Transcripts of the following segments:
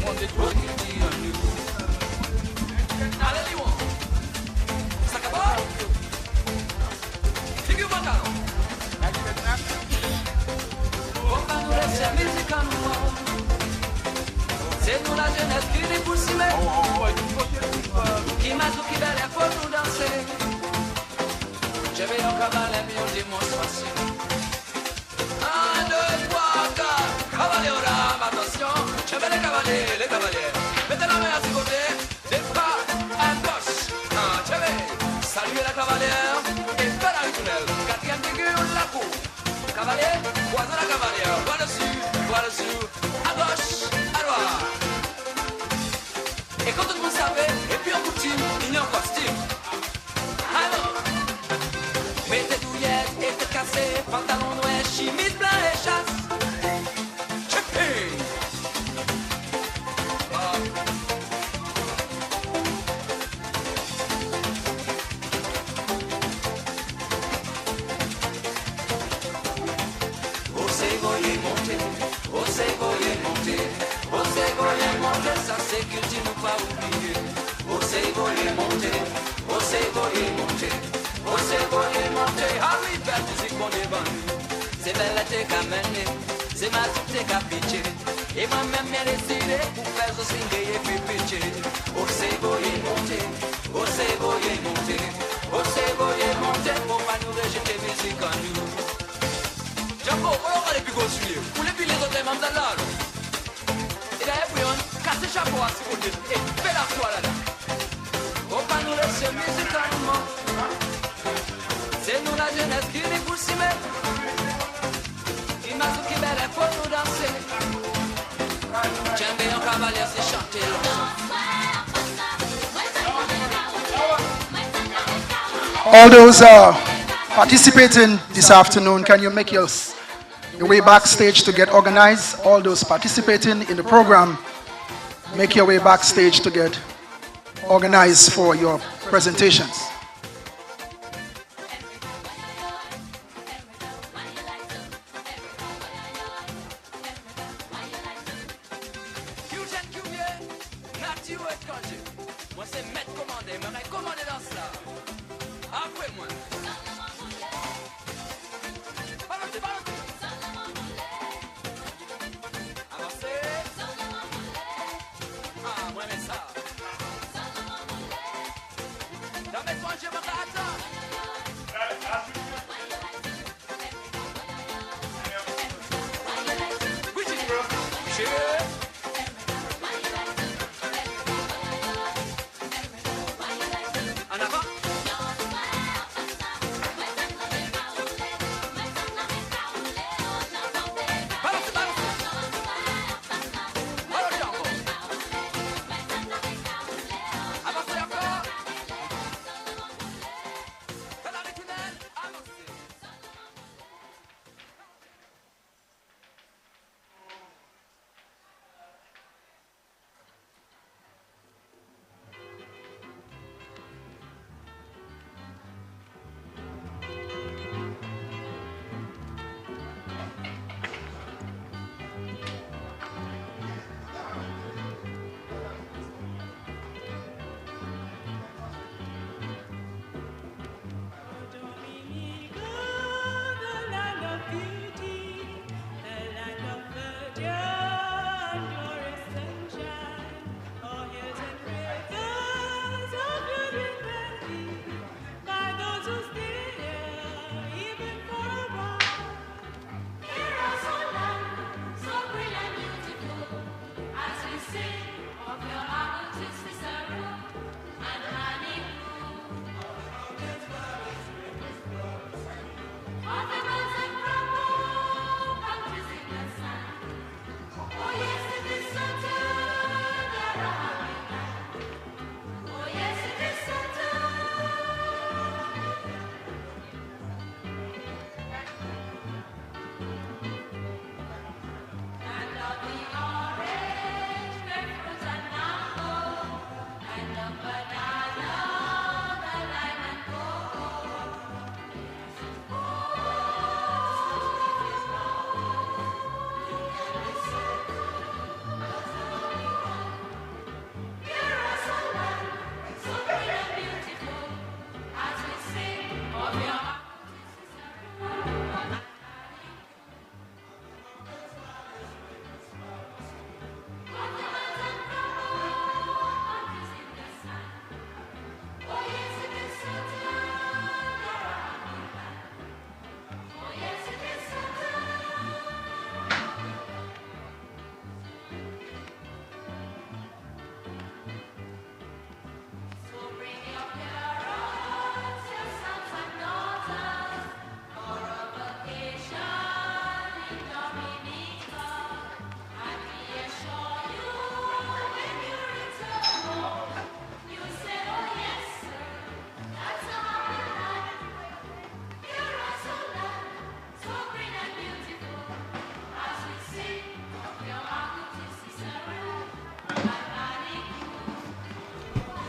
On the road, allez, Léon. Ça va? Figure-moi là. On va nous laisser la musique en nous. C'est nous la jeunesse qui nous pousse, qui m'a tout qui belle et faut nous danser. Je vais au cavalier, mais on démonstration. 1, 2, 3, 4. Cavalier au rame, attention. Je vais les cavaliers. Mettez la main à ce côté. Départ à gauche. Je vais saluer la cavalière et faire la tunnel. 4e figure, la cour. Cavalier, voisin la cavalière. Droit dessus, à gauche, à droite. Et quand tout le monde savait, et puis en coutume, il y a un costume. Alors, mettez douillettes et tête cassée, pantalon noir, chemise blanc et chasse. Chipping! Ça c'est que tu nous pas oublié. Osez voler monter. Ah oui, belle musique qu'on est vendu. C'est belle la t'es qu'à mener, c'est ma t'es qu'à pitcher. Et moi-même j'ai décidé pour faire ce swing et puis pitcher. Osez voler monter. Pour pas nous rejeter musique en nous. Jambo, on va les plus gros suivre. Pour les plus les autres membres de l'art. Et d'ailleurs, cassez le chapeau à ce côté et fais la foi là-là. Faut pas nous laisser musicalement. C'est nous la jeunesse qui nous pousse y mettre. Il m'a dit qu'il belle, faut nous danser. J'aime bien un cavalier, c'est chanter. All those participating this afternoon, can you make your way backstage to get organized? All those participating in the program, make your way backstage to get organized for your presentations.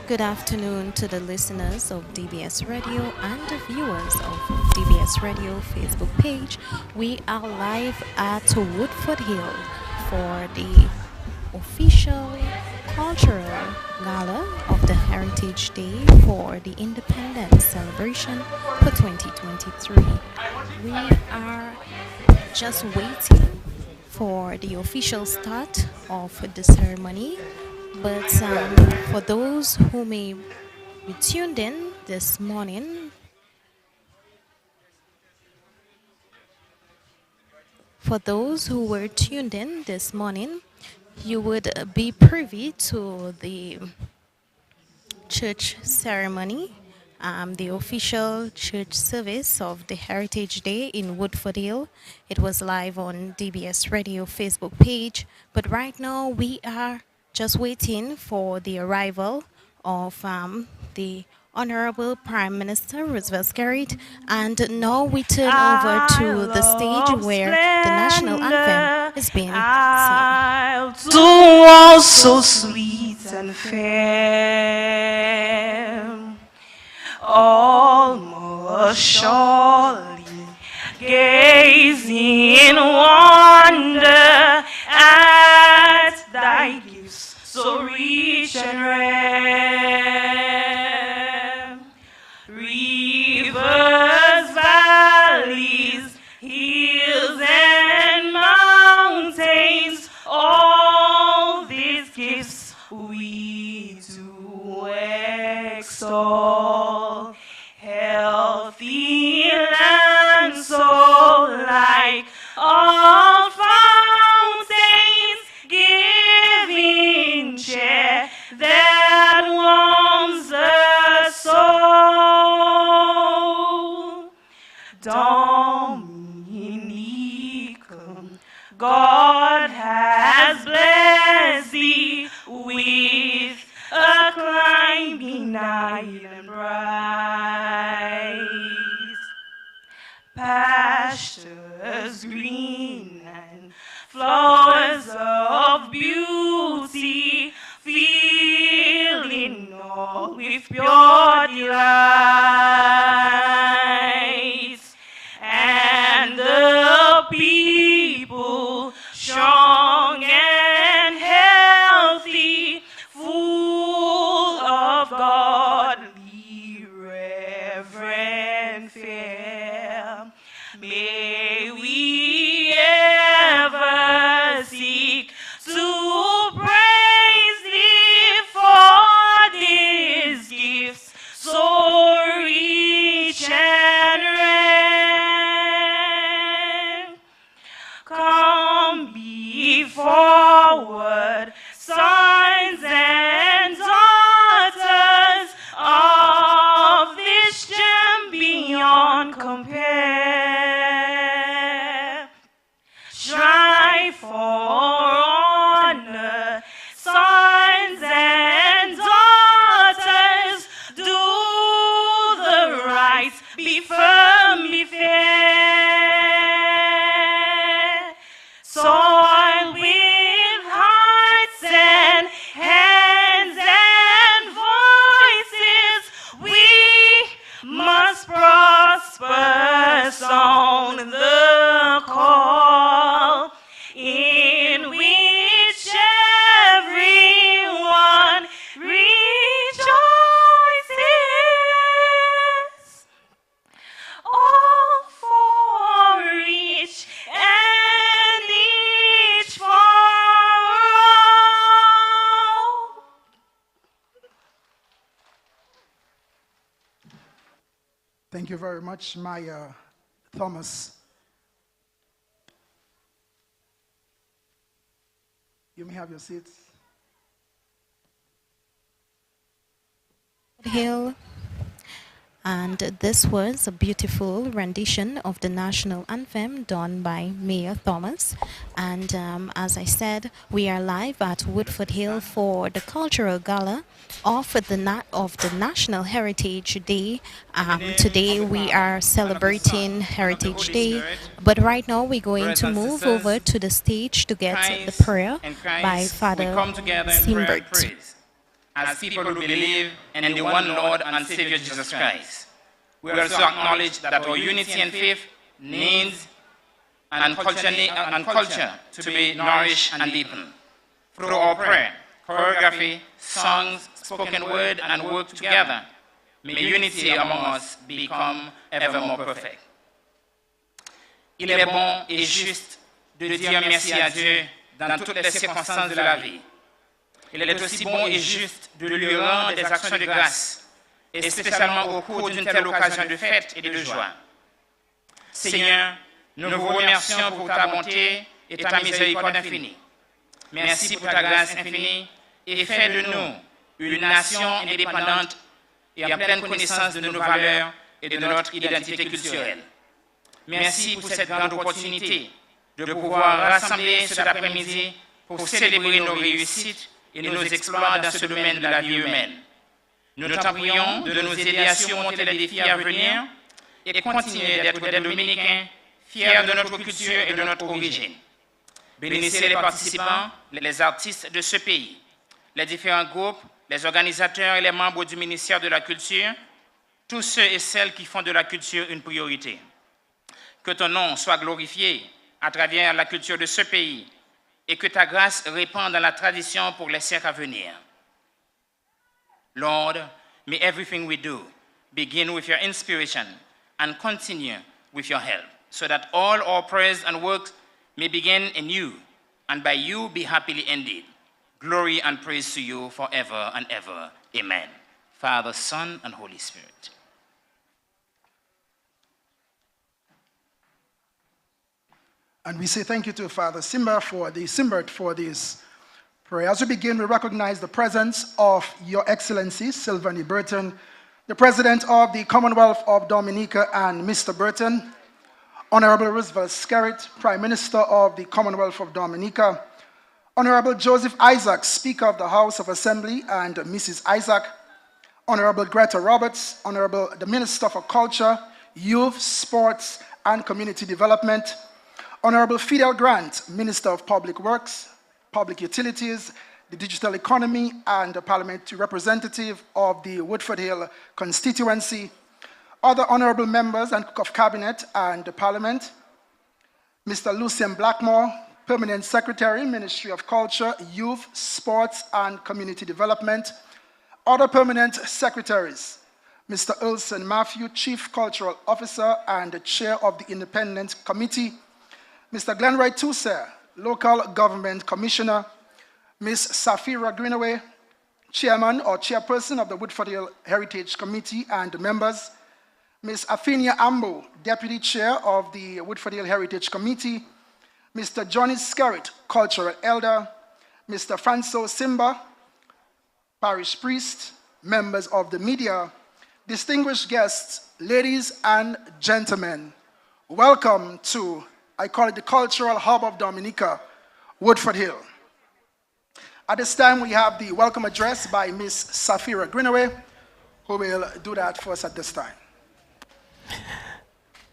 Good afternoon to the listeners of DBS Radio and the viewers of DBS Radio Facebook page. We are live at Woodford Hill for the official cultural gala of the Heritage Day for the Independence celebration for 2023. We are just waiting for the official start of the ceremony. But for those who may be tuned in this morning, for those who were tuned in this morning, you would be privy to the church ceremony, the official church service of the Heritage Day in Woodford Hill. It was live on DBS Radio Facebook page. But right now we are just waiting for the arrival of the Honorable Prime Minister Roosevelt Skerrit, and now we turn over to the stage where the national anthem is being sung. To all so sweet and fair, almost surely gazing in wonder at thy gifts so rich and rare. Rivers, valleys, hills and mountains, all these gifts we do extol. Healthy land so like all fountains, giving cheer that warms the soul. Dominicum, God has blessed thee with a climbing benign and bright, pastures green and flowers of beauty, filling all with pure delight, and the people strong and healthy, full of godly reverent fear. May we ever seek to praise thee for these gifts so rich and rare. Come be forward, sons and daughters of this gem beyond compare. Strive for honor, sons and daughters, do the right, be firmly fair. Soil with hearts and hands and voices, we must prosper, sound the call, in which everyone rejoices. All for each and each for all. Thank you very much, Maya Thomas. You may have your seats. Hill. And this was a beautiful rendition of the national anthem done by Mayor Thomas. And as I said, we are live at Woodford Hill for the cultural gala of the National Heritage Day. Today we are celebrating Heritage Day, but right now we're going to move over to the stage to get the prayer by Father Simbert. as people who believe in the one Lord and Savior Jesus Christ. We also acknowledge that our unity and faith needs and culture to be nourished and deepened. Through our prayer, choreography, songs, spoken word, and work together, may unity among us become ever more perfect. Il est bon et juste de dire merci à Dieu dans toutes les circonstances de la vie. Il est aussi bon et juste de lui rendre des actions de grâce, et spécialement au cours d'une telle occasion de fête et de joie. Seigneur, nous vous remercions pour ta bonté et ta miséricorde infinie. Merci pour ta grâce infinie et fais de nous une nation indépendante et en pleine connaissance de nos valeurs et de notre identité culturelle. Merci pour cette grande opportunité de pouvoir rassembler cet après-midi pour célébrer nos réussites et nos exploits dans ce domaine de la vie humaine. Nous t'en prions de nous aider à surmonter les défis à venir et continuer d'être des Dominicains fiers de notre culture et de notre origine. Bénissez les participants, les artistes de ce pays, les différents groupes, les organisateurs et les membres du ministère de la Culture, tous ceux et celles qui font de la culture une priorité. Que ton nom soit glorifié à travers la culture de ce pays et que ta grâce répande dans la tradition pour les siècles à venir. Lord, may everything we do begin with your inspiration and continue with your help, so that all our prayers and works may begin in you, and by you be happily ended. Glory and praise to you forever and ever. Amen. Father, Son, and Holy Spirit. And we say thank you to Father Simbert for this prayer. As we begin, we recognize the presence of Your Excellency, Sylvanie Burton, the President of the Commonwealth of Dominica, and Mr. Burton, Honorable Roosevelt Skerrit, Prime Minister of the Commonwealth of Dominica, Honorable Joseph Isaac, Speaker of the House of Assembly, and Mrs. Isaac, Honorable Greta Roberts, Honorable the Minister for Culture, Youth, Sports, and Community Development, Honorable Fidel Grant, Minister of Public Works, Public Utilities, the Digital Economy, and the Parliamentary Representative of the Woodford Hill constituency, other honorable members of Cabinet and the Parliament, Mr. Lucien Blackmore, Permanent Secretary, Ministry of Culture, Youth, Sports, and Community Development, other permanent secretaries, Mr. Ulson Matthew, Chief Cultural Officer and the Chair of the Independent Committee, Mr. Glenroy Toussaint, Local Government Commissioner, Ms. Safira Greenaway, Chairman or Chairperson of the Woodford Hill Heritage Committee and the members, Ms. Athenia Ambo, Deputy Chair of the Woodford Hill Heritage Committee, Mr. Johnny Skerrit, Cultural Elder, Mr. Franco Simba, Parish Priest, members of the media, distinguished guests, ladies and gentlemen, welcome to, I call it the cultural hub of Dominica, Woodford Hill. At this time, we have the welcome address by Ms. Safira Greenaway, who will do that for us at this time.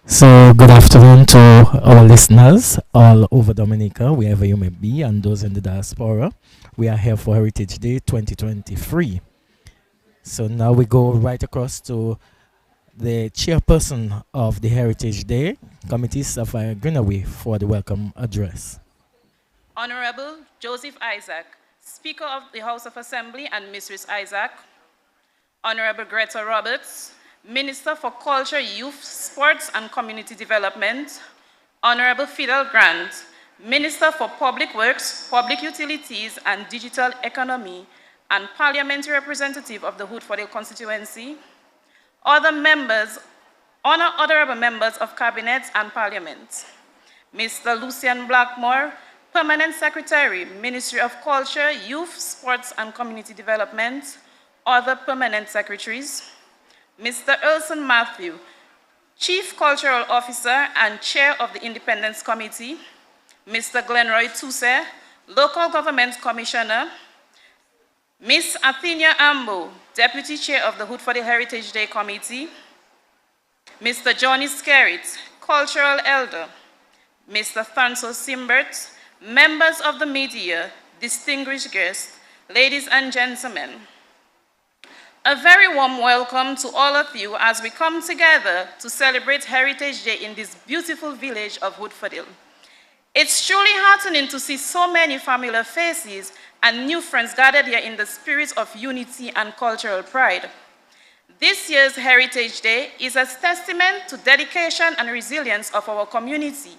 So, good afternoon to our listeners all over Dominica, wherever you may be, and those in the diaspora. We are here for Heritage Day 2023. So now we go right across to the chairperson of the Heritage Day Committee, Safira Greenaway, for the welcome address. Honorable Joseph Isaac, Speaker of the House of Assembly, and Mrs. Isaac, Honorable Greta Roberts, Minister for Culture, Youth, Sports, and Community Development, Honorable Fidel Grant, Minister for Public Works, Public Utilities, and Digital Economy, and Parliamentary Representative of the Woodford Hill constituency, other members, honorable members of Cabinet and Parliament, Mr. Lucien Blackmore, Permanent Secretary, Ministry of Culture, Youth, Sports, and Community Development, other permanent secretaries, Mr. Ulson Matthew, Chief Cultural Officer and Chair of the Independence Committee, Mr. Glenroy Toussaint, Local Government Commissioner, Ms. Athenia Ambo, Deputy Chair of the Woodford Hill Heritage Day Committee, Mr. Johnny Skerrit, Cultural Elder, Mr. Franco Simbert, members of the media, distinguished guests, ladies and gentlemen, A very warm welcome to all of you as we come together to celebrate Heritage Day in this beautiful village of Woodford. It's truly heartening to see so many familiar faces and new friends gathered here in the spirit of unity and cultural pride. This year's Heritage Day is a testament to dedication and resilience of our community.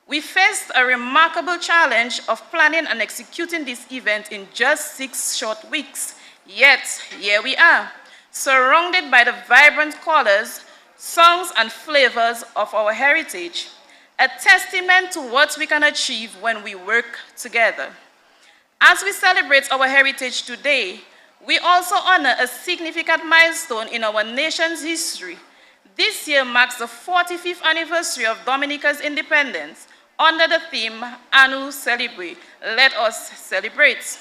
We faced a remarkable challenge of planning and executing this event in just 6 short weeks. Yet, here we are, surrounded by the vibrant colors, songs, and flavors of our heritage, a testament to what we can achieve when we work together. As we celebrate our heritage today, we also honor a significant milestone in our nation's history. This year marks the 45th anniversary of Dominica's independence under the theme, Anu Celebrate, Let Us Celebrate.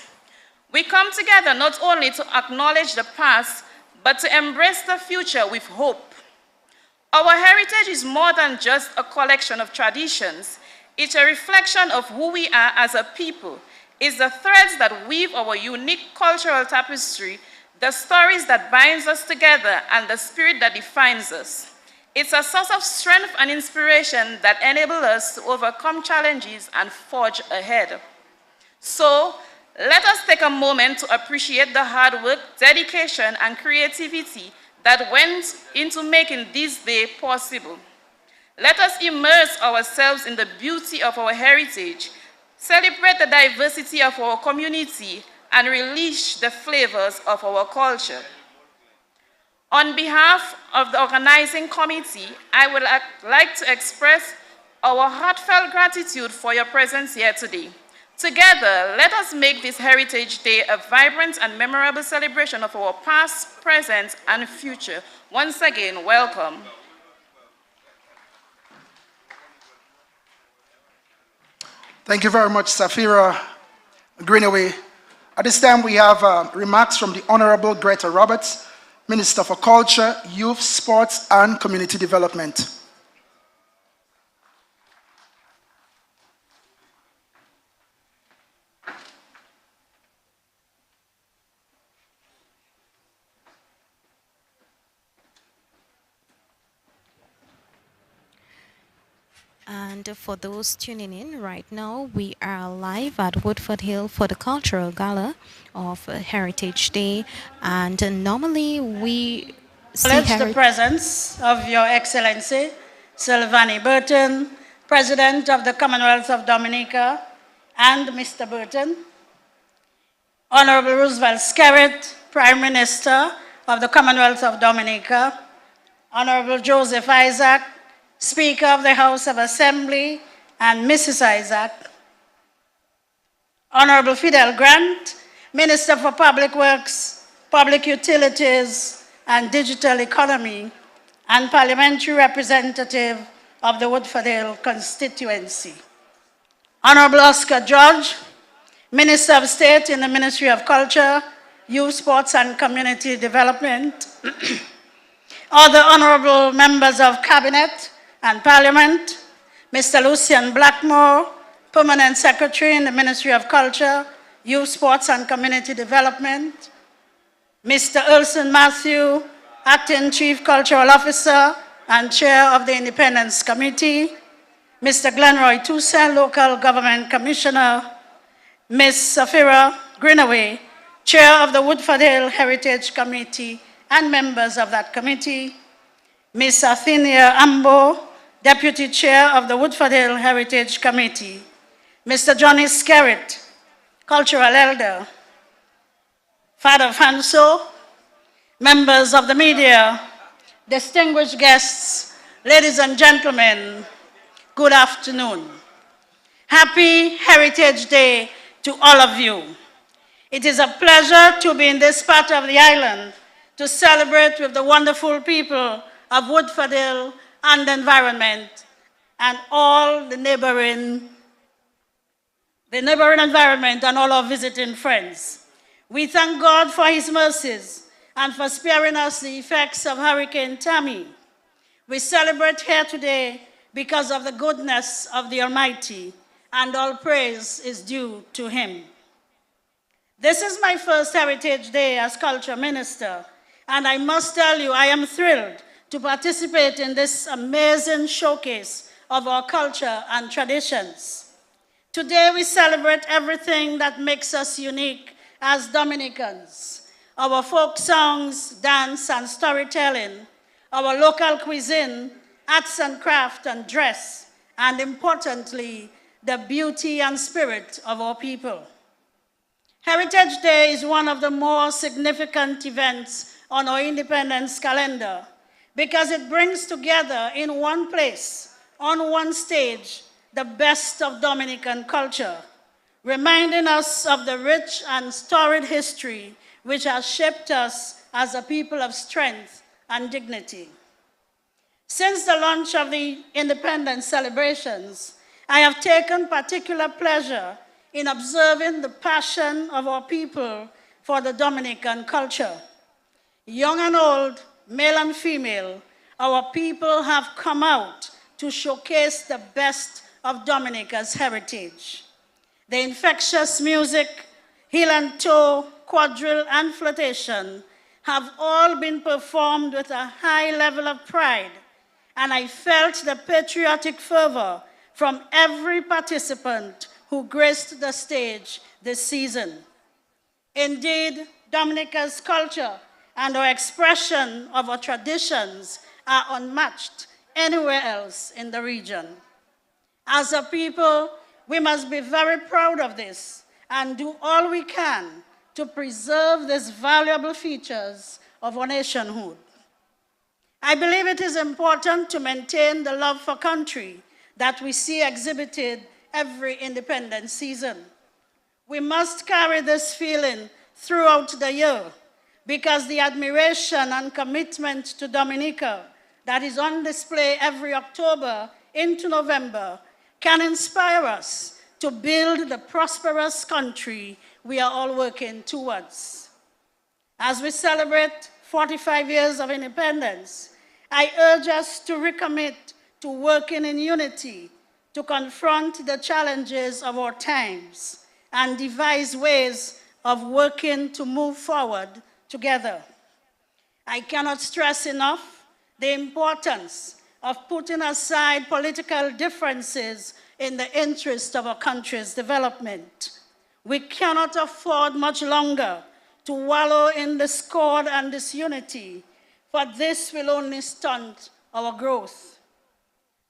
We come together not only to acknowledge the past, but to embrace the future with hope. Our heritage is more than just a collection of traditions. It's a reflection of who we are as a people. It's the threads that weave our unique cultural tapestry, the stories that binds us together, and the spirit that defines us. It's a source of strength and inspiration that enables us to overcome challenges and forge ahead. So, let us take a moment to appreciate the hard work, dedication, and creativity that went into making this day possible. Let us immerse ourselves in the beauty of our heritage, celebrate the diversity of our community, and relish the flavors of our culture. On behalf of the organizing committee, I would like to express our heartfelt gratitude for your presence here today. Together, let us make this Heritage Day a vibrant and memorable celebration of our past, present, and future. Once again, welcome. Thank you very much, Safira Greenaway. At this time, we have remarks from the Honorable Greta Roberts, Minister for Culture, Youth, Sports, and Community Development. And for those tuning in right now, we are live at Woodford Hill for the Cultural Gala of Heritage Day. And normally we acknowledge the presence of Your Excellency, Sylvanie Burton, President of the Commonwealth of Dominica, and Mr. Burton, Honorable Roosevelt Skerritt, Prime Minister of the Commonwealth of Dominica, Honorable Joseph Isaac, Speaker of the House of Assembly, and Mrs. Isaac, Honorable Fidel Grant, Minister for Public Works, Public Utilities, and Digital Economy, and Parliamentary Representative of the Woodford Hill constituency. Honorable Oscar George, Minister of State in the Ministry of Culture, Youth, Sports, and Community Development. Other honorable members of Cabinet and Parliament, Mr. Lucian Blackmore, Permanent Secretary in the Ministry of Culture, Youth, Sports, and Community Development, Mr. Ulson Matthew, Acting Chief Cultural Officer and Chair of the Independence Committee, Mr. Glenroy Toussaint, Local Government Commissioner, Ms. Safira Greenaway, Chair of the Woodford Hill Heritage Committee and members of that committee, Ms. Athenia Ambo, Deputy Chair of the Woodford Hill Heritage Committee, Mr. Johnny Skerritt, Cultural Elder, Father Fanso, members of the media, distinguished guests, ladies and gentlemen, good afternoon. Happy Heritage Day to all of you. It is a pleasure to be in this part of the island to celebrate with the wonderful people of Woodford Hill and the environment, and all the neighboring environment and all our visiting friends. We thank God for His mercies and for sparing us the effects of Hurricane Tammy. We celebrate here today because of the goodness of the Almighty, and all praise is due to Him. This is my first Heritage Day as Culture Minister, And I must tell you, I am thrilled to participate in this amazing showcase of our culture and traditions. Today we celebrate everything that makes us unique as Dominicans. Our folk songs, dance, and storytelling, our local cuisine, arts and craft and dress, and importantly, the beauty and spirit of our people. Heritage Day is one of the more significant events on our independence calendar because it brings together in one place, on one stage, the best of Dominican culture, reminding us of the rich and storied history which has shaped us as a people of strength and dignity. Since the launch of the independence celebrations, I have taken particular pleasure in observing the passion of our people for the Dominican culture. Young and old, male and female, our people have come out to showcase the best of Dominica's heritage. The infectious music, heel and toe, quadrille, and flirtation have all been performed with a high level of pride, and I felt the patriotic fervor from every participant who graced the stage this season. Indeed, Dominica's culture and our expression of our traditions are unmatched anywhere else in the region. As a people, we must be very proud of this and do all we can to preserve these valuable features of our nationhood. I believe it is important to maintain the love for country that we see exhibited every independence season. We must carry this feeling throughout the year because the admiration and commitment to Dominica that is on display every October into November can inspire us to build the prosperous country we are all working towards. As we celebrate 45 years of independence, I urge us to recommit to working in unity, to confront the challenges of our times, and devise ways of working to move forward together. I cannot stress enough the importance of putting aside political differences in the interest of our country's development. We cannot afford much longer to wallow in discord and disunity, for this will only stunt our growth.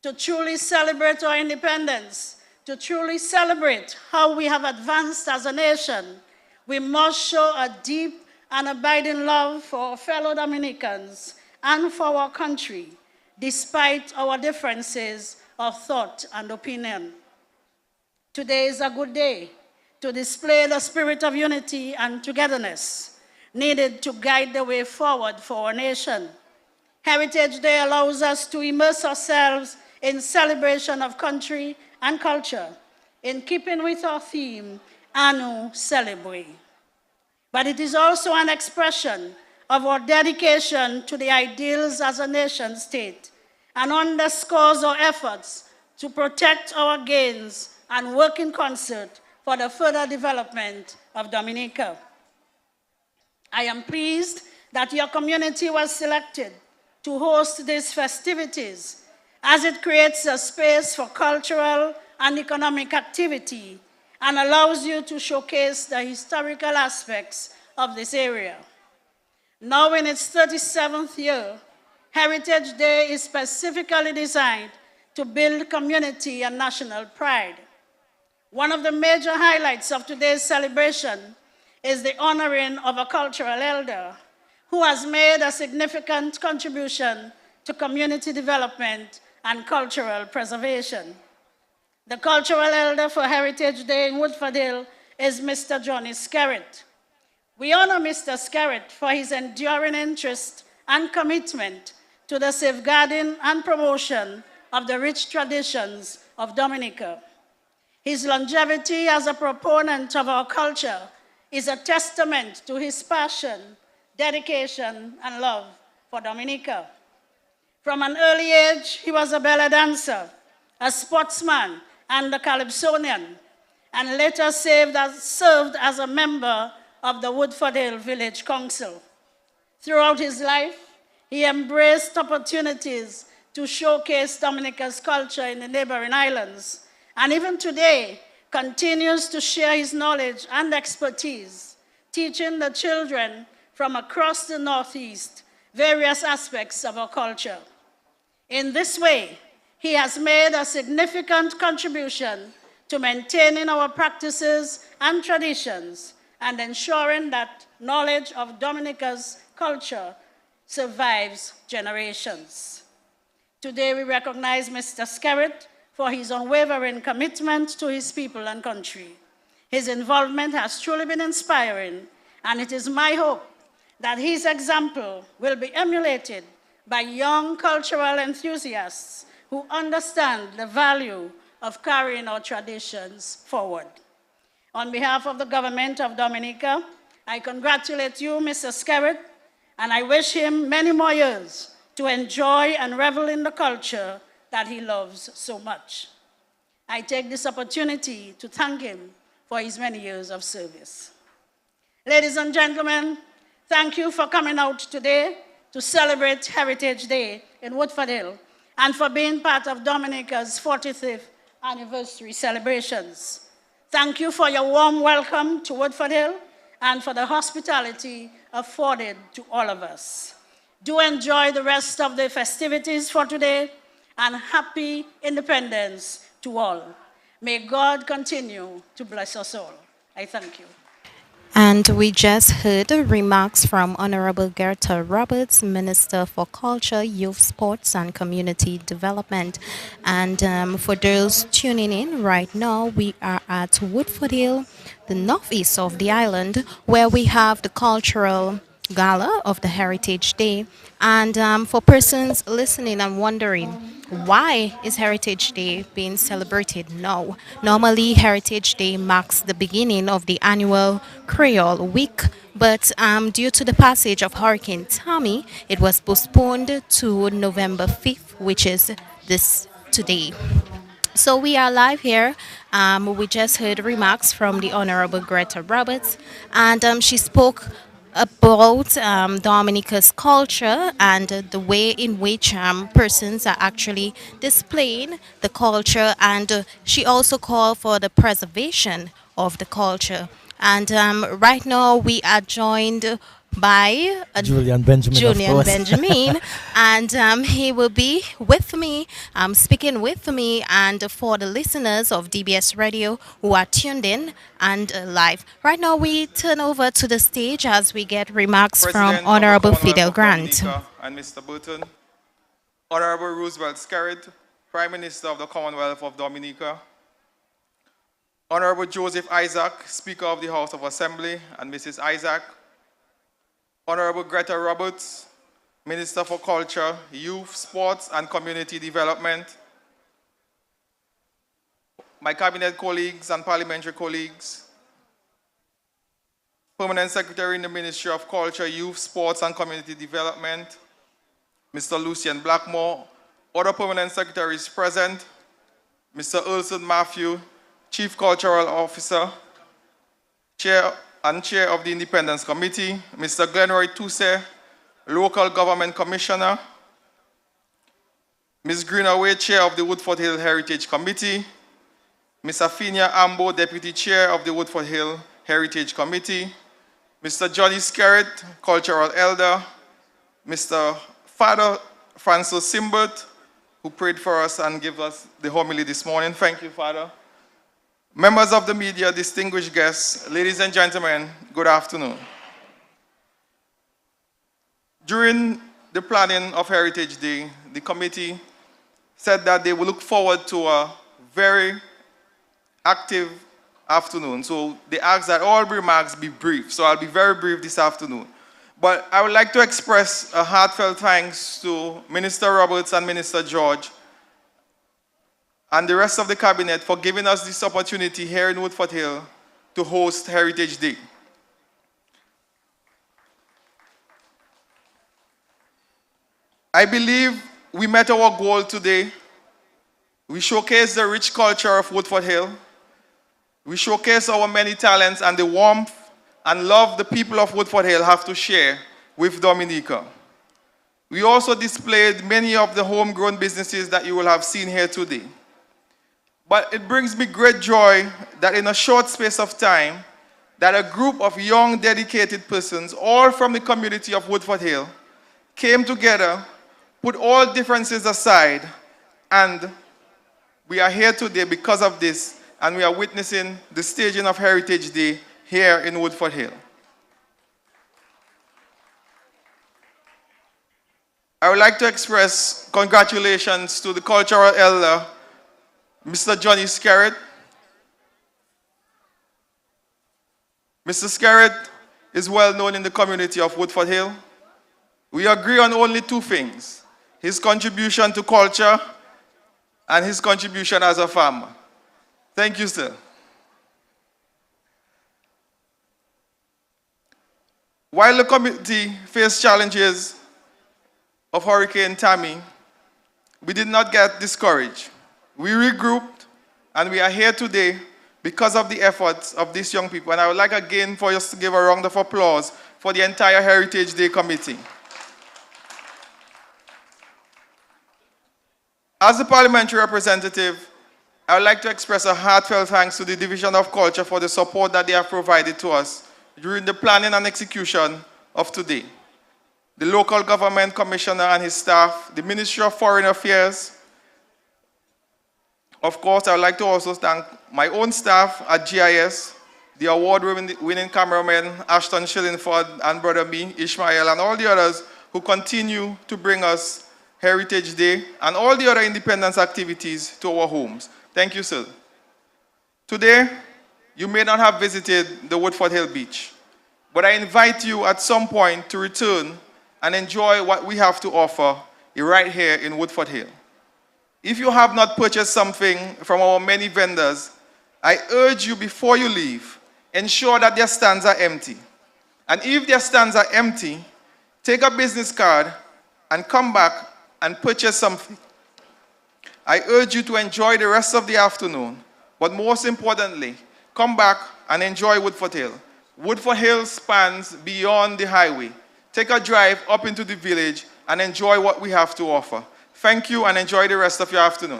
To truly celebrate our independence, to truly celebrate how we have advanced as a nation, we must show a deep and abiding love for our fellow Dominicans and for our country, despite our differences of thought and opinion. Today is a good day to display the spirit of unity and togetherness needed to guide the way forward for our nation. Heritage Day allows us to immerse ourselves in celebration of country and culture, in keeping with our theme, Annu Celebrate. But it is also an expression of our dedication to the ideals as a nation state and underscores our efforts to protect our gains and work in concert for the further development of Dominica. I am pleased that your community was selected to host these festivities, as it creates a space for cultural and economic activity and allows you to showcase the historical aspects of this area. Now in its 37th year, Heritage Day is specifically designed to build community and national pride. One of the major highlights of today's celebration is the honoring of a cultural elder who has made a significant contribution to community development and cultural preservation. The cultural elder for Heritage Day in Woodford is Mr. Johnny Skerritt. We honor Mr. Skerritt for his enduring interest and commitment to the safeguarding and promotion of the rich traditions of Dominica. His longevity as a proponent of our culture is a testament to his passion, dedication, and love for Dominica. From an early age, he was a belly dancer, a sportsman, and a calypsonian, and later served as a member of the Woodford Village Council. Throughout his life, he embraced opportunities to showcase Dominica's culture in the neighboring islands, and even today continues to share his knowledge and expertise, teaching the children from across the Northeast various aspects of our culture. In this way, he has made a significant contribution to maintaining our practices and traditions and ensuring that knowledge of Dominica's culture survives generations. Today, we recognize Mr. Skerritt for his unwavering commitment to his people and country. His involvement has truly been inspiring, and it is my hope that his example will be emulated by young cultural enthusiasts who understand the value of carrying our traditions forward. On behalf of the government of Dominica, I congratulate you, Mr. Skerritt, and I wish him many more years to enjoy and revel in the culture that he loves so much. I take this opportunity to thank him for his many years of service. Ladies and gentlemen, thank you for coming out today to celebrate Heritage Day in Woodford Hill and for being part of Dominica's 45th anniversary celebrations. Thank you for your warm welcome to Woodford Hill and for the hospitality afforded to all of us. Do enjoy the rest of the festivities for today, and happy Independence to all. May God continue to bless us all. I thank you. And we just heard remarks from Honorable Gerta Roberts, Minister for Culture, Youth, Sports and Community Development. And for those tuning in right now, we are at Woodford Hill, the northeast of the island, where we have the cultural gala of the Heritage Day. And for persons listening and wondering, why is Heritage Day being celebrated now? Normally, Heritage Day marks the beginning of the annual Creole Week, but due to the passage of Hurricane Tommy, it was postponed to November 5th, which is this today. So we are live here. We just heard remarks from the Honorable Greta Roberts, and she spoke about Dominica's culture and the way in which persons are actually displaying the culture, and she also called for the preservation of the culture. And right now we are joined by Julian Benjamin, Julian of course. Benjamin, and he will be with me, speaking with me, and for the listeners of DBS Radio who are tuned in and live. Right now, we turn over to the stage as we get remarks President from Honorable of the Fidel Commonwealth of Grant. Dominica and Mr. Burton, Honorable Roosevelt Skerritt, Prime Minister of the Commonwealth of Dominica, Honorable Joseph Isaac, Speaker of the House of Assembly, and Mrs. Isaac, Honorable Greta Roberts, Minister for Culture, Youth, Sports and Community Development, my cabinet colleagues and parliamentary colleagues, Permanent Secretary in the Ministry of Culture, Youth, Sports and Community Development, Mr. Lucian Blackmore, other permanent secretaries present, Mr. Urson Matthew, Chief Cultural Officer, Chair of the Independence Committee, Mr. Glenroy Tousse, Local Government Commissioner, Ms. Greenaway, Chair of the Woodford Hill Heritage Committee, Ms. Afinia Ambo, Deputy Chair of the Woodford Hill Heritage Committee, Mr. Johnny Skerritt, Cultural Elder, Mr. Father Francis Simbert, who prayed for us and gave us the homily this morning. Thank you, Father. Members of the media, distinguished guests, ladies and gentlemen, good afternoon. During the planning of Heritage Day, the committee said that they will look forward to a very active afternoon. So they asked that all remarks be brief. So I'll be very brief this afternoon. But I would like to express a heartfelt thanks to Minister Roberts and Minister George and the rest of the cabinet for giving us this opportunity here in Woodford Hill to host Heritage Day. I believe we met our goal today. We showcased the rich culture of Woodford Hill. We showcased our many talents and the warmth and love the people of Woodford Hill have to share with Dominica. We also displayed many of the homegrown businesses that you will have seen here today. But it brings me great joy that in a short space of time, that a group of young, dedicated persons, all from the community of Woodford Hill, came together, put all differences aside, and we are here today because of this, and we are witnessing the staging of Heritage Day here in Woodford Hill. I would like to express congratulations to the cultural elder, Mr. Johnny Skerritt. Mr. Skerritt is well known in the community of Woodford Hill. We agree on only two things: his contribution to culture and his contribution as a farmer. Thank you, sir. While the community faced challenges of Hurricane Tammy, we did not get discouraged. We regrouped, and we are here today because of the efforts of these young people. And I would like again for us to give a round of applause for the entire Heritage Day committee. As a parliamentary representative, I would like to express a heartfelt thanks to the Division of Culture for the support that they have provided to us during the planning and execution of today. The local government commissioner and his staff, the Ministry of Foreign Affairs. Of course, I would like to also thank my own staff at GIS, the award-winning cameraman Ashton Shillingford and brother me, Ishmael, and all the others who continue to bring us Heritage Day and all the other independence activities to our homes. Thank you, sir. Today, you may not have visited the Woodford Hill Beach, but I invite you at some point to return and enjoy what we have to offer right here in Woodford Hill. If you have not purchased something from our many vendors, I urge you before you leave, ensure that their stands are empty. And if their stands are empty, take a business card and come back and purchase something. I urge you to enjoy the rest of the afternoon, but most importantly, come back and enjoy Woodford Hill. Woodford Hill spans beyond the highway. Take a drive up into the village and enjoy what we have to offer. Thank you and enjoy the rest of your afternoon.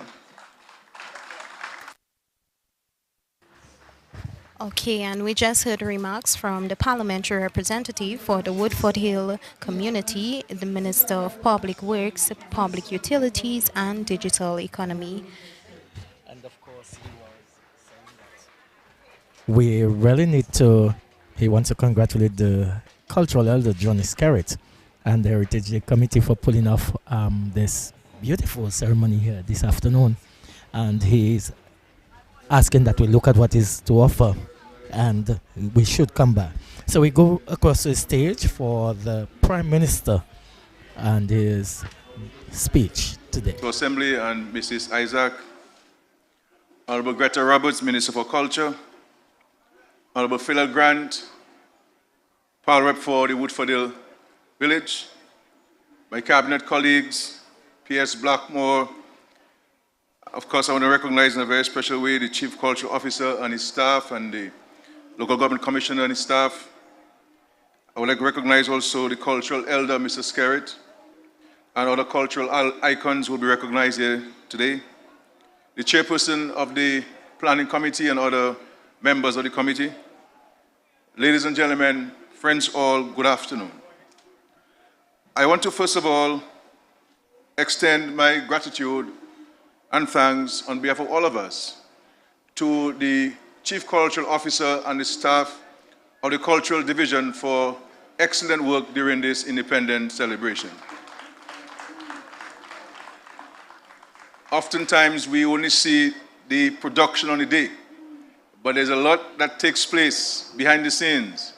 Okay, and we just heard remarks from the parliamentary representative for the Woodford Hill community, the Minister of Public Works, Public Utilities and Digital Economy. And of course, he was saying that we really need to, he wants to congratulate the cultural elder Johnny Skerritt and the Heritage Day Committee for pulling off this beautiful ceremony here this afternoon. And he is asking that we look at what is to offer and we should come back. So we go across the stage for the Prime Minister and his speech today. To Assembly and Mrs. Isaac, Honorable Greta Roberts, Minister for Culture, Honorable Philip Grant, Power Rep for the Woodford Hill Village, my cabinet colleagues, P.S. Blackmore. Of course, I want to recognize in a very special way the Chief Cultural Officer and his staff and the Local Government Commissioner and his staff. I would like to recognize also the cultural elder, Mr. Skerritt, and other cultural icons will be recognized here today. The chairperson of the Planning Committee and other members of the committee. Ladies and gentlemen, friends all, good afternoon. I want to first of all extend my gratitude and thanks on behalf of all of us to the Chief Cultural Officer and the staff of the Cultural Division for excellent work during this independence celebration. Oftentimes we only see the production on the day, but there's a lot that takes place behind the scenes,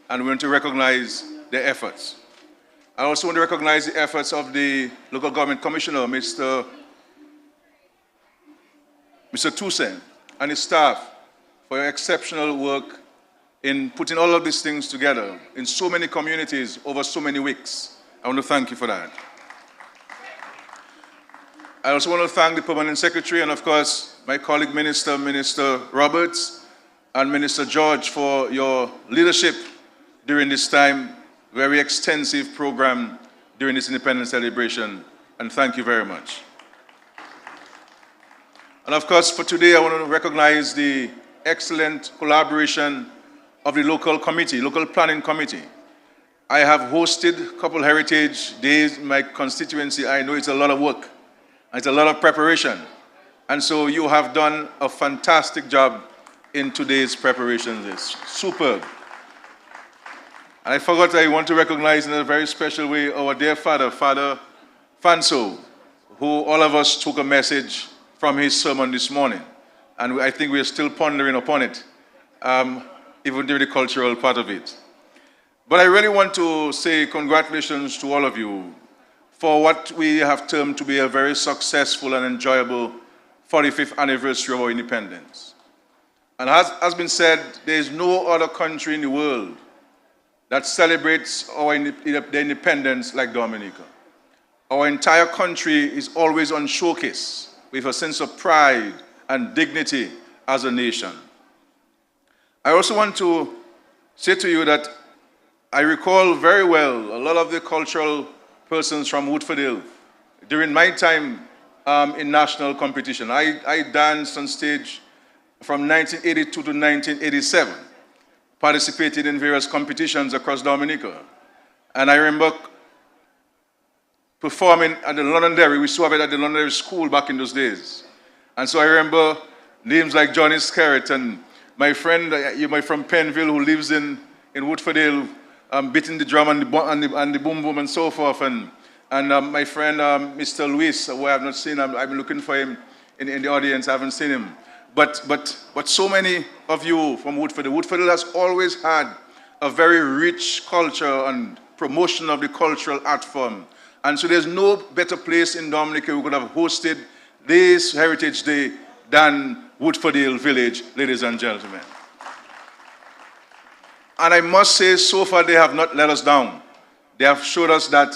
and we want to recognize their efforts. I also want to recognize the efforts of the Local Government Commissioner, Mr. Toussaint, and his staff for your exceptional work in putting all of these things together in so many communities over so many weeks. I want to thank you for that. I also want to thank the Permanent Secretary and, of course, my colleague Minister, Minister Roberts, and Minister George for your leadership during this time very extensive program during this independence celebration, and thank you very much. And of course, for today, I want to recognize the excellent collaboration of the local committee, local planning committee. I have hosted a couple heritage days in my constituency. I know it's a lot of work. It's a lot of preparation. And so you have done a fantastic job in today's preparations. It's superb. I forgot I want to recognize in a very special way our dear father, Father Fanso, who all of us took a message from his sermon this morning. And I think we're still pondering upon it, even during the cultural part of it. But I really want to say congratulations to all of you for what we have termed to be a very successful and enjoyable 45th anniversary of our independence. And as has been said, there is no other country in the world that celebrates the independence like Dominica. Our entire country is always on showcase with a sense of pride and dignity as a nation. I also want to say to you that I recall very well a lot of the cultural persons from Woodford Hill during my time in national competition. I danced on stage from 1982 to 1987, participated in various competitions across Dominica. And I remember performing at the Londonderry. We used to have it at the Londonderry School back in those days. And so I remember names like Johnny Scarrett and my friend, you might from Penville, who lives in Woodford Hill, beating the drum and the boom boom and so forth. And my friend, Mr. Luis, who I have not seen, I've been looking for him in the audience. I haven't seen him. But so many of you from Woodford Hill. Woodford Hill has always had a very rich culture and promotion of the cultural art form. And so there's no better place in Dominica who could have hosted this Heritage Day than Woodford Hill Village, ladies and gentlemen. And I must say, so far they have not let us down. They have showed us that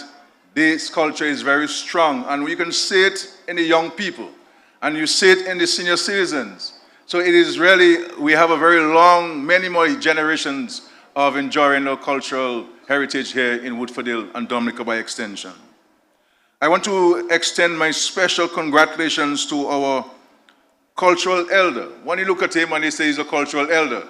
this culture is very strong, and we can see it in the young people, and you see it in the senior citizens. So it is really, we have a very long, many more generations of enjoying our cultural heritage here in Woodford Hill and Dominica by extension. I want to extend my special congratulations to our cultural elder. When you look at him and he says he's a cultural elder,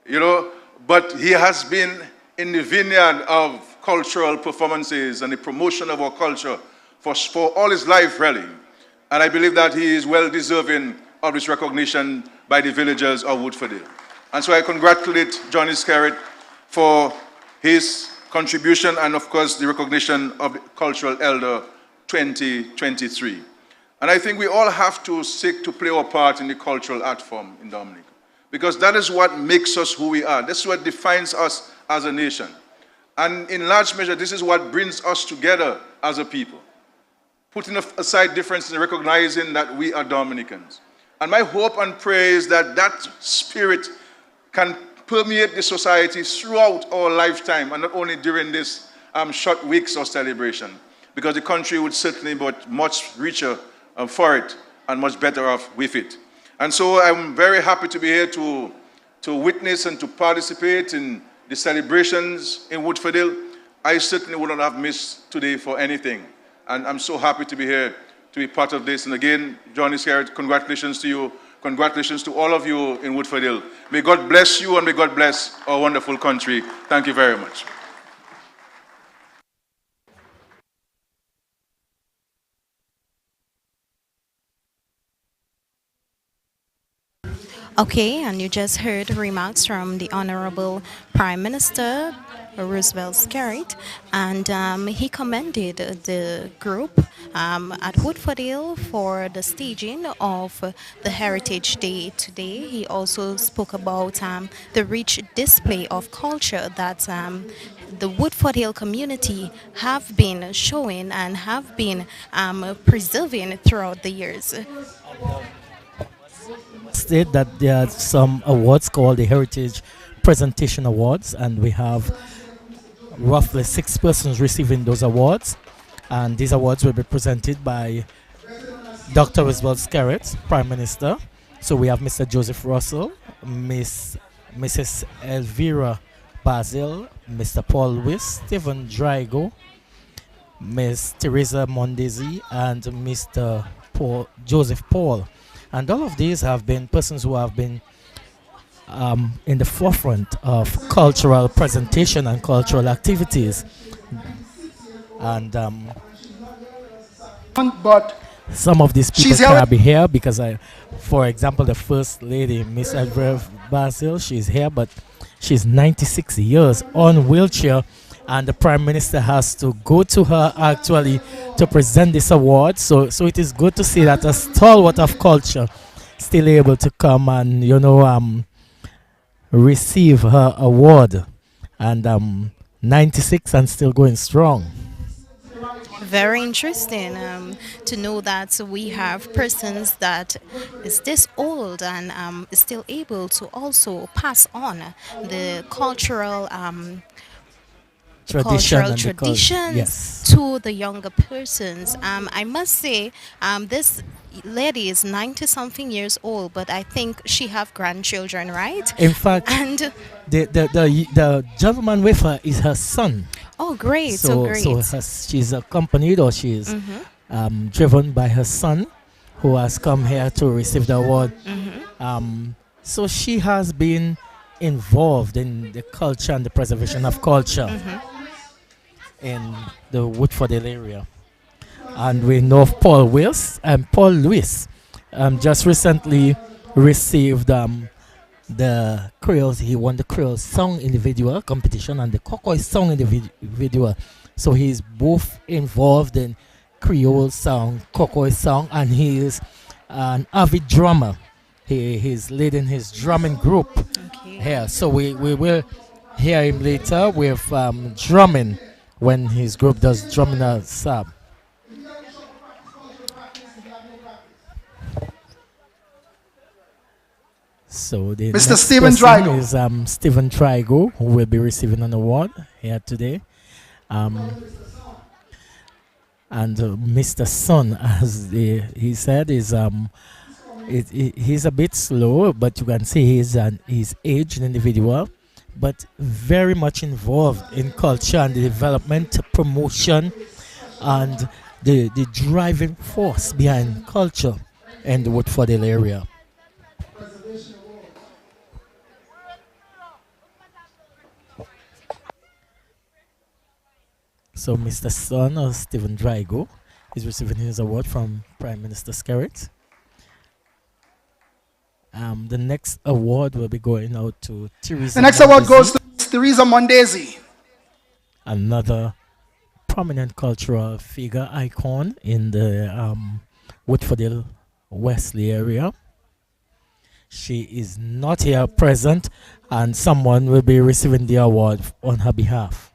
you know, but he has been in the vineyard of cultural performances and the promotion of our culture for all his life, really. And I believe that he is well deserving of this recognition by the villagers of Woodford Hill. And so I congratulate Johnny Scarrett for his contribution and, of course, the recognition of the Cultural Elder 2023. And I think we all have to seek to play our part in the cultural art form in Dominica, because that is what makes us who we are. This is what defines us as a nation. And in large measure, this is what brings us together as a people, putting aside differences and recognizing that we are Dominicans. And my hope and prayer is that that spirit can permeate the society throughout our lifetime, and not only during this short weeks of celebration, because the country would certainly be much richer for it and much better off with it. And so I'm very happy to be here to witness and to participate in the celebrations in Woodford Hill. I certainly wouldn't have missed today for anything. And I'm so happy to be here to be part of this. And again, Johnny Scarrett, congratulations to you. Congratulations to all of you in Woodford Hill. May God bless you and may God bless our wonderful country. Thank you very much. Okay, and you just heard remarks from the Honorable Prime Minister, Wesley Primary, and he commended the group at Woodford Hill for the staging of the Heritage Day today. He also spoke about the rich display of culture that the Woodford Hill community have been showing and have been preserving throughout the years. State that there are some awards called the Heritage Presentation Awards, and we have roughly 6 persons receiving those awards, and these awards will be presented by Dr. Wesley Primary, Prime Minister. So we have Mr. Joseph Russell, Mrs. Elvira Basil, Mr. Paul Lewis, Stephen Drago, Miss Teresa Mondesi, and Mr. Joseph Paul. And all of these have been persons who have been in the forefront of cultural presentation and cultural activities. And but some of these people she's cannot be here because for example, the First Lady, Miss Edward Basil, she's here, but she's 96 years on wheelchair, and the Prime Minister has to go to her actually to present this award. So it is good to see that a stalwart of culture still able to come and receive her award, and 96 and still going strong. Very interesting to know that we have persons that is this old and is still able to also pass on the cultural traditions yes, to the younger persons. I must say, this lady is 90 something years old, but I think she have grandchildren, right? In fact, and the gentleman with her is her son. Oh, great! So great. She's accompanied, or she's driven by her son, who has come here to receive the award. So she has been involved in the culture and the preservation of culture in the Woodford area. And we know of Paul Wills and Paul Lewis. Just recently received the Creoles. He won the Creole Song Individual competition and the Cocoy Song Individual. So he's both involved in Creole song, Cocoy song, and he is an avid drummer. He's leading his drumming group here. So we will hear him later with drumming when his group does drumming as sub. So the Mr. next Stephen person Drago is Stephen Drago, who will be receiving an award here today. And Mr. Son, as he said, is he's a bit slow, but you can see he's aged individual, but very much involved in culture and the development, promotion, and the driving force behind culture in the Woodford area. So Mr. Son, or Stephen Drago, is receiving his award from Prime Minister Skerrit. The next award will be going out to Teresa. The next award goes to Teresa Mondesi. Another prominent cultural figure, icon in the Woodford Wesley area. She is not here present, and someone will be receiving the award on her behalf.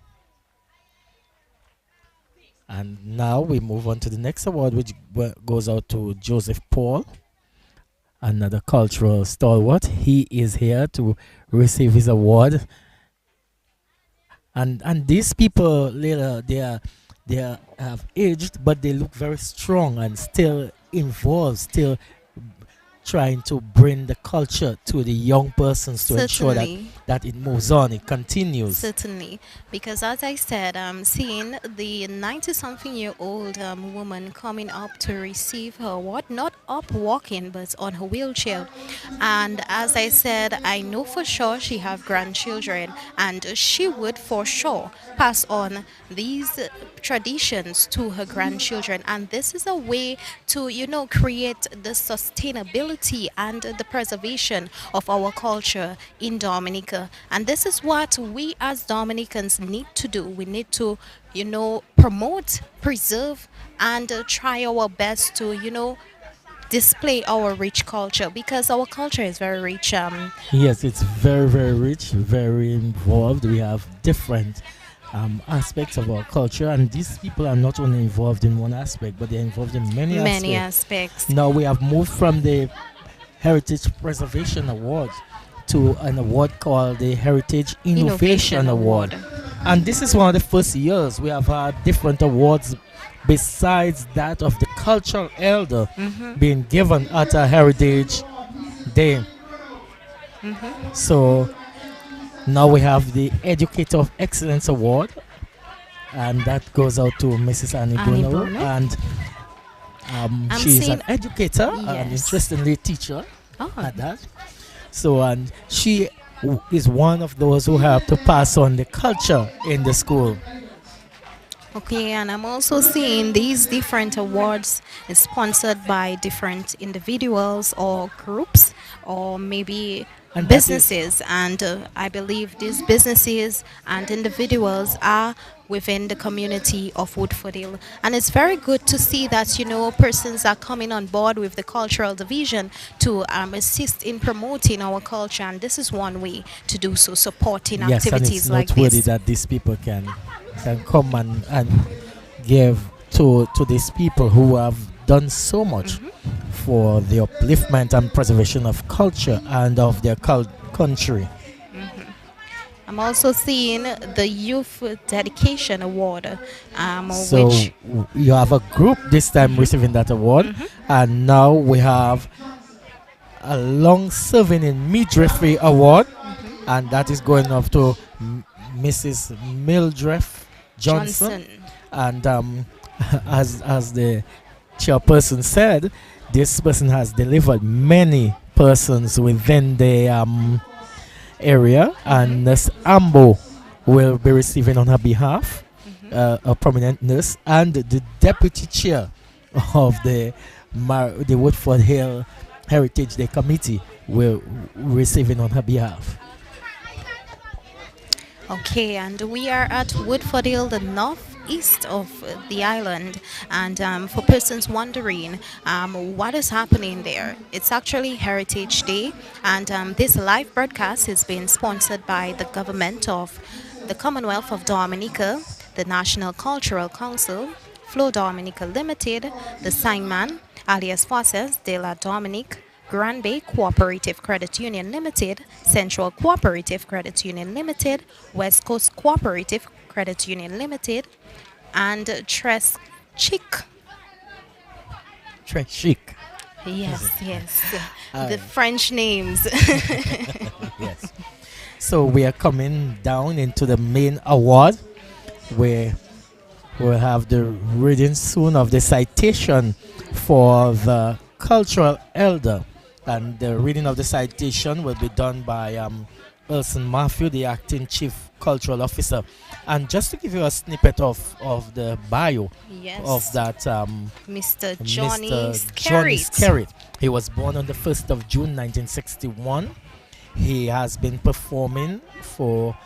And now we move on to the next award, which goes out to Joseph Paul, another cultural stalwart. He is here to receive his award. And these people later, they have aged, but they look very strong and still involved, still trying to bring the culture to the young persons to ensure that it moves on, it continues. Certainly, because as I said, seeing the 90-something-year-old woman coming up to receive her award, not up walking, but on her wheelchair. And as I said, I know for sure she have grandchildren, and she would for sure pass on these traditions to her grandchildren. And this is a way to, create the sustainability and the preservation of our culture in Dominica. And this is what we as Dominicans need to do. We need to, promote, preserve, and try our best to, display our rich culture, because our culture is very rich. Yes, it's very, very rich, very involved. We have different aspects of our culture, and these people are not only involved in one aspect, but they're involved in many aspects. Now we have moved from the Heritage Preservation Award to an award called the Heritage Innovation Award. And this is one of the first years we have had different awards besides that of the cultural elder being given at a Heritage Day. So Now we have the Educator of Excellence Award, and that goes out to Mrs. Annie Bruno. Bruno. And I'm she's seeing- an educator, and Yes. interestingly, teacher Oh. at that. So, and she is one of those who help to pass on the culture in the school. Okay, and I'm also seeing these different awards is sponsored by different individuals or groups or maybe And that is- businesses. And I believe these businesses and individuals are within the community of Woodford Hill. And it's very good to see that, you know, persons are coming on board with the cultural division to assist in promoting our culture. And this is one way to do so, supporting Yes, and it's activities like noteworthy this. that these people can come and give to these people who have done so much for the upliftment and preservation of culture and of their country. I'm also seeing the Youth Dedication Award, So which you have a group this time receiving that award, and now we have a long-serving in midwifery award, and that is going up to Mrs. Mildred Johnson. And as the chairperson said, this person has delivered many persons within the area, and Nurse Ambo will be receiving on her behalf a prominent nurse, and the deputy chair of the Woodford Hill Heritage Day Committee will receiving on her behalf. Okay, and we are at Woodford Hill, the northeast of the island. And for persons wondering what is happening there, it's actually Heritage Day. And this live broadcast is being sponsored by the government of the Commonwealth of Dominica, the National Cultural Council, Flow Dominica Limited, the Sangman, alias Forces de la Dominique, Grand Bay Cooperative Credit Union Limited, Central Cooperative Credit Union Limited, West Coast Cooperative Credit Union Limited, and Tres Chic. Yes, yes. The French names. Yes. So we are coming down into the main award, where we'll have the reading soon of the citation for the cultural elder. And the reading of the citation will be done by Elson Matthew, the acting chief cultural officer. And just to give you a snippet of the bio Yes. of that Mr. Johnny Johnny Skerritt. Skerritt. He was born on the 1st of June 1961. He has been performing for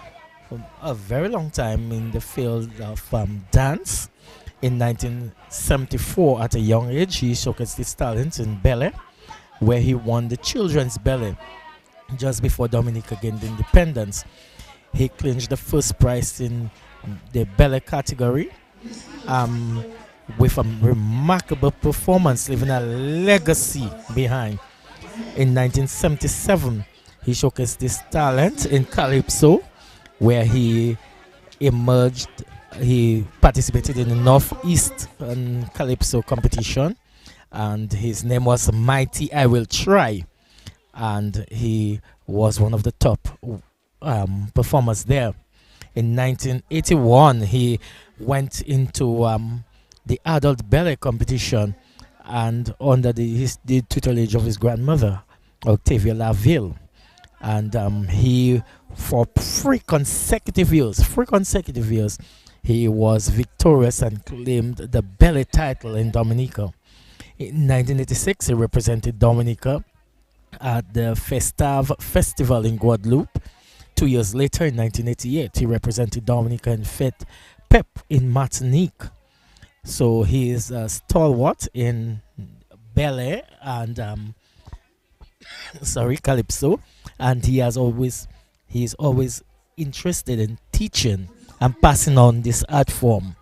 a very long time in the field of dance. In 1974, at a young age, he showcased his talents in ballet, where he won the children's ballet just before Dominica gained independence. He clinched the first prize in the ballet category with a remarkable performance, leaving a legacy behind. In 1977, he showcased his talent in Calypso, where he emerged. He participated in the Northeast Calypso competition, and his name was Mighty I Will Try, and he was one of the top performers there. In 1981, he went into the adult ballet competition, and under the tutelage of his grandmother, Octavia Laville, and he, for three consecutive years, he was victorious and claimed the ballet title in Dominica. In 1986, he represented Dominica at the Festav Festival in Guadeloupe. 2 years later, in 1988, he represented Dominica in Fête Pep in Martinique. So he is a stalwart in ballet and Calypso, and he is always interested in teaching and passing on this art form.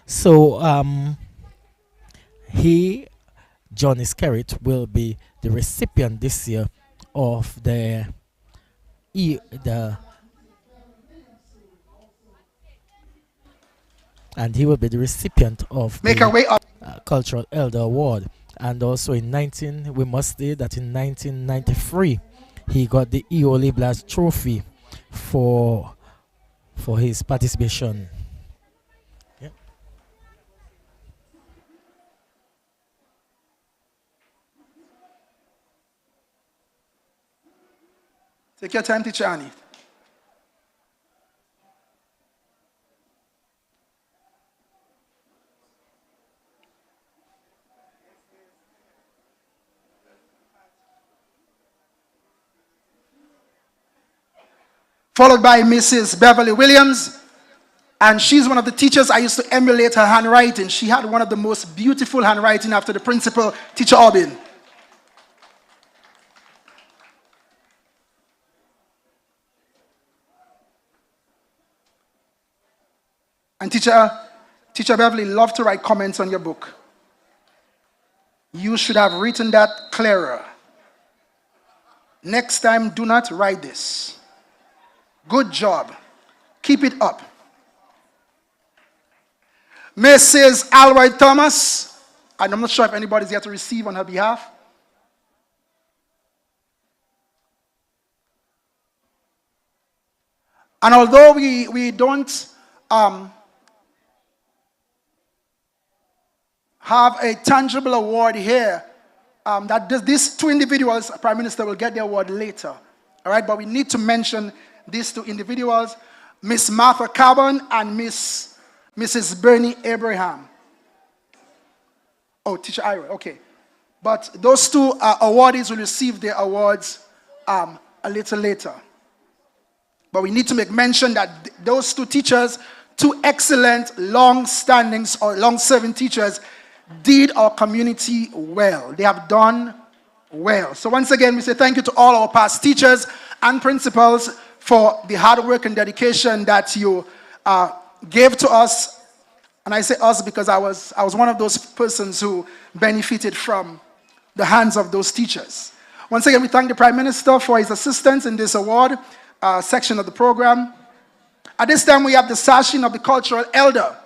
So Johnny Skerritt, will be the recipient this year of and he will be the recipient of the Cultural Elder Award. And also we must say that in 1993, he got the Eole Blas Trophy for his participation. Yeah. Take your time, Teacher Annie. Followed by Mrs. Beverly Williams. And she's one of the teachers I used to emulate her handwriting. She had one of the most beautiful handwriting after the principal, Teacher Aubin. And Teacher Beverly loved to write comments on your book. You should have written that clearer. Next time, do not write this. Good job. Keep it up. Mrs. Alroy Thomas, and I'm not sure if anybody's here to receive on her behalf. And although we don't have a tangible award here, these two individuals, Prime Minister, will get the award later. All right, but we need to mention these two individuals, Miss Martha Carbon and Mrs. Bernie Abraham. Oh, Teacher Ira, okay. But those two awardees will receive their awards a little later. But we need to make mention that those two teachers, two excellent, long-standing or long-serving teachers, did our community well. They have done well. So once again, we say thank you to all our past teachers and principals for the hard work and dedication that you gave to us. And I say us because I was one of those persons who benefited from the hands of those teachers. Once again, we thank the Prime Minister for his assistance in this award section of the program. At this time, we have the Sashing of the Cultural Elder.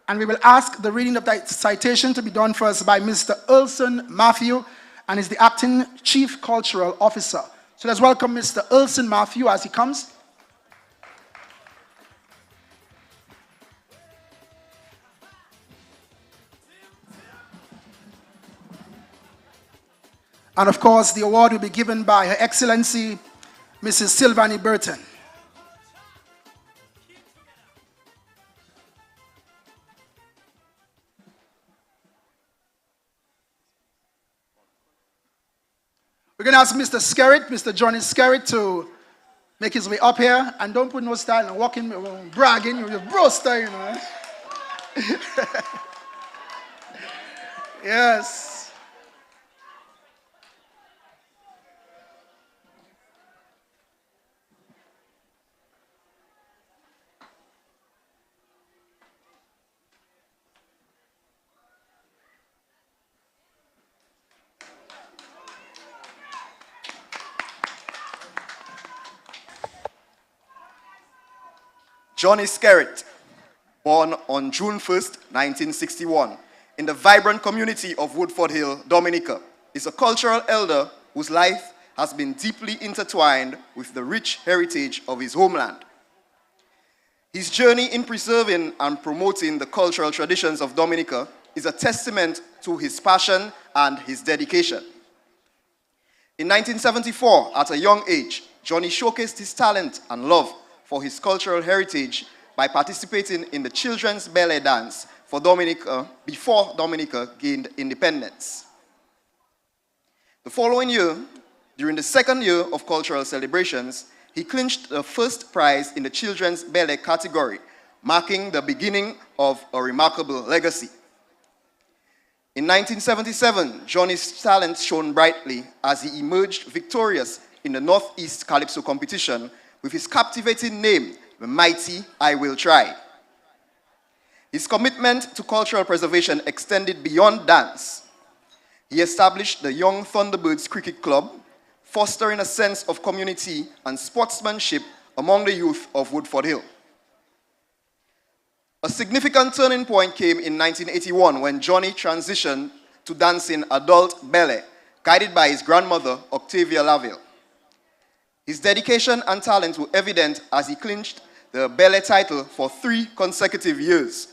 And we will ask the reading of that citation to be done first by Mr. Ulson Matthew, and is the Acting Chief Cultural Officer. So let's welcome Mr. Ulson Matthew as he comes. And of course, the award will be given by Her Excellency, Mrs. Sylvanie Burton. We're going to ask Mr. Skerritt, Mr. Johnny Skerritt, to make his way up here. And don't put no style and walk in bragging. You're bro style, you know. Yes. Johnny Skerritt, born on June 1st, 1961, in the vibrant community of Woodford Hill, Dominica, is a cultural elder whose life has been deeply intertwined with the rich heritage of his homeland. His journey in preserving and promoting the cultural traditions of Dominica is a testament to his passion and his dedication. In 1974, at a young age, Johnny showcased his talent and love for his cultural heritage by participating in the children's ballet dance for Dominica before Dominica gained independence. The following year, during the second year of cultural celebrations, he clinched the first prize in the children's ballet category, marking the beginning of a remarkable legacy. In 1977, Johnny's talent shone brightly as he emerged victorious in the Northeast Calypso competition with his captivating name, The Mighty I Will Try. His commitment to cultural preservation extended beyond dance. He established the Young Thunderbirds Cricket Club, fostering a sense of community and sportsmanship among the youth of Woodford Hill. A significant turning point came in 1981 when Johnny transitioned to dancing adult ballet, guided by his grandmother, Octavia Laville. His dedication and talent were evident as he clinched the ballet title for 3 consecutive years.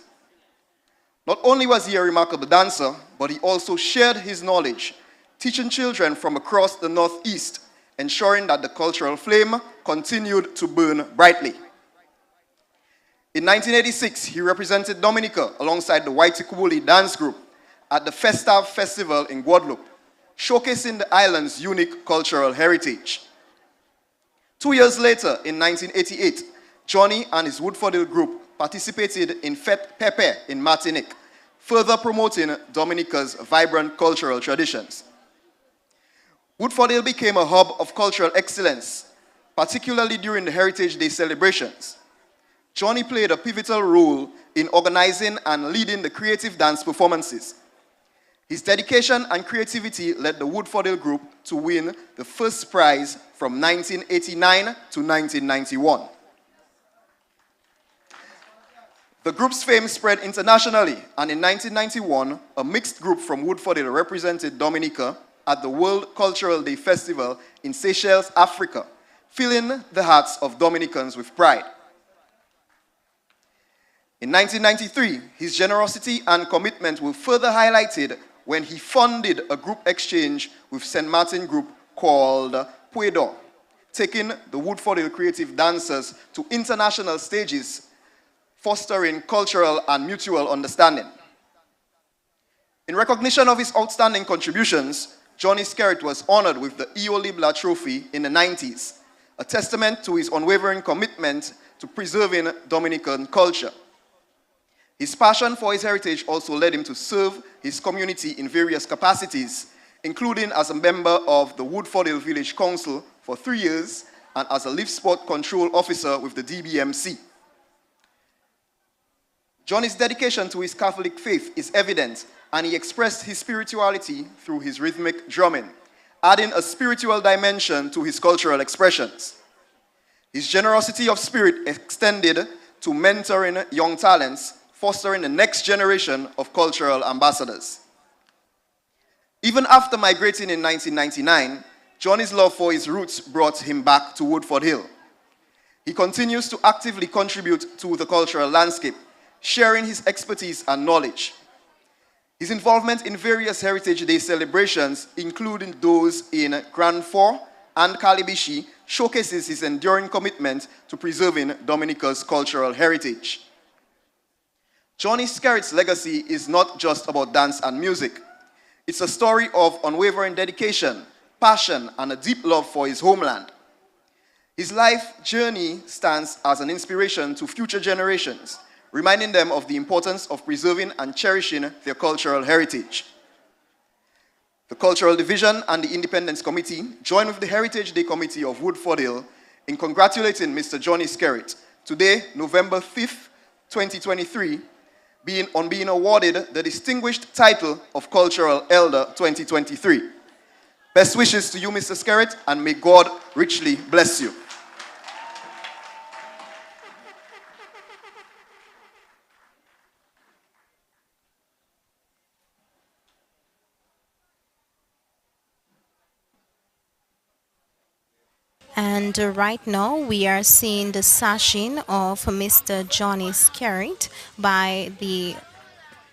Not only was he a remarkable dancer, but he also shared his knowledge, teaching children from across the Northeast, ensuring that the cultural flame continued to burn brightly. In 1986, he represented Dominica alongside the Waitikubuli dance group at the Festav Festival in Guadeloupe, showcasing the island's unique cultural heritage. 2 years later, in 1988, Johnny and his Woodford Hill group participated in Fête Pepe in Martinique, further promoting Dominica's vibrant cultural traditions. Woodford Hill became a hub of cultural excellence, particularly during the Heritage Day celebrations. Johnny played a pivotal role in organizing and leading the creative dance performances. His dedication and creativity led the Woodford Hill group to win the first prize from 1989 to 1991. The group's fame spread internationally, and in 1991, a mixed group from Woodford Hill represented Dominica at the World Cultural Day Festival in Seychelles, Africa, filling the hearts of Dominicans with pride. In 1993, his generosity and commitment were further highlighted when he funded a group exchange with St. Martin Group called Puedo, taking the Woodford Hill creative dancers to international stages, fostering cultural and mutual understanding. In recognition of his outstanding contributions, Johnny Skerritt was honored with the Io Libla Trophy in the 90s, a testament to his unwavering commitment to preserving Dominican culture. His passion for his heritage also led him to serve his community in various capacities, including as a member of the Woodford Hill Village Council for 3 years and as a lift sport control officer with the DBMC. Johnny's dedication to his Catholic faith is evident, and he expressed his spirituality through his rhythmic drumming, adding a spiritual dimension to his cultural expressions. His generosity of spirit extended to mentoring young talents, fostering the next generation of cultural ambassadors. Even after migrating in 1999, Johnny's love for his roots brought him back to Woodford Hill. He continues to actively contribute to the cultural landscape, sharing his expertise and knowledge. His involvement in various Heritage Day celebrations, including those in Grand Fort and Calibishi, showcases his enduring commitment to preserving Dominica's cultural heritage. Johnny Skerritt's legacy is not just about dance and music. It's a story of unwavering dedication, passion, and a deep love for his homeland. His life journey stands as an inspiration to future generations, reminding them of the importance of preserving and cherishing their cultural heritage. The Cultural Division and the Independence Committee join with the Heritage Day Committee of Woodford Hill in congratulating Mr. Johnny Skerritt today, November 5th, 2023, being awarded the distinguished title of Cultural Elder 2023. Best wishes to you, Mr. Skerritt, and may God richly bless you. And right now we are seeing the sashing of Mr. Johnny Skerritt by the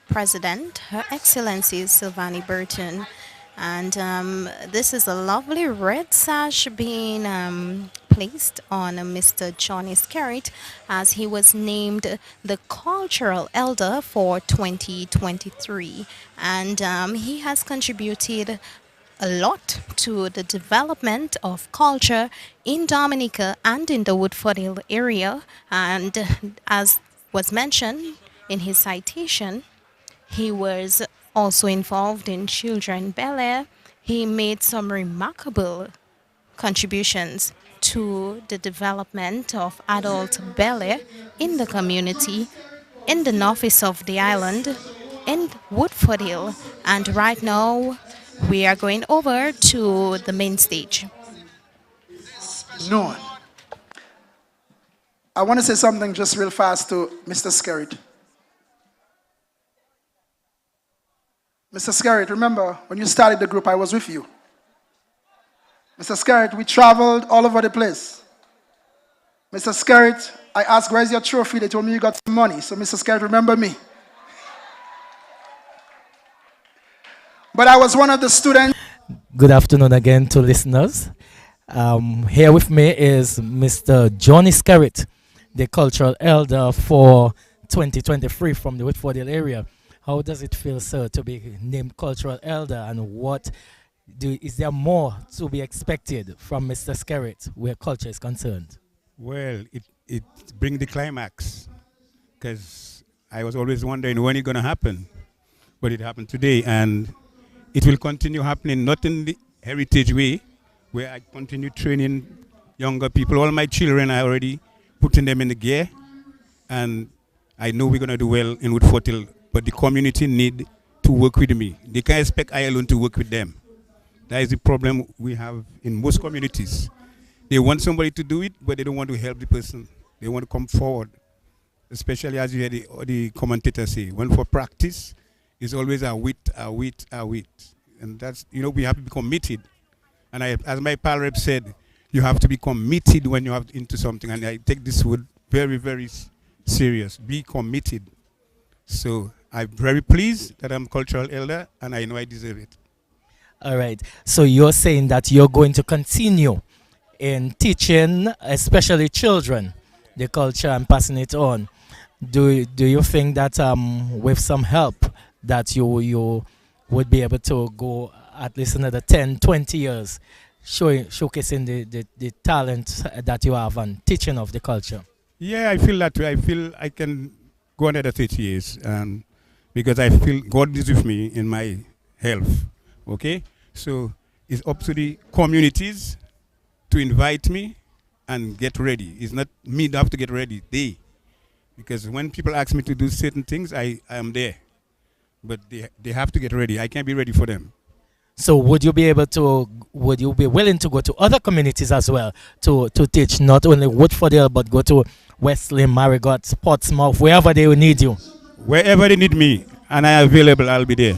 President, Her Excellency Sylvanie Burton. And this is a lovely red sash being placed on Mr. Johnny Skerritt as he was named the Cultural Elder for 2023. And he has contributed a lot to the development of culture in Dominica and in the Woodford Hill area. And as was mentioned in his citation, he was also involved in children ballet. He made some remarkable contributions to the development of adult ballet in the community, in the northeast of the island, in Woodford Hill. And right now, we are going over to the main stage. Noon. I want to say something just real fast to Mr. Skerritt. Mr. Skerritt, remember, when you started the group, I was with you. Mr. Scarrett, we traveled all over the place. Mr. Scarrett, I asked, where's your trophy? They told me you got some money. So, Mr. Scarrett, remember me. But I was one of the students. Good afternoon again to listeners. Here with me is Mr. Johnny Scarrett, the cultural elder for 2023 from the Woodford area. How does it feel, sir, to be named cultural elder, and is there more to be expected from Mr. Scarrett where culture is concerned? Well, it brings the climax, because I was always wondering when it's going to happen, but it happened today, and it will continue happening, not in the heritage way, where I continue training younger people. All my children, I already putting them in the gear, and I know we're going to do well in Woodford Hill, but the community need to work with me. They can't expect I alone to work with them. That is the problem we have in most communities. They want somebody to do it, but they don't want to help the person. They want to come forward, especially as you hear the commentator say, when for practice, it's always a wit. And that's, we have to be committed. And as my pal rep said, you have to be committed when you have into something. And I take this word very, very serious. Be committed. So I'm very pleased that I'm cultural elder, and I know I deserve it. All right. So you're saying that you're going to continue in teaching, especially children, the culture and passing it on. Do you think that with some help that you would be able to go at least another 10, 20 years showcasing the talent that you have and teaching of the culture? Yeah, I feel that way. I feel I can go another 30 years because I feel God is with me in my health. Okay? So it's up to the communities to invite me and get ready. It's not me that have to get ready, because when people ask me to do certain things, I am there. But they have to get ready. I can't be ready for them. So would you be willing to go to other communities as well to teach, not only Woodford Hill, but go to Wesley, Marigot, Portsmouth, wherever they will need you? Wherever they need me and I am available, I'll be there.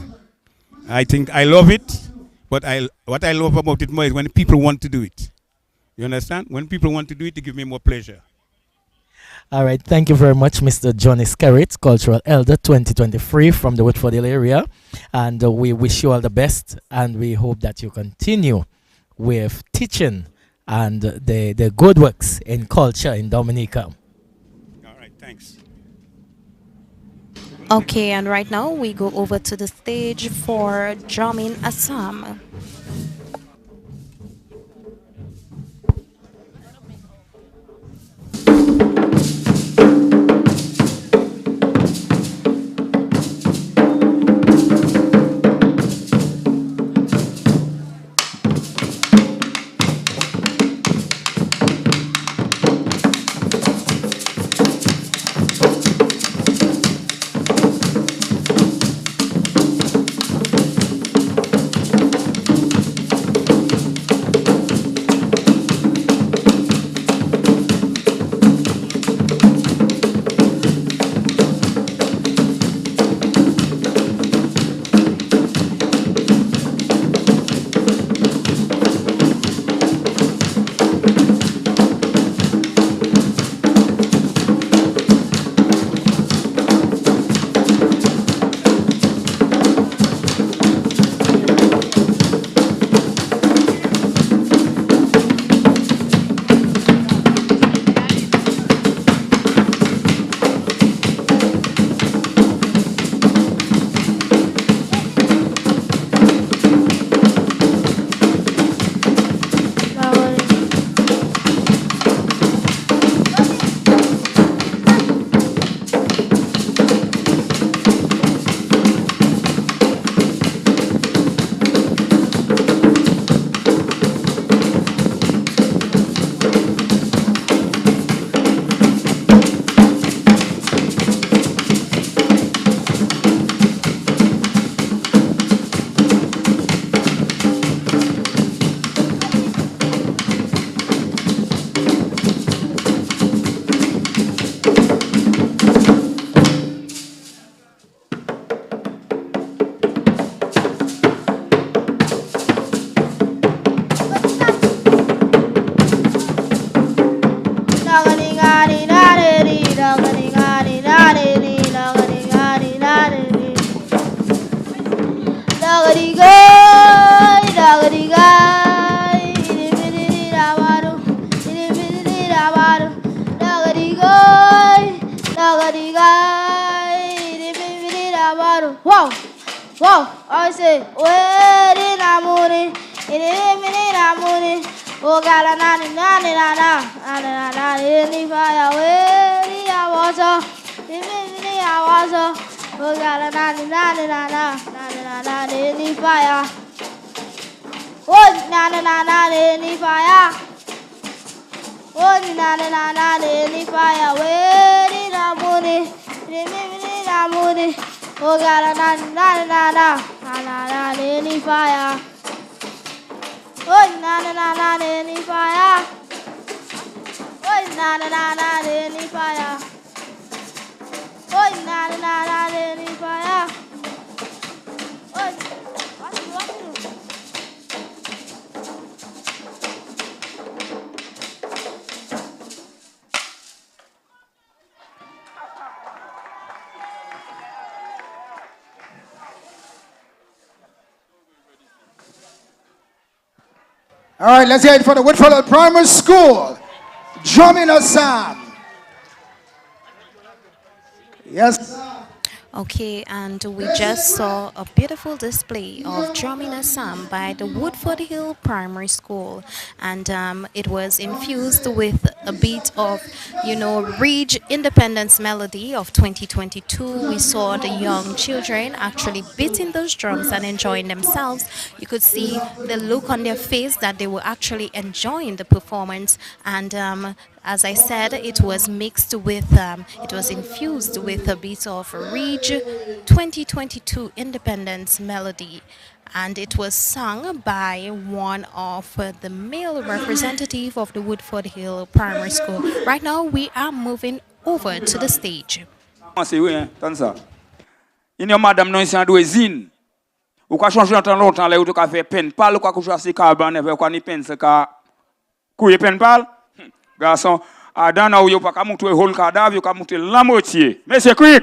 I think I love it, but what I love about it more is when people want to do it. You understand? When people want to do it, they give me more pleasure. All right. Thank you very much, Mr. Johnny Scarrett, Cultural Elder 2023 from the Woodford Hill area. And we wish you all the best, and we hope that you continue with teaching and the good works in culture in Dominica. All right. Thanks. Okay, and right now we go over to the stage for Jamin Assam. Whoa, whoa. I say, where did I move it? It is me, I move it. Oh, God, na na na na na na na. In the fire, where did I water? In the water. Oh, God, na na na na na na na. In the fire. Oh, na na na na. In the fire. Oh, na na na na. In the fire, where did I move it? Oh God, na na na na na in the fire. Oh na na na na in the fire. Oh na na na na in the fire. Oh na na na na in the fire. Oh, what? All right, let's hear it for the Woodford Primary School. Drumming a psalm. Yes. Okay, and we just saw a beautiful display of drumming a psalm by the Woodford Hill Primary School, and it was infused with a beat of, Ridge Independence Melody of 2022. We saw the young children actually beating those drums and enjoying themselves. You could see the look on their face that they were actually enjoying the performance, and as I said, it was mixed with, it was infused with a bit of Ridge 2022 Independence Melody. And it was sung by one of the male representative of the Woodford Hill Primary School. Right now, we are moving over to the stage. Madame non c'est deux zines. Ou quoi changer en temps longtemps là où tu faire peine pâle ou quoi que choisir carbone avec quoi ni peine c'est ka couiller peine pâle. Garçon, Adam n'a pas qu'à monter le cadavre, il a monter la moitié. Mais c'est quick.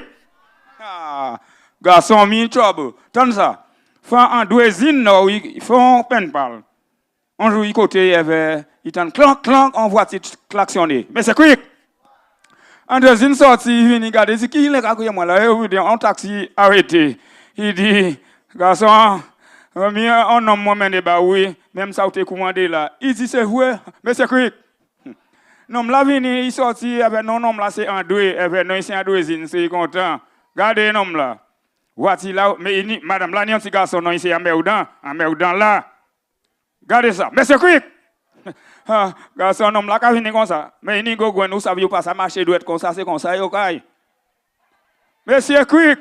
Garçon, mi trouble. Tant ça. Fin en deux zines, ils font peine pâle. Un jour, il côté, il t'en clank, clank, on voit il klaxonner. Mais c'est quick. En deux zines sorti, il vient regarder, c'est qui il est à moi là, un taxi arrêté. Il dit, garçon, un homme moi-même débat, oui, même ça, tu es commandé là. Il dit, c'est vrai, mais c'est quick. Non, la vini, il sorti avec non nom là, c'est André, avec non, c'est André, c'est content. Gardez nom là. Voici là, mais madame là, un petit garçon, non, c'est Ameudan là. Gardez ça. Mais c'est quick. Garçon, nom là, quand vini comme ça. Mais il go nous savez pas, ça marche doit être comme ça, c'est comme ça, yo kai. Mais c'est quick.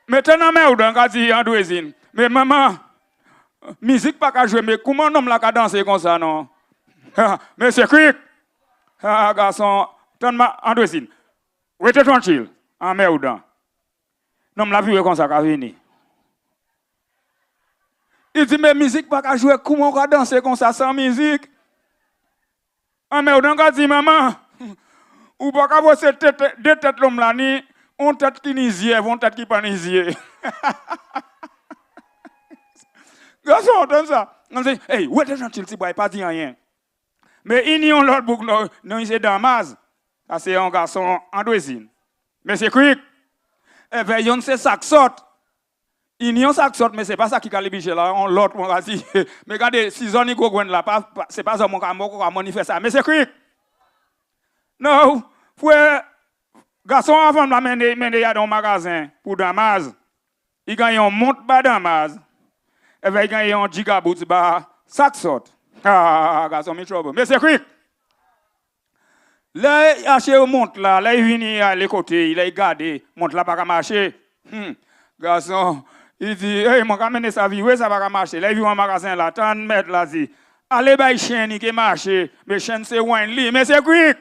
Maintenant, Ameudan, quand dit André, mais maman, musique pas qu'à jouer, mais comment nom là, qu'à danser comme ça, non? Mais c'est quick. Ah, garçon, donne-moi en deuxième. Restez tranquille, en mer ou dans. Non, la vie est comme ça, qu'a venu. Il dit, mais musique, pas qu'à jouer, comment on va danser comme ça sans musique? En mer ou dans, qu'a dit, maman, ou pas qu'à voir cette tête, deux têtes l'homme là, ni, on tête qui nisier, on tête qui pas nisier. Garçon, donne ça. On dit, hey, restez tranquille, si vous pas dit rien. Mais il y a l'autre boucle, non, c'est Damas. Ça, c'est un garçon en deuxième. Mais c'est quick. Et bien, il y a c'est ça qui sort. Il y a ça qui sort, mais ce n'est pas ça qui a les là. L'autre, on va dire. Mais regardez, si on est là, ce n'est pas ça qui a manifesté ça. Mais c'est quick. Non, pour garçon avant de mener dans un magasin pour Damas, il gagne un montre bas Damas. Et bien, il gagne un gigabout bas, ça qui sort. Ah, garçon, me trouble. Mais c'est quick. Là, il a acheté un montre là, là, il vient à l'écoté, il a gardé, montre là, pas marcher. Garçon, il dit, hey, mon gars, mener sa vie, oui, ça va marcher. Là, il vient au magasin là, 30 mètres là, dit, allez, bah, chien, qui marche, mais chien, c'est wine, mais c'est quick.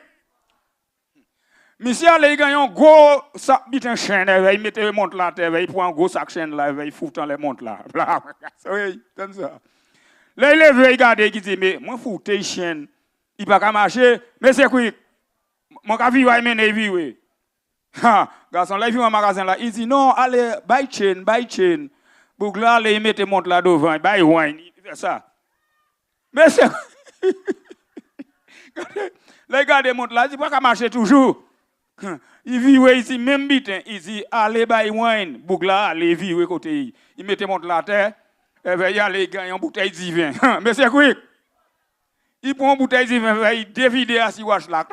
Monsieur, il gagne un gros sac, un chien, il met le montre là, il prend un gros sac chien là, il fout dans les montres là. Oui, comme ça. Là, il veut regarder, il dit, mais moi, fous tes chiens, il ne va pas marcher, mais c'est quick. Mon gars, il va mener, oui. Garçon, là, il vient au magasin, là, il dit, non, allez, buy chain. Pour là, allez, il met tes montres là devant, buy wine, il fait ça. Mais c'est. Là, regardez, montre là, il ne va pas marcher toujours. Il vivait ici, même bitin, ici, aller by wine, Bougla, aller vivre côté. Il mettait mon la terre, et ben, il allait gagner une bouteille de vin. Mais c'est quick. Il prend une bouteille de vin, il dévide à si wash là.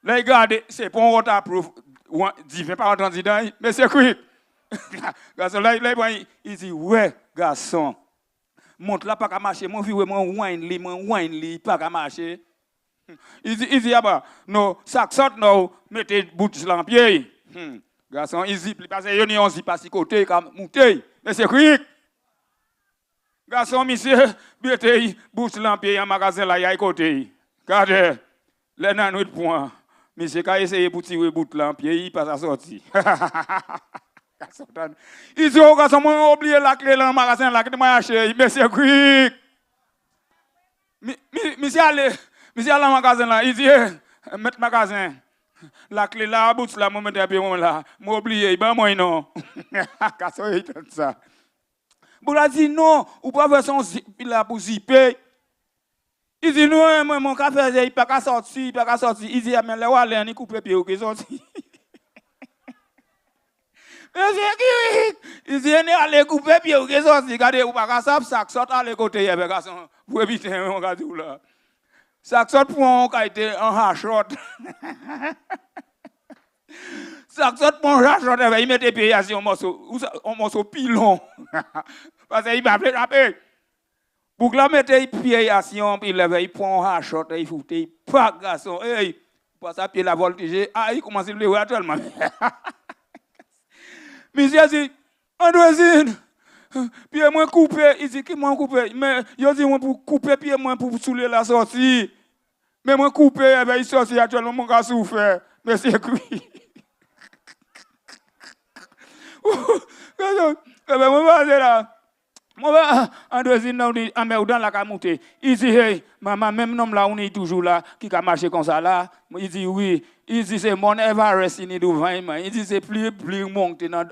Là, regardez, c'est pour un waterproof, divin pas entendu dedans, mais c'est quick. Garçon, là, il dit, ouais, garçon, montre là, pas qu'à marcher, mon vieux, mon wine, li, pas qu'à marcher. Il dit, ah bah, non, ça saute, non, mettez bout de lampier. Garçon, il dit, parce que y a un zip à si côté, comme monter. Mais c'est quick. Garçon, monsieur, mettez bout de lampier en magasin là, il y a côté. Regardez, les nanous de point. Monsieur, quand il essaye de tirer bout de lampier, il passe à sortir. Il dit, oh, garçon, moi, oublié la clé dans le magasin là, que moi acheté. Mais c'est quick. Monsieur, allez. Monsieur à la magasin là, il dit, mettre magasin. La clé là, bout là, moi mettre un peu là. Moi oublié, ben moi non. Qu'est-ce que c'est ça? Boula dit non, ou pas faire son zip là pour zipper. Il dit non, moi mon café il pas qu'à sortir, pas qu'à sortir. Il dit mais là aller ni couper pied ou que sortir. Il dit on aller couper pied ou que sortir. Regardez ou pas qu'à ça sort aller côté avec garçon. Pour éviter on regarde là. Ça sort pour un été en hachot. Ça sort pour un hachot, il met des pieds à un morceau pilon. Parce qu'il m'a fait pour que la mette les pieds à un il prend un hachot, il fout, il pas garçon. Hey, passe à pied la voltige, il commence à le voir tellement. Monsieur dit, on doit dire. Pied moins coupé, il dit que moi coupé, mais il dit moi pour couper pied moins pour soulever la sortie. Mais moi coupé, il sortit actuellement mon gars souffert. Mais c'est cuit. Moi va là. Moi va en deuxième dans la camoute. Il dit hey, maman même nom là on est toujours là qui a marché comme ça là. Il dit oui. Il dit c'est mon Everest il est devant. Il dit c'est plus monter dans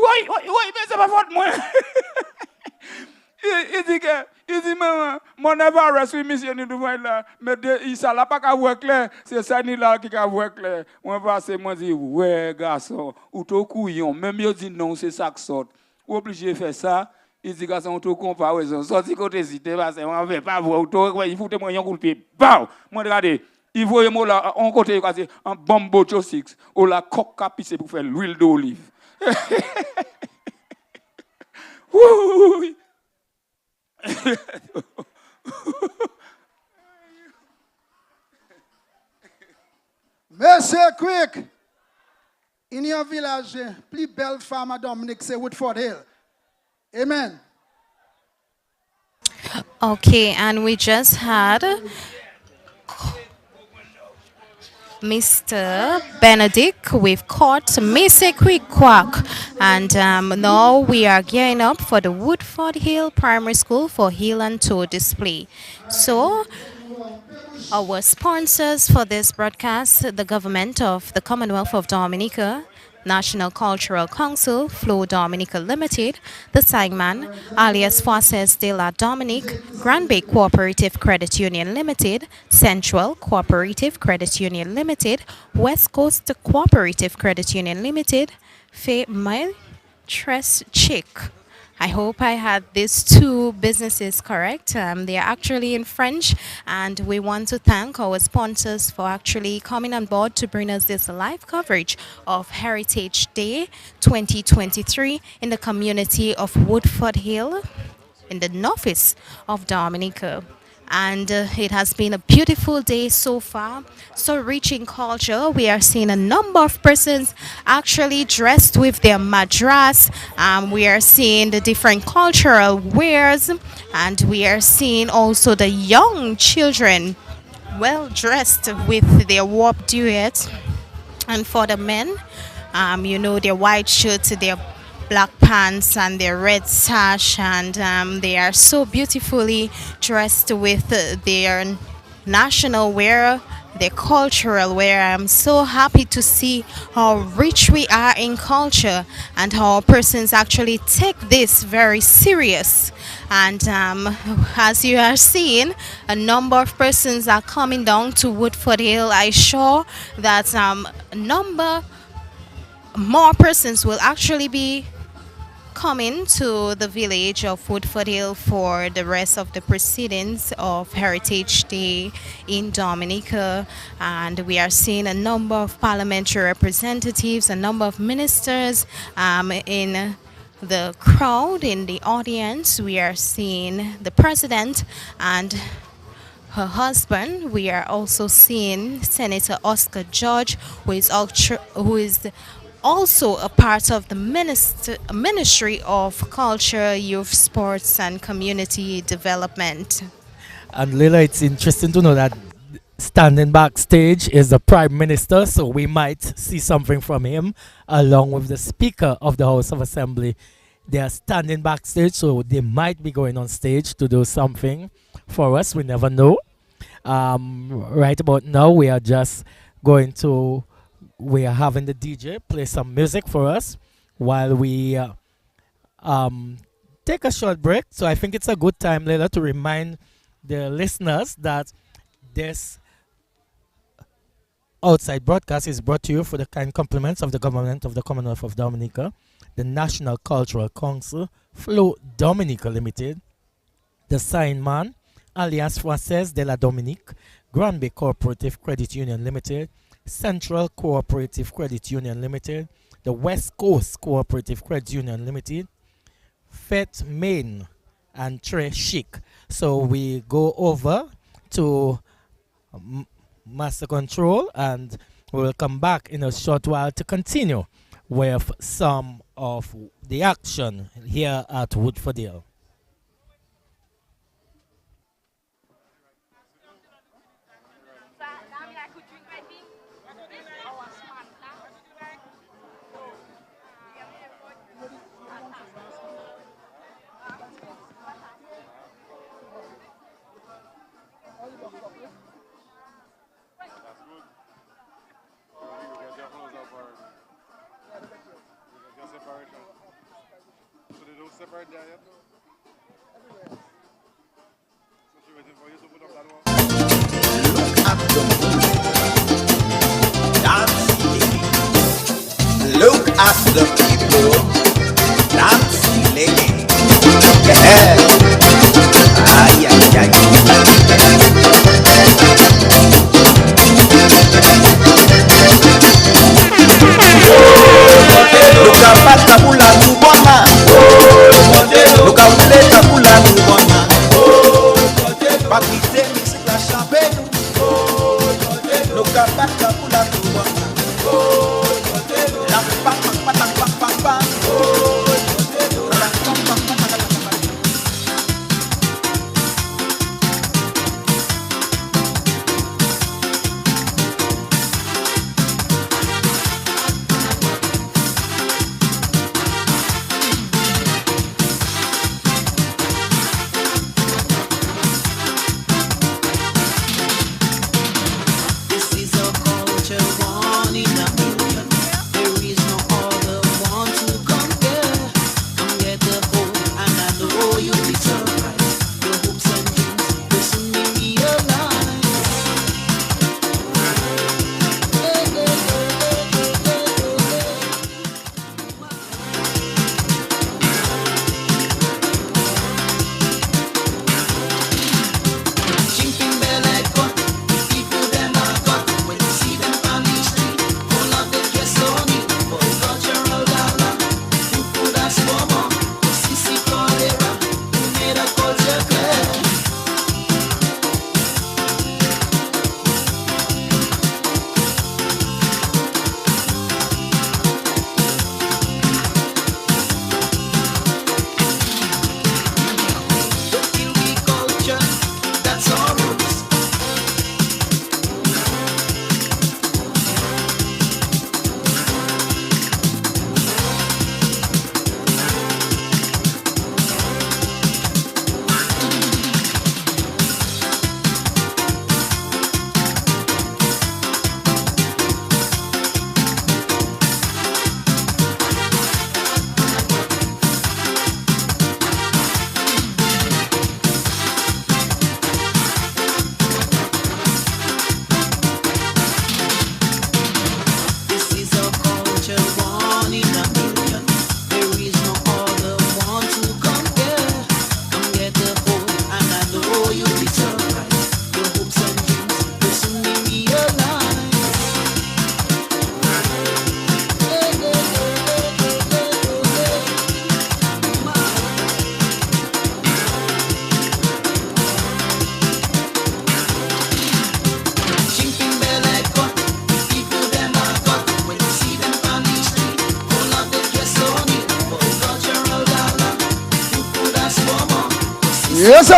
Oui, mais c'est pas faute moi. Il dit, maman, mon Everest, oui, monsieur, nous devons là. Mais il ne l'a pas qu'à voir clair. C'est ça, ni là, qui a voir clair. Moi, passe, moi, dis, ouais, garçon, ou ton couillon. Même il dit non, c'est ça qui sort. Ou obligé de faire ça. Il dit, garçon, ou ton comparaison. Sorti côté cité, parce qu'on ne veut pas voir. Il faut que moi, un coup de pied. Bah! Moi, regardez. Il voit moi là, en côté, un bombo six. Ou la coque capissée pour faire l'huile d'olive. Oui. Monsieur Quick, in your village, plus belle femme à Dominic, c'est Woodford Hill. Amen. Okay, and we just had Mr. Benedict. We've caught Mr. Quick Quack, and now we are gearing up for the Woodford Hill Primary School for Heel and Toe display. So, our sponsors for this broadcast, the government of the Commonwealth of Dominica, National Cultural Council, Flow Dominica Limited, the Sangman, alias Forces de la Dominique, Grand Bay Cooperative Credit Union Limited, Central Cooperative Credit Union Limited, West Coast Cooperative Credit Union Limited, Fe My Tress Chick. I hope I had these two businesses correct. They are actually in French, and we want to thank our sponsors for actually coming on board to bring us this live coverage of Heritage Day 2023 in the community of Woodford Hill in the northeast of Dominica. And it has been a beautiful day so far, so rich in culture. We are seeing a number of persons actually dressed with their madras. We are seeing the different cultural wares, and we are seeing also the young children well dressed with their warp duets. And for the men, their white shirts, their black pants and their red sash, and they are so beautifully dressed with their national wear, the cultural, where I'm so happy to see how rich we are in culture and how persons actually take this very serious. And as you are seeing, a number of persons are coming down to Woodford Hill. I sure that a number more persons will actually be coming to the village of Woodford Hill for the rest of the proceedings of Heritage Day in Dominica. And we are seeing a number of parliamentary representatives, a number of ministers in the crowd, in the audience. We are seeing the president and her husband. We are also seeing Senator Oscar George, who is also a part of the Ministry of Culture, Youth, Sports and Community Development. And Leila, it's interesting to know that standing backstage is the Prime Minister, so we might see something from him along with the Speaker of the House of Assembly. They are standing backstage, so they might be going on stage to do something for us. We never know. Right about now, we are having the DJ play some music for us while we take a short break. So I think it's a good time, Leila, to remind the listeners that this outside broadcast is brought to you for the kind compliments of the government of the Commonwealth of Dominica, the National Cultural Council, Flow Dominica Limited, the Sign Man, Alliance Française de la Dominique, Granby Cooperative Credit Union Limited, Central Cooperative Credit Union Limited, the West Coast Cooperative Credit Union Limited, FET Main, and Tre Chic. So we go over to Master Control and we'll come back in a short while to continue with some of the action here at Woodford Hill. Look at the people dancing again. Yeah. Ay, ay, ay. Look at Patabula Nubona. Look at Patabula Nubona. Papi se mix la champagne. Look at Patabula Nubona. This is a culture born in a million. There is no Yes, sir.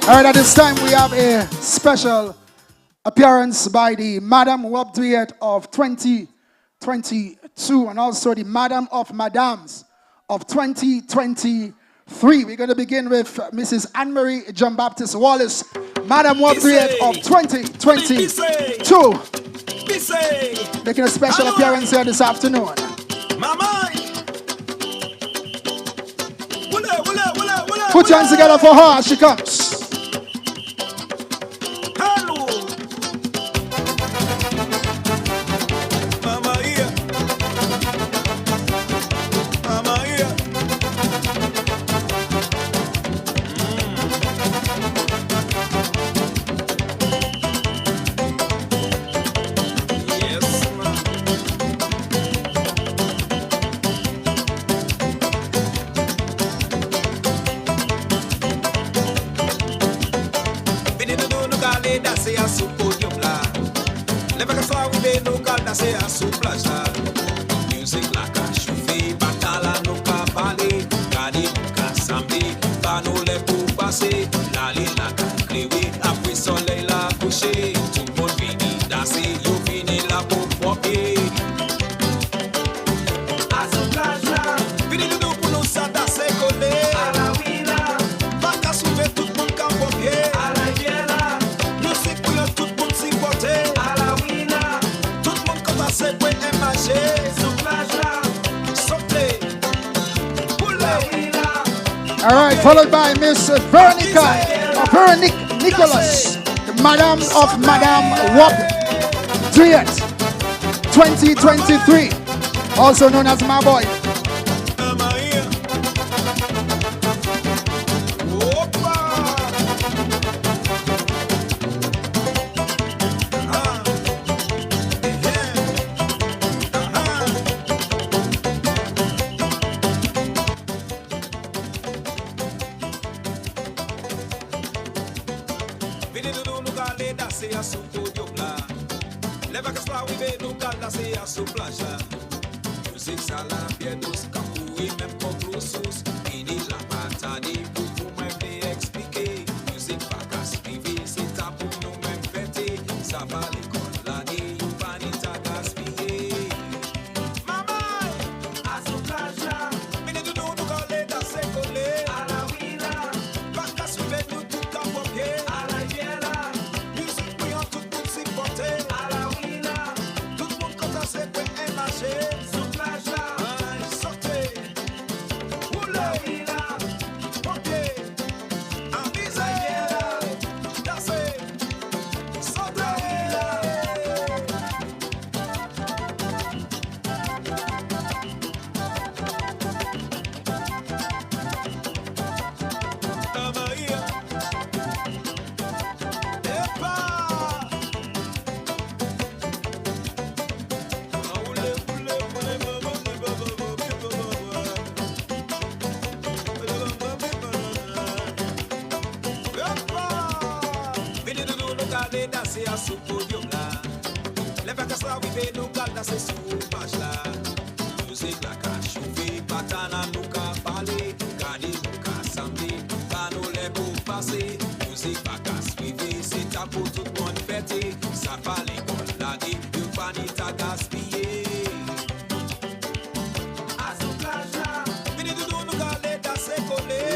All right, at this time we have a special appearance by the Madam Wop Duet of 2022 and also the Madam of Madams of 2023. We're going to begin with Mrs. Anne-Marie John Baptist Wallace, Madam Wop Duet of 2022. Making a special appearance here this afternoon. Put your hands together for her as she comes. All right, followed by Miss Veronica Nicholas, the Madam of Madam Wop Duet 2023, also known as my boy.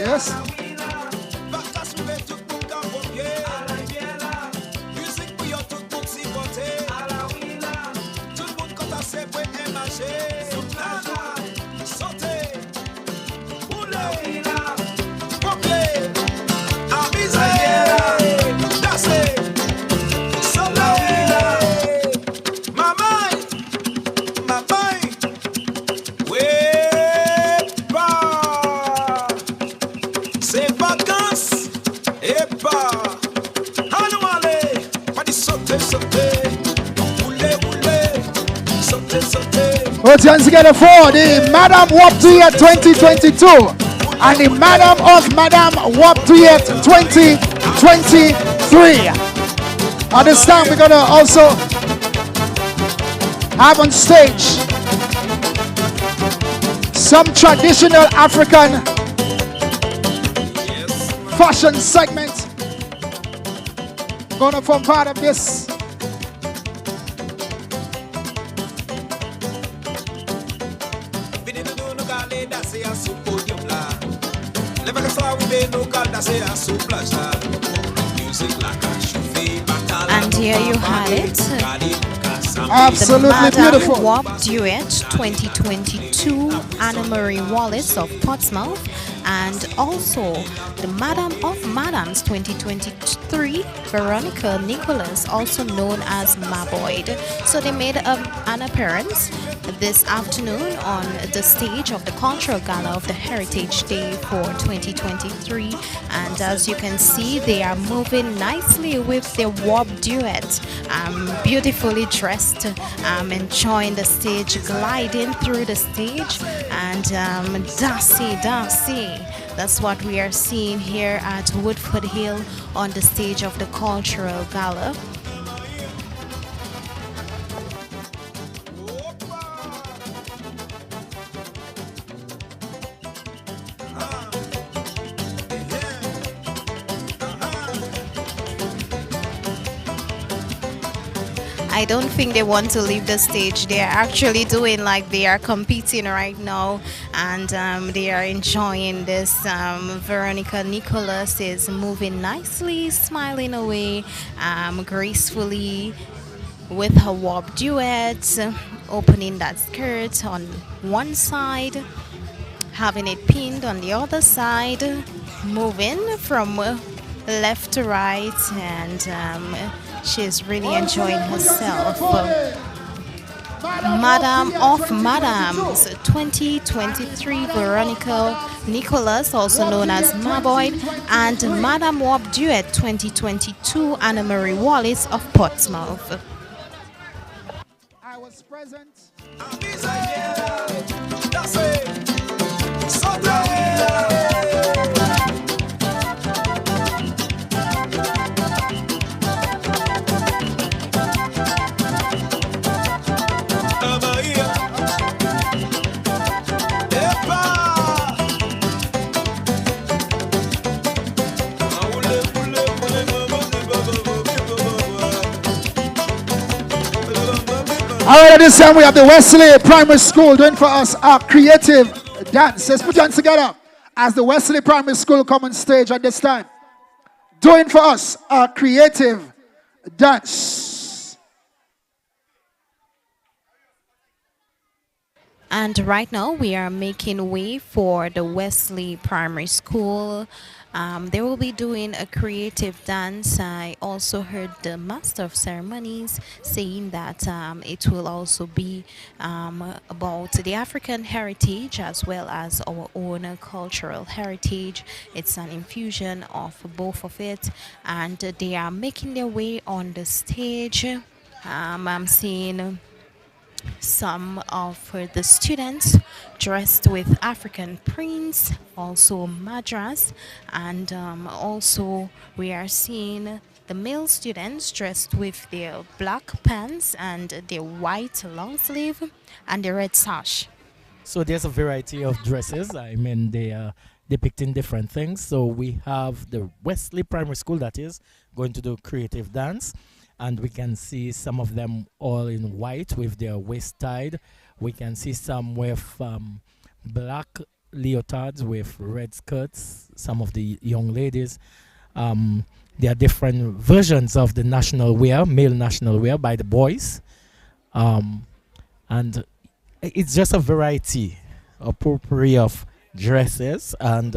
Yes. Put your hands together for the Madam Wop Duet 2022 and the Madam of Madam Wop Duet 2023. At this time, we're going to also have on stage Some traditional African fashion segment. Gonna form part of this. And here you have it. Absolutely the beautiful. Madam Wop Duet 2022, Anna Marie Wallace of Portsmouth, and also the Madam of Madams 2023, Veronica Nicholas, also known as Maboyd. So they made an appearance this afternoon on the stage of the Cultural Gala of the Heritage Day for 2023, and as you can see, they are moving nicely with their Wop Duet, beautifully dressed, enjoying the stage, gliding through the stage, and dancing. That's what we are seeing here at Woodford Hill on the stage of the Cultural Gala. I don't think they want to leave the stage. They are actually doing like they are competing right now, and they are enjoying this. Veronica Nicholas is moving nicely, smiling away gracefully with her Wop Duet, opening that skirt on one side, having it pinned on the other side, moving from left to right, and she's really enjoying herself. Madam of Madams 2023, Veronica Nicholas, also known as Maboyd, and Madam Wop Duet 2022, Anna Marie Wallace of Portsmouth. I was present. All right, at this time we have the Wesley Primary School doing for us our creative dance. Let's put your hands together as the Wesley Primary School come on stage at this time. Doing for us our creative dance. And right now we are making way for the Wesley Primary School. They will be doing a creative dance. I also heard the Master of Ceremonies saying that it will also be about the African heritage as well as our own cultural heritage. It's an infusion of both of it, and they are making their way on the stage. I'm seeing some of the students dressed with African prints, also madras, and also we are seeing the male students dressed with their black pants and their white long sleeve and the red sash. So there's a variety of dresses. I mean, they are depicting different things. So we have the Wesley Primary School that is going to do creative dance. And we can see some of them all in white with their waist tied. We can see some with black leotards with red skirts, some of the young ladies. There are different versions of the national wear, male national wear by the boys. And it's just a variety, a potpourri of dresses. And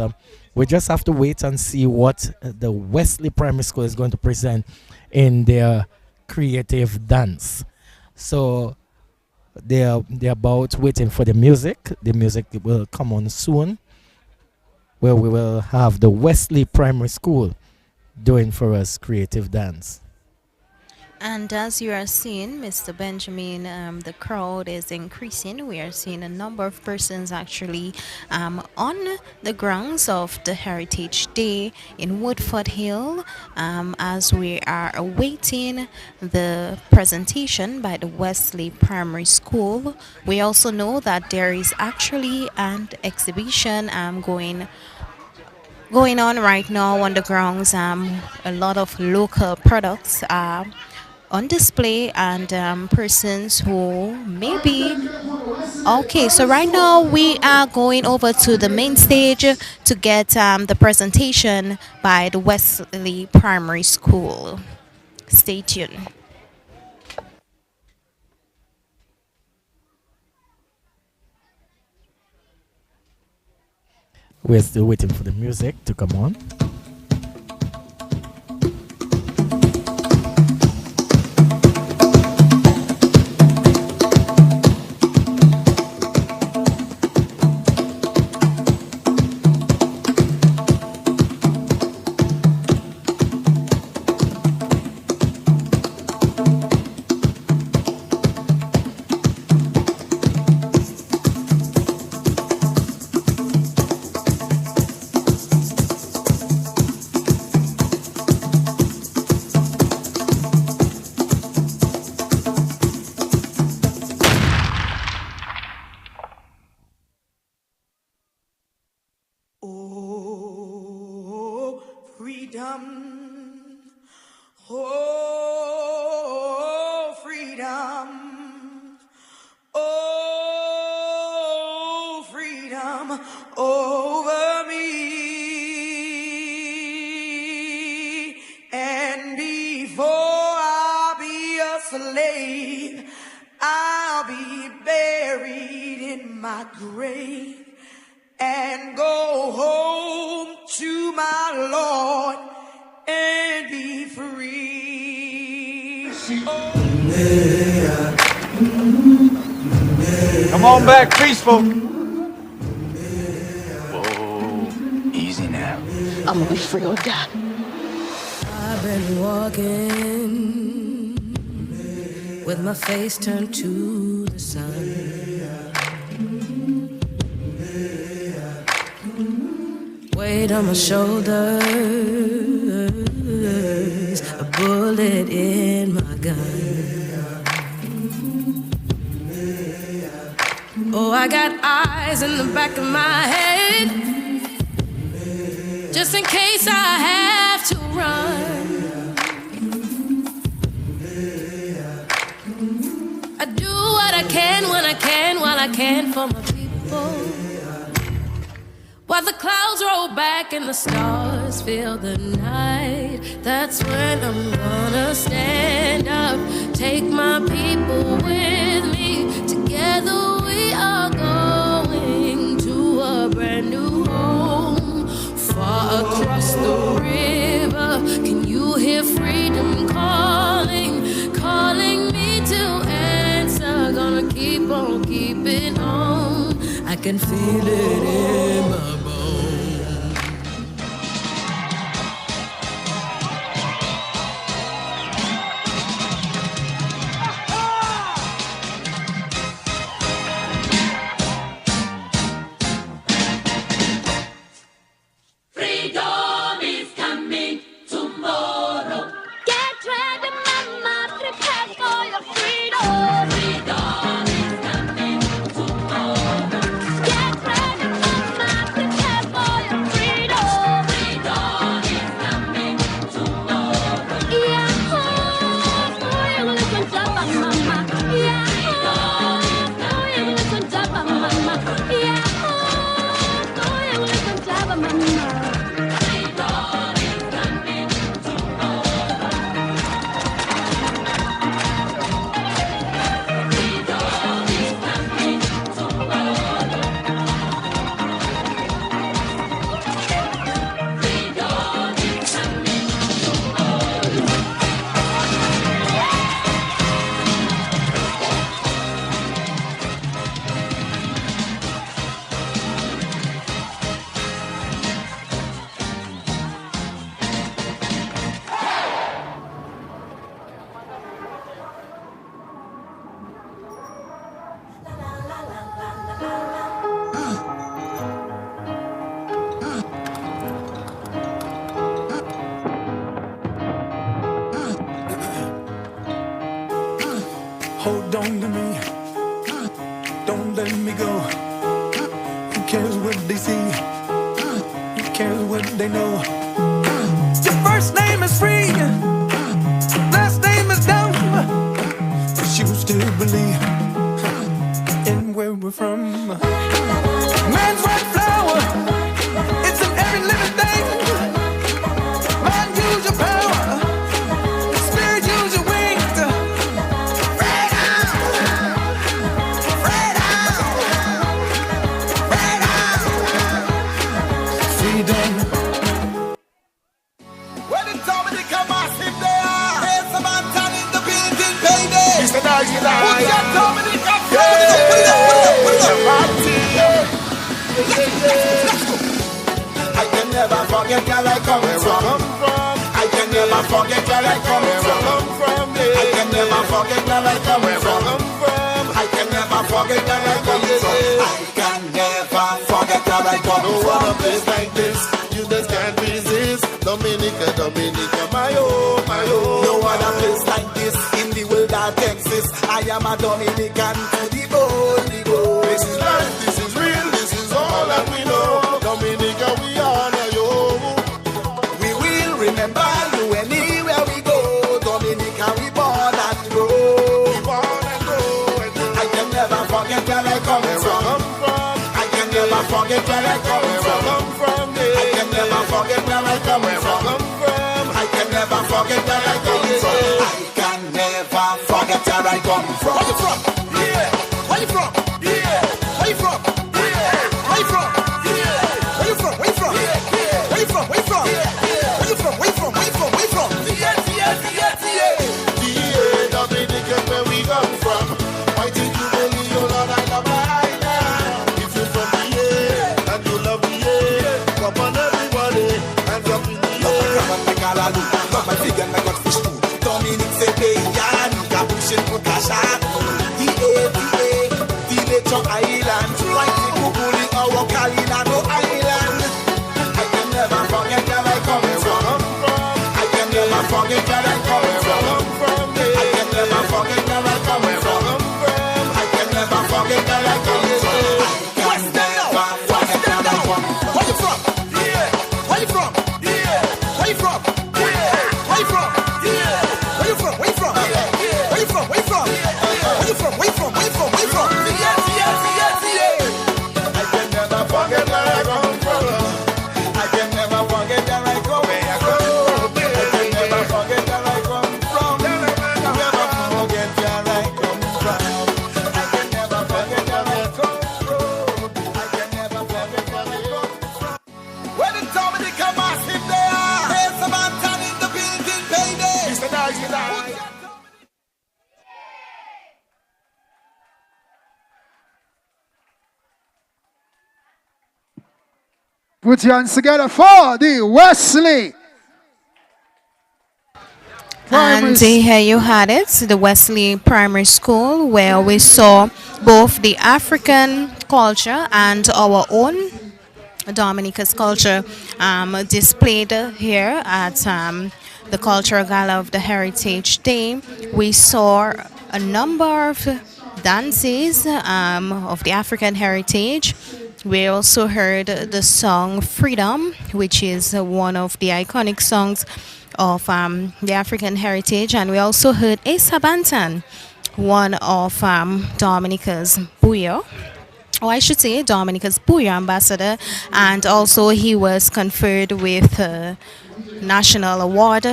we just have to wait and see what the Wesley Primary School is going to present in their creative dance. So they're about waiting for the music. The music will come on soon, where we will have the Wesley Primary School doing for us creative dance. And as you are seeing, Mr. Benjamin, the crowd is increasing. We are seeing a number of persons actually on the grounds of the Heritage Day in Woodford Hill as we are awaiting the presentation by the Wesley Primary School. We also know that there is actually an exhibition going on right now on the grounds. A lot of local products are on display and persons who maybe okay, so right now we are going over to the main stage to get the presentation by the Wesley Primary School. Stay tuned. We're still waiting for the music to come on. Over me, and before I'll be a slave, I'll be buried in my grave and go home to my Lord and be free. Come on back, peaceful. Easy now. I'm gonna be free or die. I've been walking with my face turned to the sun. Weight on my shoulders, a bullet in my gun. Oh, I got eyes in the back of my head, just in case I have to run. I do what I can when I can, while I can for my people. While the clouds roll back and the stars fill the night, that's when I'm gonna stand up, take my people with me. Together we are going to a brand new home, far across the river. Can you hear freedom calling, calling me to answer? Gonna keep on keeping on. I can feel it in my Freedom is coming tomorrow. Get ready, mama, prepare for your freedom. Freedom is coming tomorrow. Get ready, mama, prepare Hold on to me. Don't let me go. Who cares what they see? Who cares what they know? Your first name is free. Last name is dumb. But you still believe in where we're from. Man's white flower. It's in every living thing. Mind, use your power. Spirit, use your wings. Freedom! When it's Dominica massive they are. Here's some Anton in the building, baby. Mr. Nice guy. Put your Dominica I can never forget where I come from. I can never forget where I come from. I can never forget where I come from. I can never forget where I come from. I can never forget where I come from. A place like this, you just can't resist. Dominica, Dominica, my oh, my oh. No other place like this in the world that exists. I am a Dominican to the bone, the bone. This is life, this is real, this is all that we know. Dominica, we honor you. We will remember you anywhere we go. Dominica, we born and grow. We born and grow. I can never forget where I come from. I can never forget where I come from. I can never forget where I come from. I can never forget where I come from. I can never forget where I come from. Where you from? Yeah. Where you from? Yeah. Where you from? Yeah. Where you from? Yeah. Where you from? Where you from? Yeah. Where you from? Where you from? Yeah. Where you from? Where you from? Where you from? Where you from? Dominica, where we come from. Why did you believe you Lord I love my island? If you're from the air and you love the air, come on everybody and jump in the air. Love my vegan, I got fish too. Dominic say they yan, Gabushin Kukasha. The nature island. Like the Kukuli or Kalina no island. I can never forget where I come from. I can never forget where I come from. I can never forget where I come from. I can never forget where I come from. I can never forget where I come from. Where you from? Yeah. Where you from? Yeah. Where you from? Yeah. Where you from? Yeah. Where you from? Where you from? Yeah. Where you from? Where you from? Where you from? Where you from? Where you from? Where you from? Yeah. I can never forget where I come from. I can never forget where I come from. I can never forget where I come from. Never forget where I come from. I can never forget where I come from. I can never forget where I come from. When the Dominica massive they are. Here's some Anton in the building, baby. Mr. Nice guy. Put your hands together for the Wesley Primary. And here you had it, the Wesley Primary School, where we saw both the African culture and our own Dominica's culture displayed here at the Cultural Gala of the Heritage Day. We saw a number of dances of the African heritage. We also heard the song Freedom, which is one of the iconic songs of the African heritage. And we also heard a Sabantan, one of Dominica's Bouyo, or I should say Dominica's Bouyo ambassador. And also he was conferred with a national award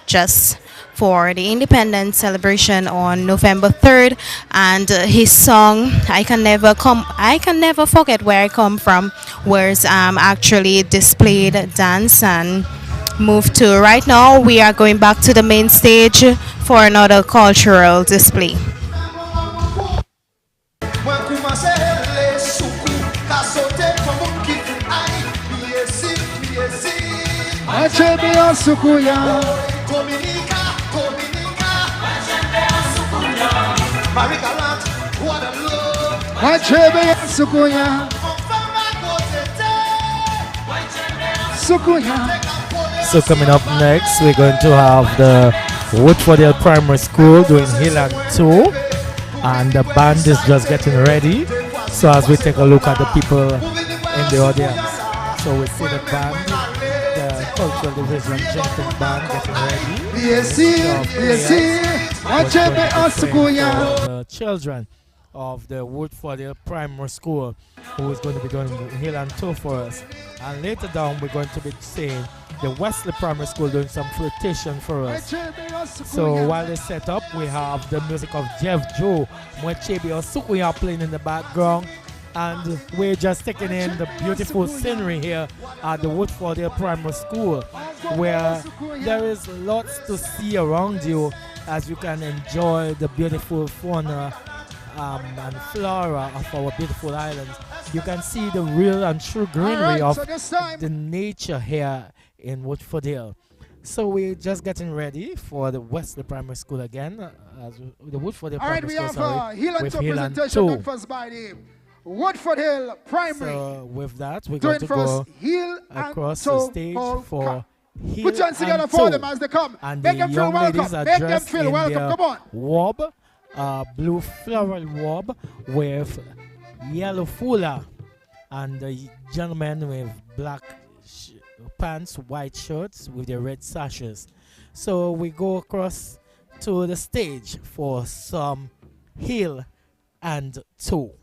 just for the independence celebration on November 3rd, and his song I can never forget where I come from was actually displayed dance and moved to. Right now we are going back to the main stage for another cultural display. So coming up next, we're going to have the Woodford Primary School doing Hill and 2. and the band is just getting ready. So as we take a look at the people in the audience, so we see the band, the cultural division Jenkins band getting ready. The children of the Woodford Hill Primary School, who is going to be doing the hill and toe for us. And later down, we're going to be seeing the Wesley Primary School doing some flirtation for us. So while they set up, we have the music of Jeff Joe, Mwechebe Osukuya playing in the background. And we're just taking in the beautiful scenery here at the Woodford Hill Primary School, where there is lots to see around you as you can enjoy the beautiful fauna and flora of our beautiful islands. You can see the real and true greenery of the nature here in Woodford Hill. So we're just getting ready for the Wesley Primary School again, the Woodford Hill Primary School. Alright, we have a Hill and Toe presentation done first by the Woodford Hill Primary. So with that, we're going to go across the stage for Hill put your hands together for them as they come. And Make the them feel young ladies welcome. are Make them dressed feel in welcome. their Come on. wob, blue floral wob with yellow fuller, and the gentlemen with black pants, white shirts with their red sashes. So we go across to the stage for some heel and toe.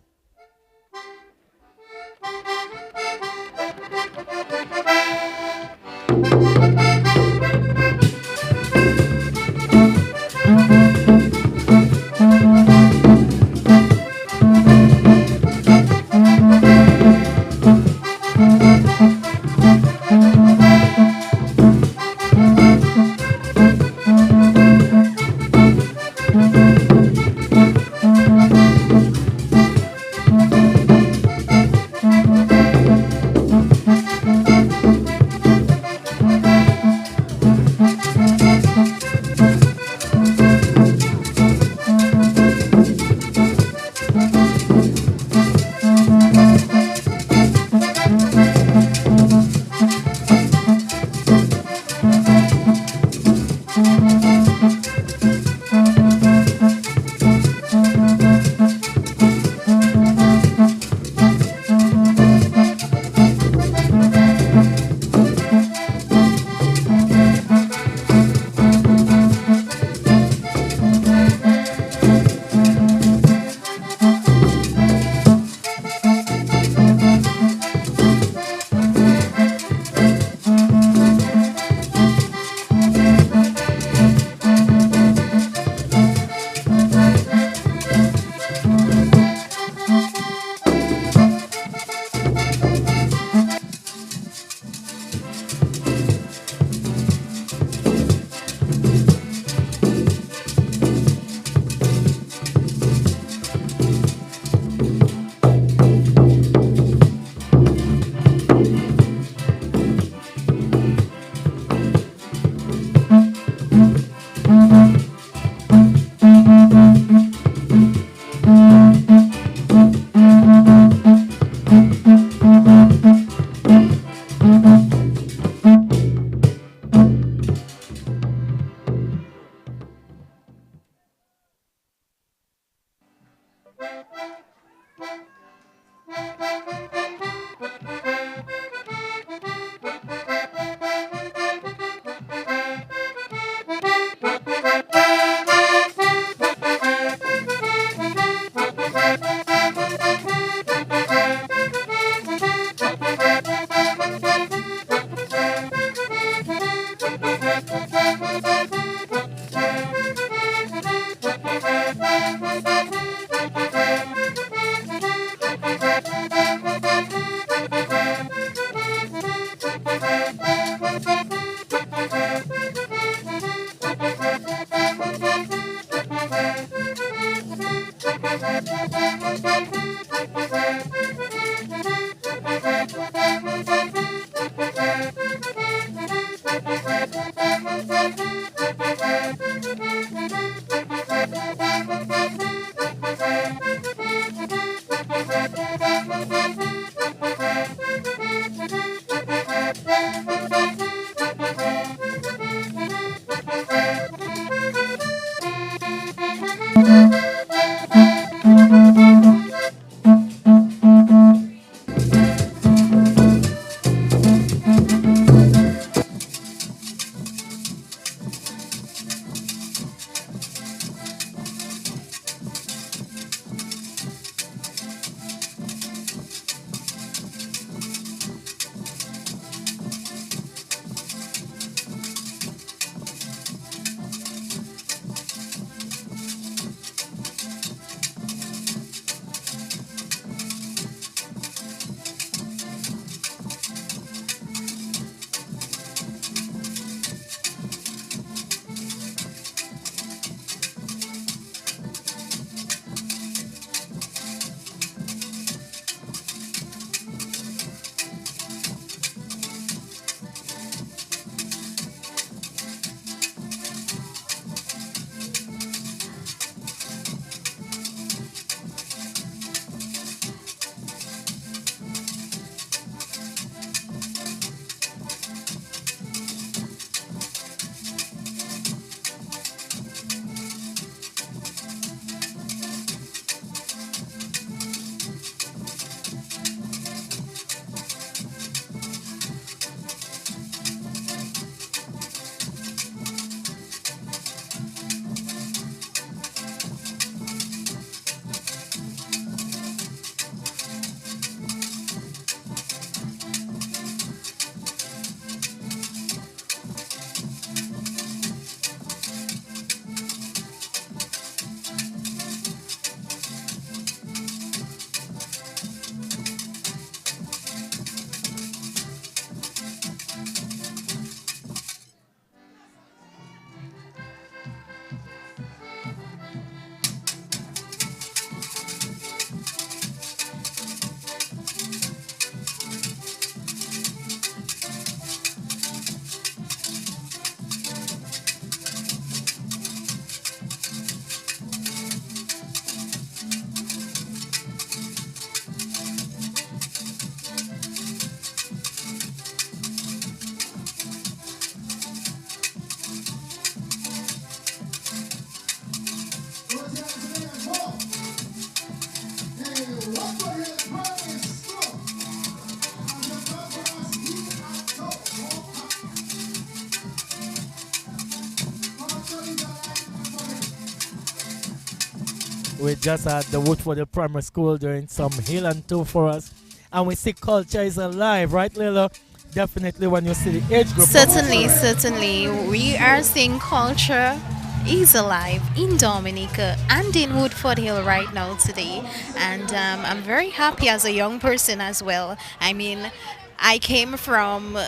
We just had the Woodford Primary School doing some hill and toe for us. And we see culture is alive, right, Lila? Definitely when you see the age group. Certainly. We are seeing culture is alive in Dominica and in Woodford Hill right now today. And I'm very happy as a young person as well. I mean, I came from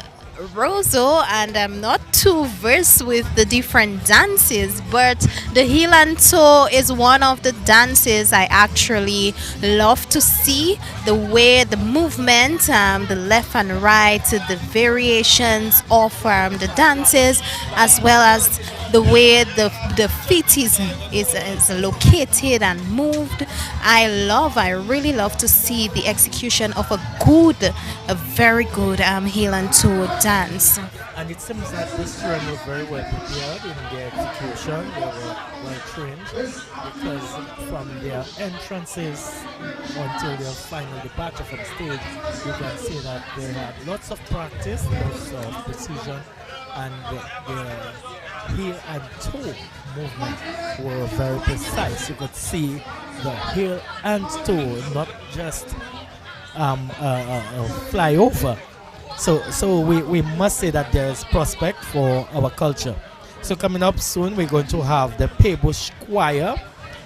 Roseau and I'm not too versed with the different dances, but the heel and toe is one of the dances I actually love to see. The way the movement, the left and right, the variations of the dances, as well as the way the feet is located and moved. I really love to see the execution of a very good heel and toe dance. And it seems that this children were very well prepared in their execution. They were well trained because from their entrances until their final departure from stage, you can see that they had lots of practice, lots of precision, and their heel and toe movement were very precise. You could see the heel and toe, not just fly over. So we must say that there is prospect for our culture. So coming up soon, we're going to have the Paybush Choir,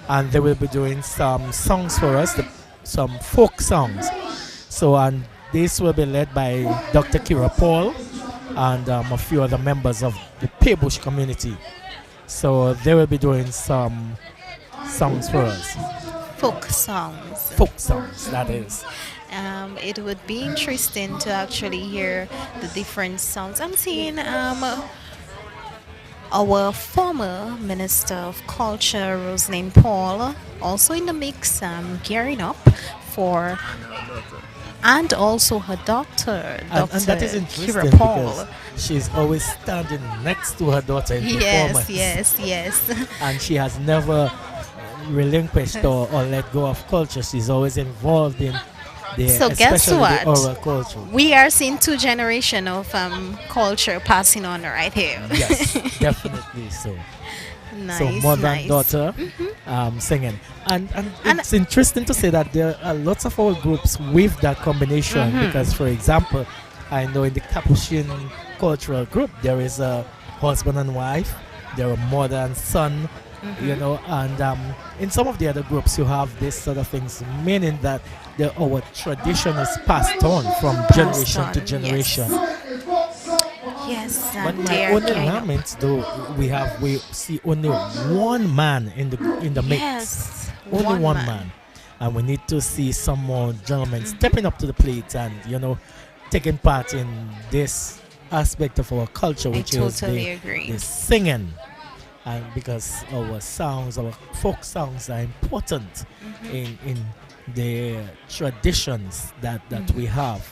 and they will be doing some songs for us, some folk songs. So, and this will be led by Dr. Kira Paul and a few other members of the Paybush community. So they will be doing some songs for us. Folk songs. Folk songs, that is. It would be interesting to actually hear the different songs. I'm seeing our former Minister of Culture, Roselyn Paul, also in the mix, gearing up for, and also her daughter, Dr. And that is interesting Kira Paul. because she's always standing next to her daughter in performance. Yes. And she has never relinquished or let go of culture. She's always involved in so guess what? the oral culture. We are seeing two generations of culture passing on right here. Yes, definitely so. Nice, so mother nice. and daughter singing. And it's interesting to say that there are lots of our groups with that combination because, for example, I know in the Capuchin cultural group, there is a husband and wife, there are mother and son, you know, and in some of the other groups you have this sort of things, meaning that our tradition is passed on from generation to generation. Yes, but my only lament, though, we see only one man in the mix. Yes, only one man. And we need to see some more gentlemen stepping up to the plate and, you know, taking part in this aspect of our culture, which is the singing. And because our songs, our folk songs are important in the traditions that we have.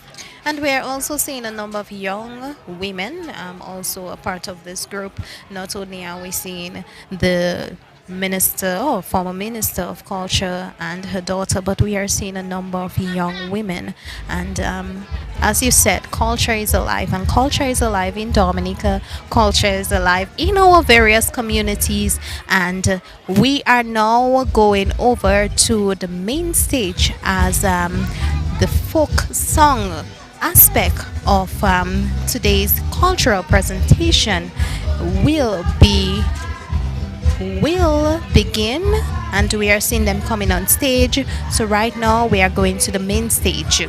And we're also seeing a number of young women also a part of this group. Not only are we seeing the former minister of culture and her daughter, but we are seeing a number of young women. And as you said, culture is alive, and culture is alive in Dominica. Culture is alive in our various communities, and we are now going over to the main stage as the folk song aspect of today's cultural presentation will begin, and we are seeing them coming on stage. So right now we are going to the main stage.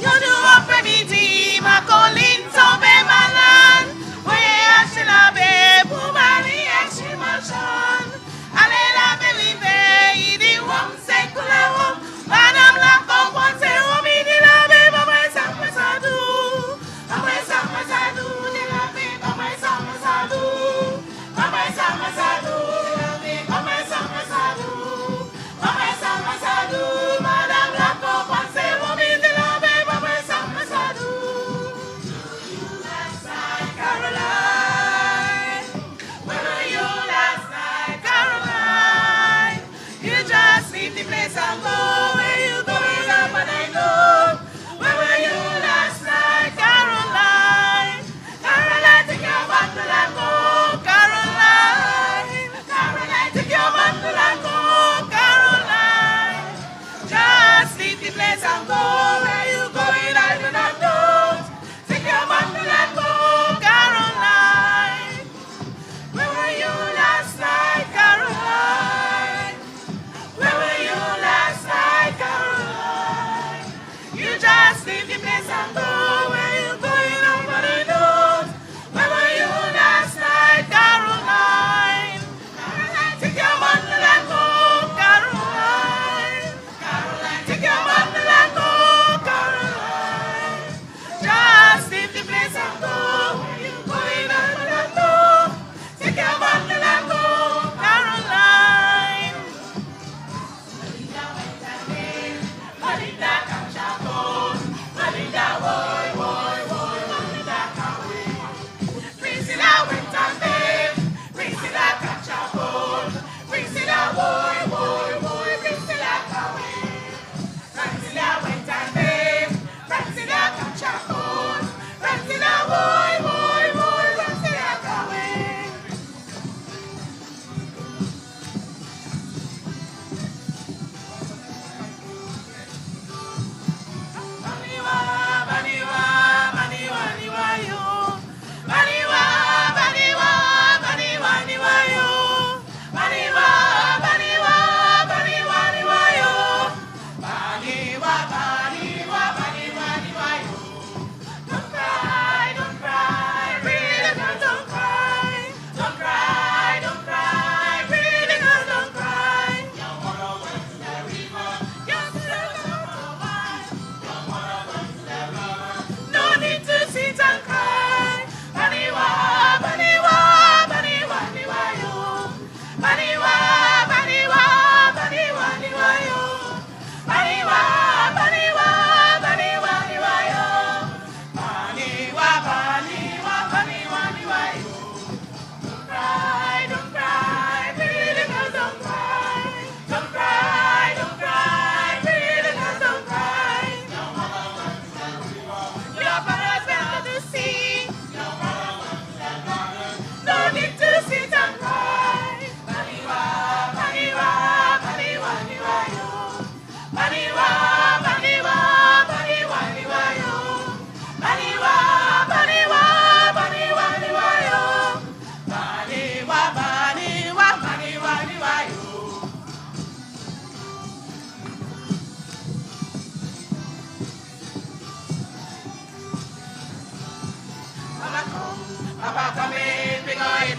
You do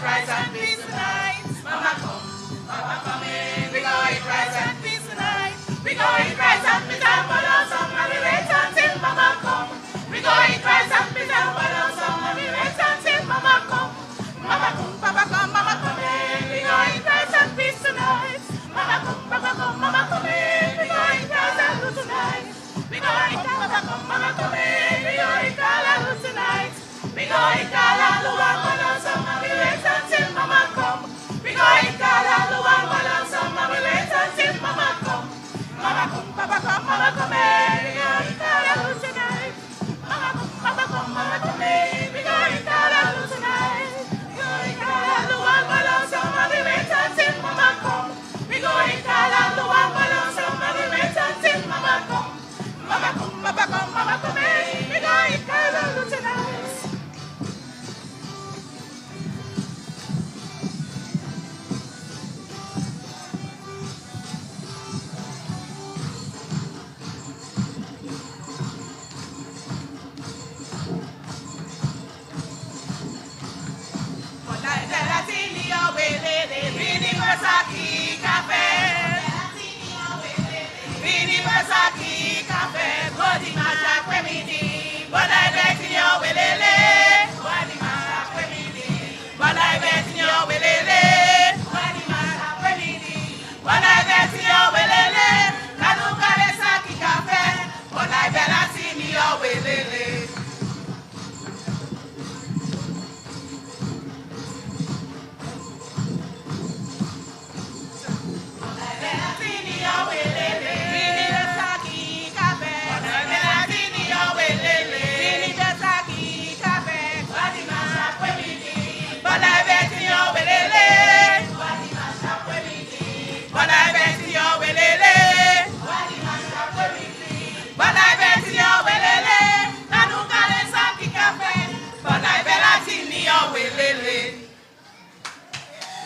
rice and peace tonight. Mama come in. We go eat rice and peace tonight. We go eat rice and peace and follow some and we wait until Mama come. We go eat rice and peace and follow some and we wait until Mama come. Mama come, Papa come, Mama come in. We go eat rice and peace tonight. Mama come, Papa come, Mama come in. We go eat rice and peace tonight. We go eat Papa come, Mama come in. We go eat Kalalu tonight. We go eat Kalalu and follow some and we wait until Mama come. We go eat Kalalu and follow some and we wait until Mama come. Mama come, Papa come, Mama come in. We go eat Kalalu tonight. Mama come, Papa come, Mama come in. We go eat Kalalu tonight. We go eat Kalalu and follow some and we wait until Mama come. We go eat Kalalu and follow some and we wait until Mama come. Mama come, Papa come, Mama come in. We go eat Kalalu tonight.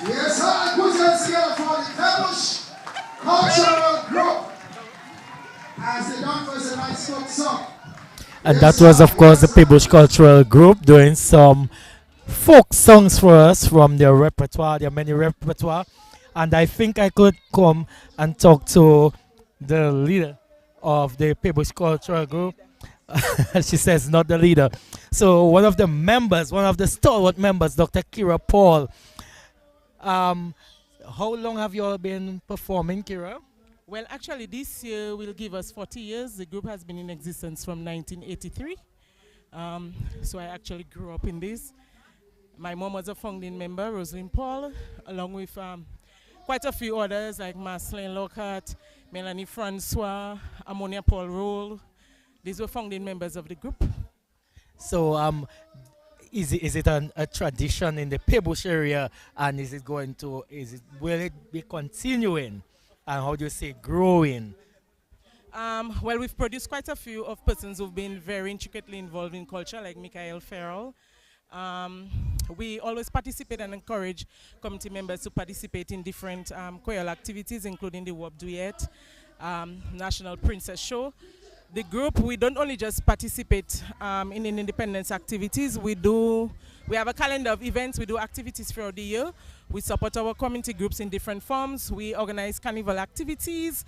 Yes, I put hands together for the Pebush Cultural Group as they done for us a nice folk song. And that was, of course, the Pebush Cultural Group doing some folk songs for us from their repertoire, their many repertoire. And I think I could come and talk to the leader of the Pebush Cultural Group. She says not the leader. So one of the members, one of the stalwart members, Dr. Kira Paul. How long have you all been performing, Kira? Well, actually, this year will give us 40 years. The group has been in existence from 1983. So I actually grew up in this. My mom was a founding member, Rosalind Paul, along with quite a few others like Marceline Lockhart, Melanie Francois, Ammonia Paul Roll. These were founding members of the group. So is it a tradition in the Pebush area, and will it be continuing, and how do you say growing? Well, we've produced quite a few of persons who've been very intricately involved in culture, like Michael Farrell. We always participate and encourage committee members to participate in different choral activities, including the WOP Duet, National Princess Show. The group, we don't only just participate in independence activities, we have a calendar of events, we do activities throughout the year. We support our community groups in different forms. We organize carnival activities,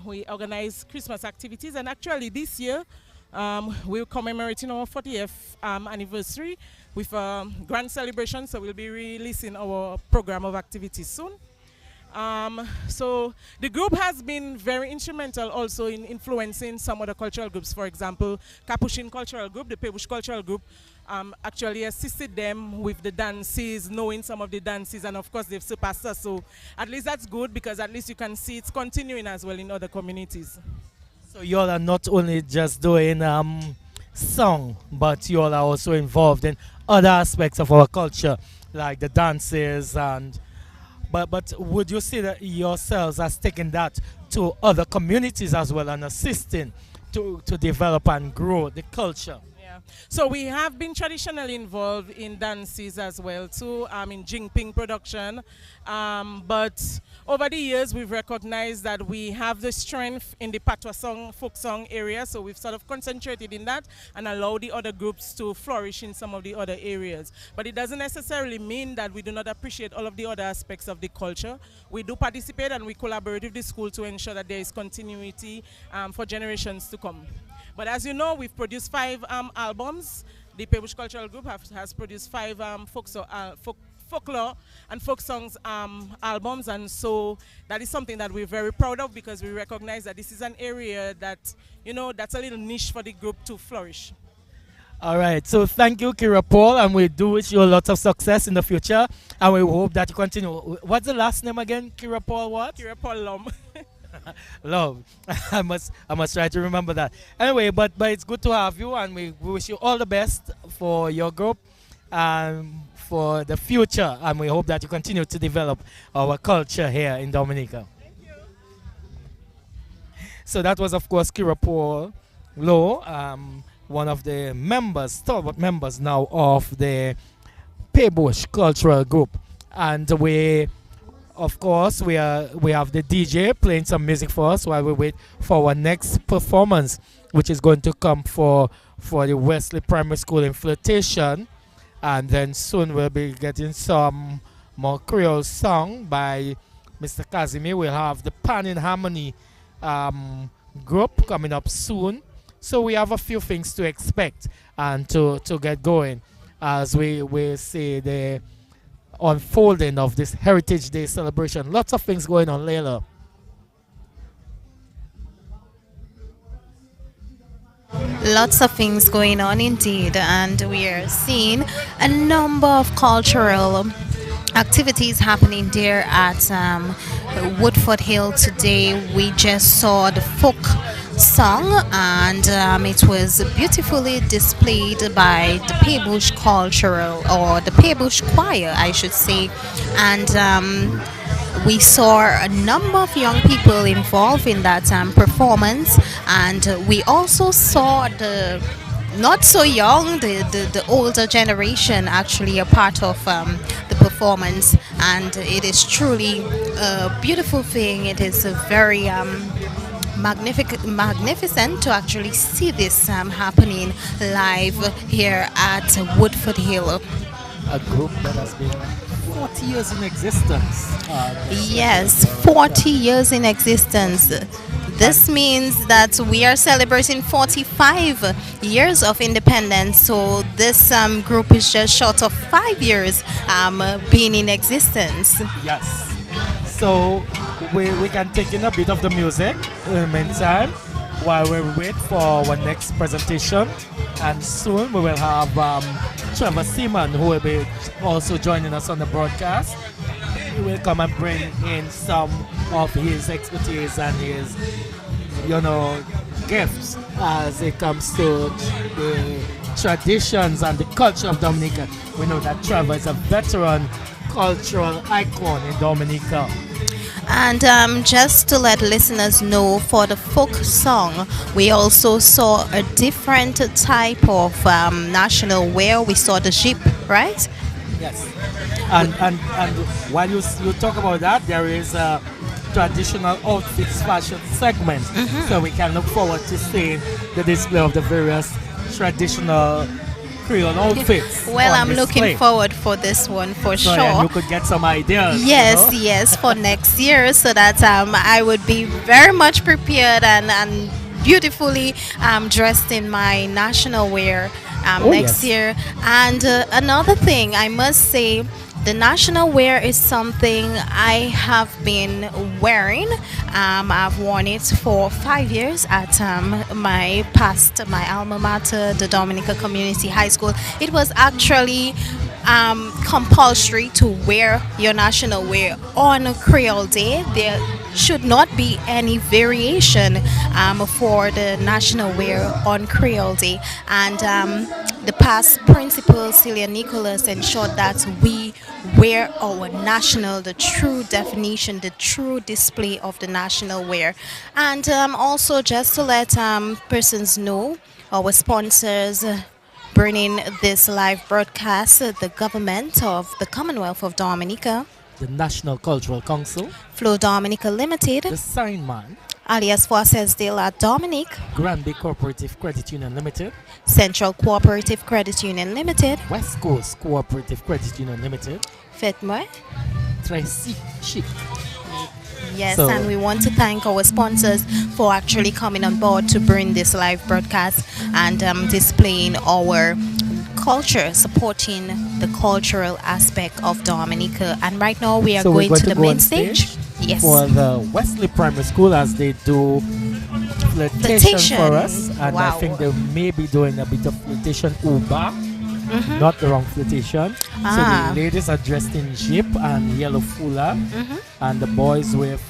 we organize Christmas activities, and actually this year, we're commemorating our 40th anniversary with a grand celebration, so we'll be releasing our program of activities soon. So the group has been very instrumental also in influencing some other cultural groups. For example, Capuchin Cultural Group, the Pebush Cultural Group, actually assisted them with the dances, knowing some of the dances, and of course they've surpassed us. So at least that's good, because at least you can see it's continuing as well in other communities. So you all are not only just doing song, but you all are also involved in other aspects of our culture, like the dances and... But would you say that yourselves are taking that to other communities as well and assisting to develop and grow the culture? Yeah. Yeah. So we have been traditionally involved in dances as well too, in Jingping production. But over the years, we've recognized that we have the strength in the patois song, folk song area. So we've sort of concentrated in that and allowed the other groups to flourish in some of the other areas. But it doesn't necessarily mean that we do not appreciate all of the other aspects of the culture. We do participate and we collaborate with the school to ensure that there is continuity for generations to come. But as you know, we've produced 5 albums. The Pebush Cultural Group has produced 5 folklore and folk songs albums, and so that is something that we're very proud of because we recognize that this is an area that, you know, that's a little niche for the group to flourish. All right, so thank you, Kira Paul, and we do wish you a lot of success in the future, and we hope that you continue. What's the last name again? Kira Paul what? Kira Paul Lom. Love. I must try to remember that. Anyway, but it's good to have you, and we wish you all the best for your group and for the future, and we hope that you continue to develop our culture here in Dominica. Thank you. So that was, of course, Kira Paul Lowe, one of the members, stalwart members now of the Pebush Cultural Group, and of course, we have the DJ playing some music for us while we wait for our next performance, which is going to come for the Wesley Primary School in Flirtation, and then soon we'll be getting some more Creole song by Mr. Kazimi. We'll have the Pan in Harmony group coming up soon, so we have a few things to expect and to get going as we see the unfolding of this Heritage Day celebration. Lots of things going on, Layla. Lots of things going on indeed, and we are seeing a number of cultural activities happening there at Woodford Hill today. We just saw the folk song, and it was beautifully displayed by the Pebush Cultural, or the Pebush Choir, I should say, and we saw a number of young people involved in that performance, and we also saw the not so young, the older generation actually a part of the performance, and it is truly a beautiful thing. It is a very magnificent to actually see this happening live here at Woodford Hill. A group that has been 40 years in existence. Yes, 40 years in existence. This means that we are celebrating 45 years of independence. So this group is just short of 5 years being in existence. Yes. So we can take in a bit of the music in the meantime while we wait for our next presentation. And soon we will have Trevor Seaman, who will be also joining us on the broadcast. He will come and bring in some of his expertise and his, gifts as it comes to the traditions and the culture of Dominica. We know that Trevor is a veteran cultural icon in Dominica. And just to let listeners know, for the folk song, we also saw a different type of national wear. We saw the jeep, right? Yes. And while you talk about that, there is a traditional outfits fashion segment. Mm-hmm. So we can look forward to seeing the display of the various traditional Creole outfits. Well, I'm looking forward for this one for sure. Yeah, you could get some ideas. Yes, yes, for next year, so that I would be very much prepared and beautifully dressed in my national wear next year. And another thing, I must say, the national wear is something I have been wearing. I've worn it for 5 years at my alma mater, the Dominica Community High School. It was actually compulsory to wear your national wear on Creole Day. There should not be any variation for the national wear on Creole Day. And the past principal, Celia Nicholas, ensured that we wear our national, the true definition, the true display of the national wear. And also just to let persons know, our sponsors, bringing this live broadcast, the government of the Commonwealth of Dominica, the National Cultural Council, Flow Dominica Limited, the Signman, alias Forces de la Dominique, Granby Cooperative Credit Union Limited, Central Cooperative Credit Union Limited, West Coast Cooperative Credit Union Limited, Faites-moi. Tracy Chic. Yes, and we want to thank our sponsors for actually coming on board to bring this live broadcast and displaying our culture, supporting the cultural aspect of Dominica. And right now we are going to the main stage. Yes. For the Wesley Primary School as they do flirtation for us. And I think they may be doing a bit of flirtation Uber. Not the wrong flirtation. So the ladies are dressed in jeep and yellow fuller, and the boys with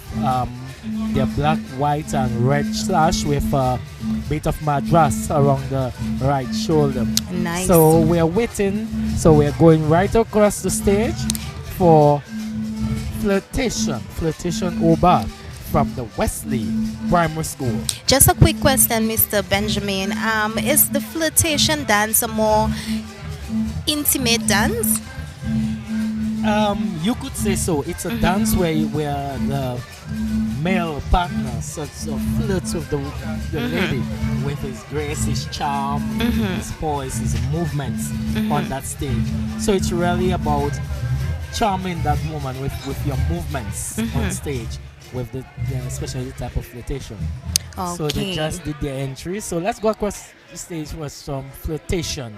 their black, white, and red slash with a bit of madras around the right shoulder. Nice. So we are waiting. So we are going right across the stage for flirtation Uber from the Wesley Primary School. Just a quick question, Mr. Benjamin. Is the flirtation dance a more intimate dance? You could say so. It's a dance where the male partner sort of flirts with the lady with his grace, his charm, his poise, his movements on that stage. So it's really about charming that woman with your movements on stage, with especially the type of flirtation. Okay. So they just did their entry. So let's go across the stage for some flirtation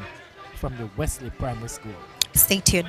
from the Wesley Primary School. Stay tuned.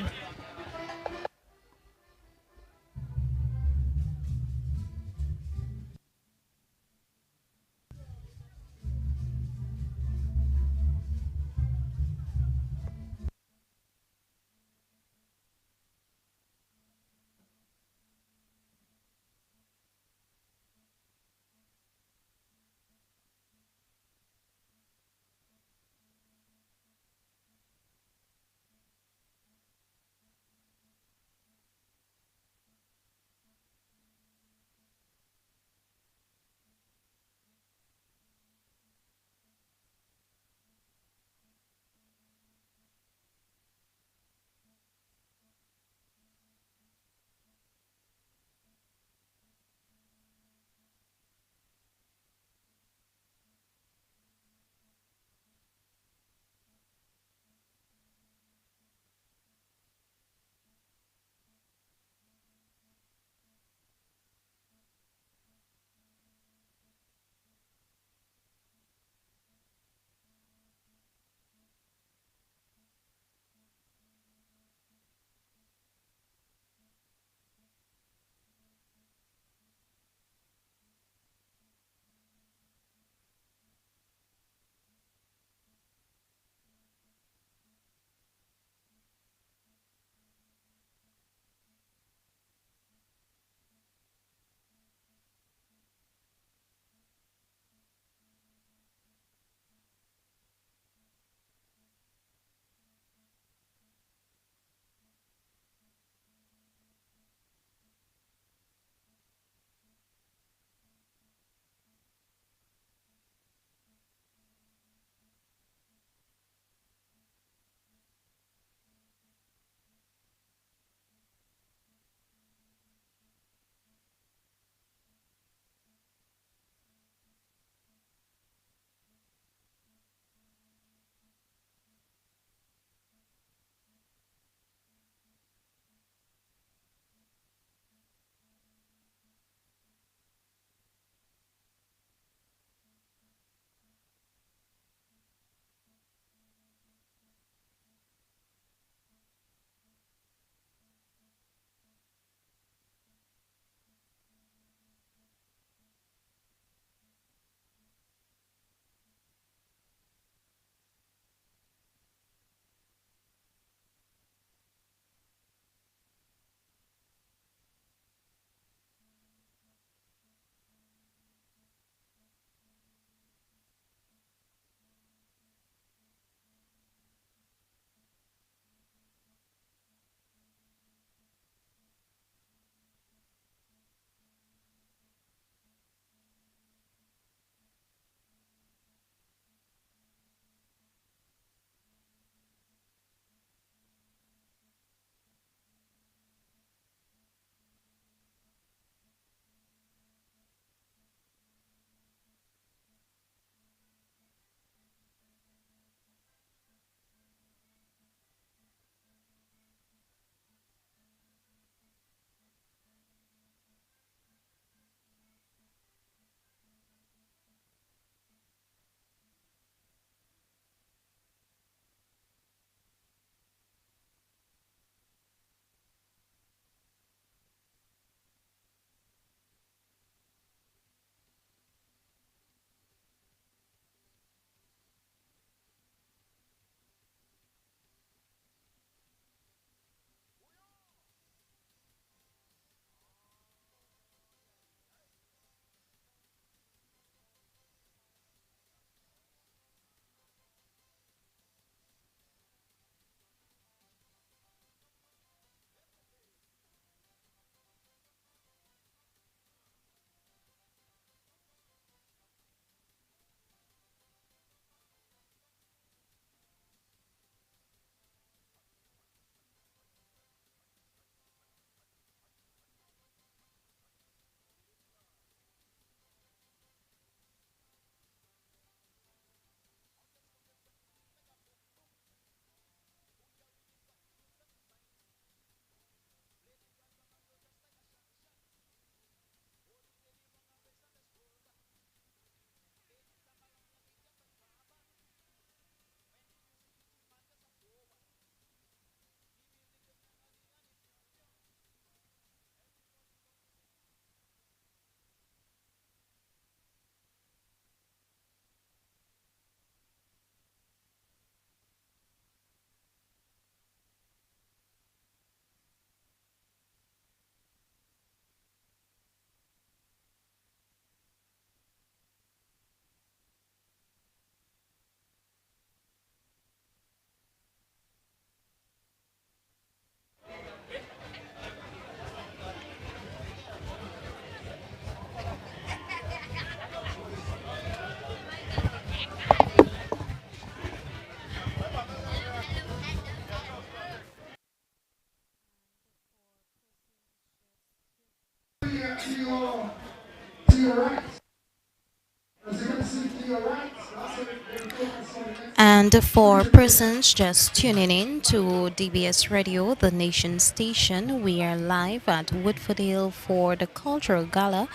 And for persons just tuning in to DBS Radio, the nation station, we are live at Woodford Hill for the Cultural Gala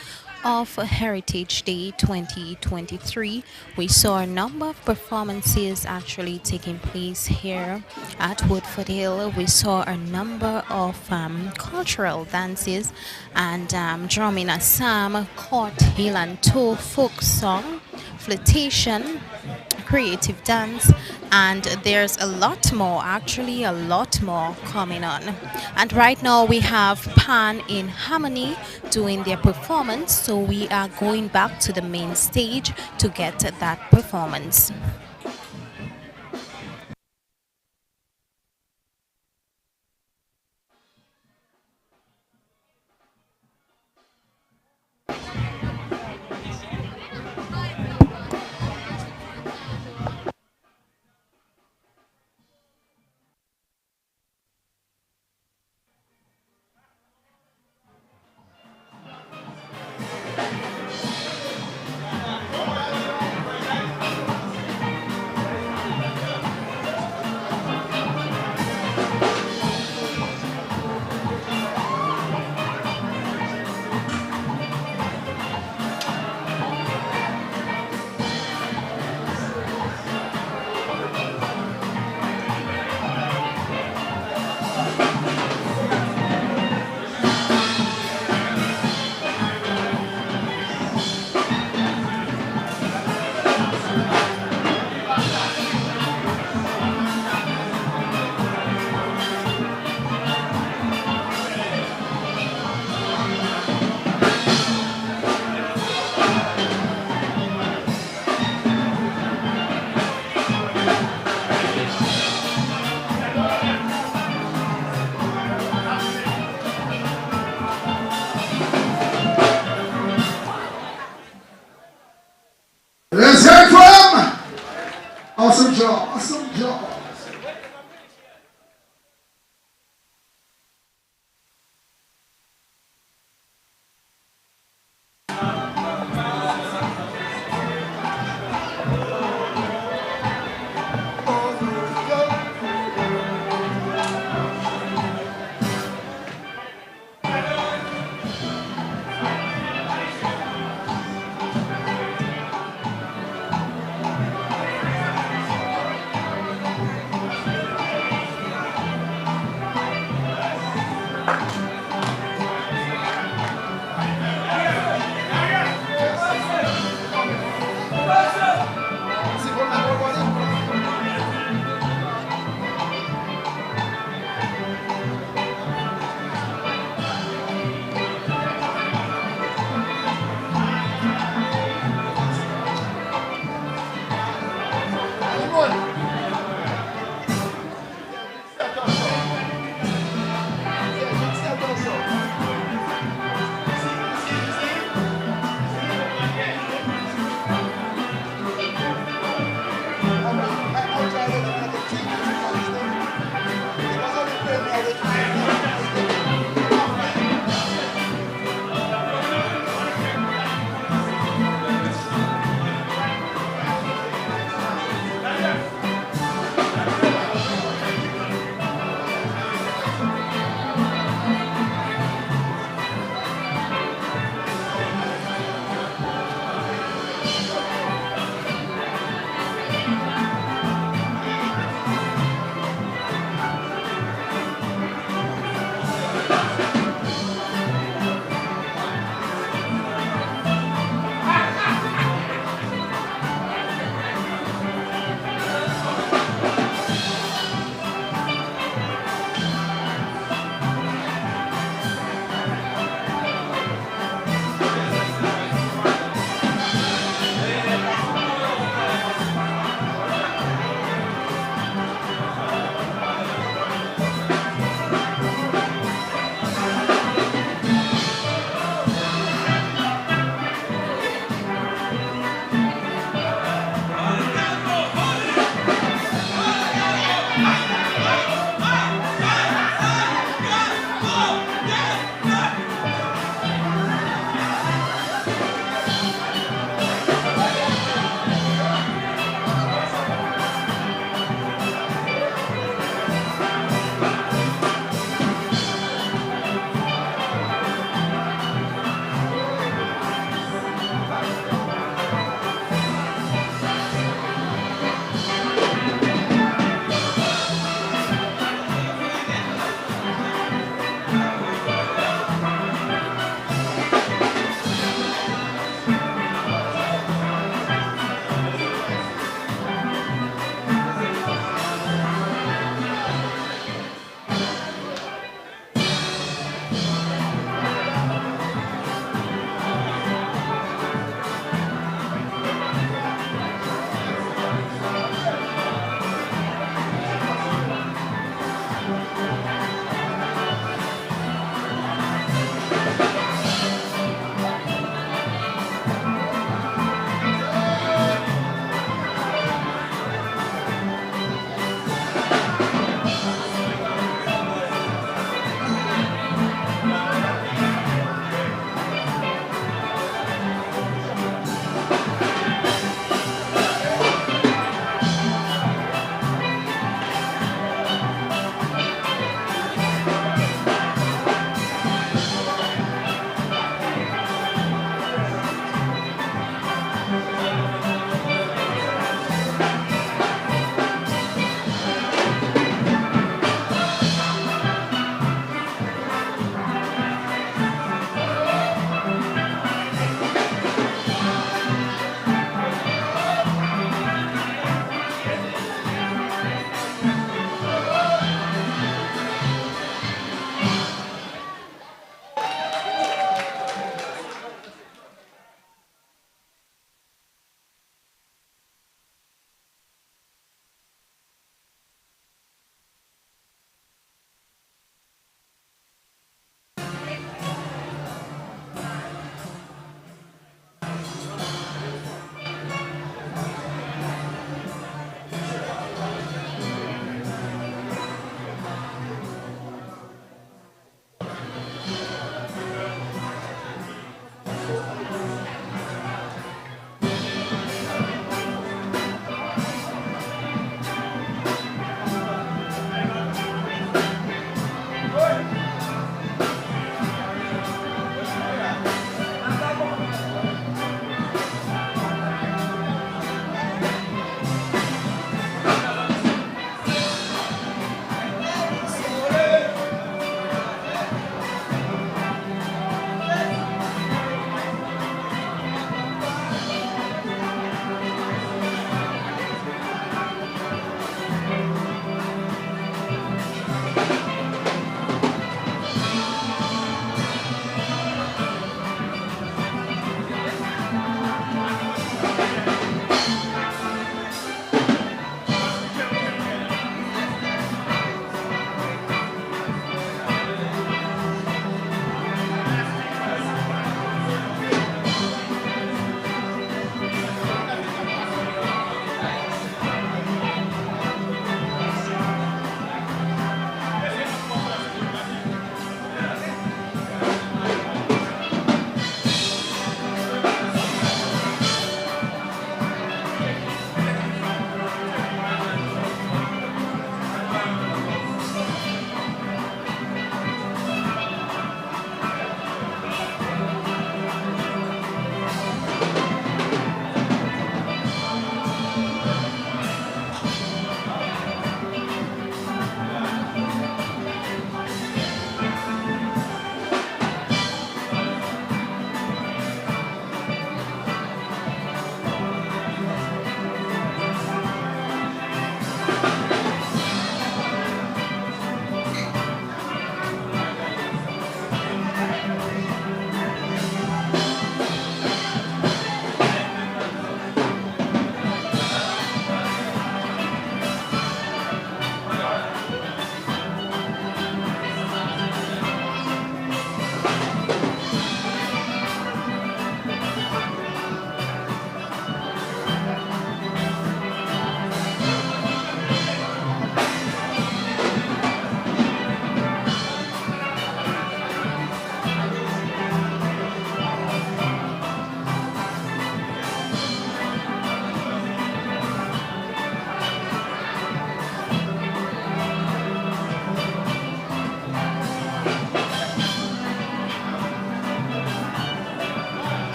of Heritage Day 2023. We saw a number of performances actually taking place here at Woodford Hill. We saw a number of cultural dances and drumming Assam, court, hill and toe, folk song, flirtation, creative dance, and there's a lot more, actually a lot more coming on. And right now we have Pan in Harmony doing their performance, so we are going back to the main stage to get that performance. Let's hear it from Awesome Job. Awesome Job.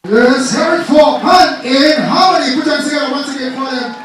Let's hear it for Hand in Harmony. Put them together once again for them.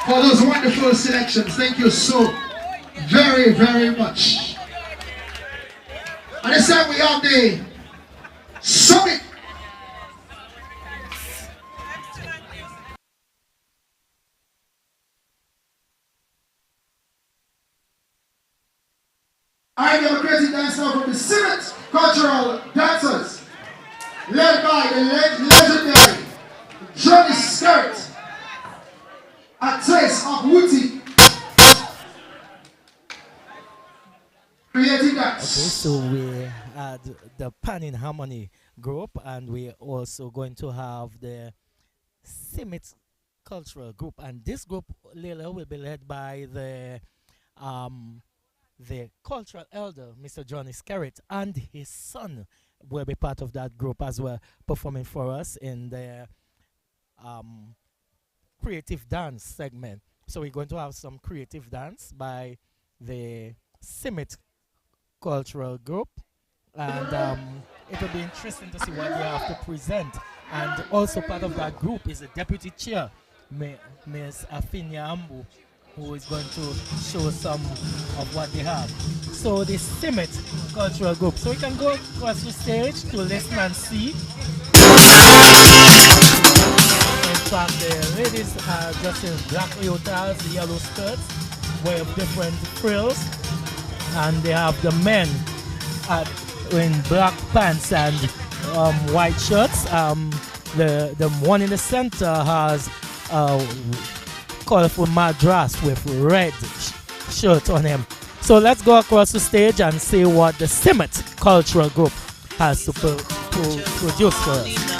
for those wonderful selections. Thank you so very, very much. And this time we have the summit. I am a crazy dance now from the Summit Cultural Dancers, led by the legendary Johnny Skirt, a taste of Woody. Creating that. Okay, so we had the Pan in Harmony group, and we're also going to have the Summit Cultural group, and this group, Leila, will be led by the cultural elder, Mr. Johnny Skerritt, and his son will be part of that group as well, performing for us in the creative dance segment. So we're going to have some creative dance by the Summit Cultural group, and it will be interesting to see what they have to present. And also part of that group is the deputy chair, Ms. Afinia Ambu, who is going to show some of what they have. So the Summit Cultural Group. So we can go across the stage to listen and see. In fact, the ladies are just in black leotards, yellow skirts, with different frills. And they have the men in black pants and white shirts. The one in the center has colorful madras with red shirt on him. So let's go across the stage and see what the Summit Cultural Group has to produce for us.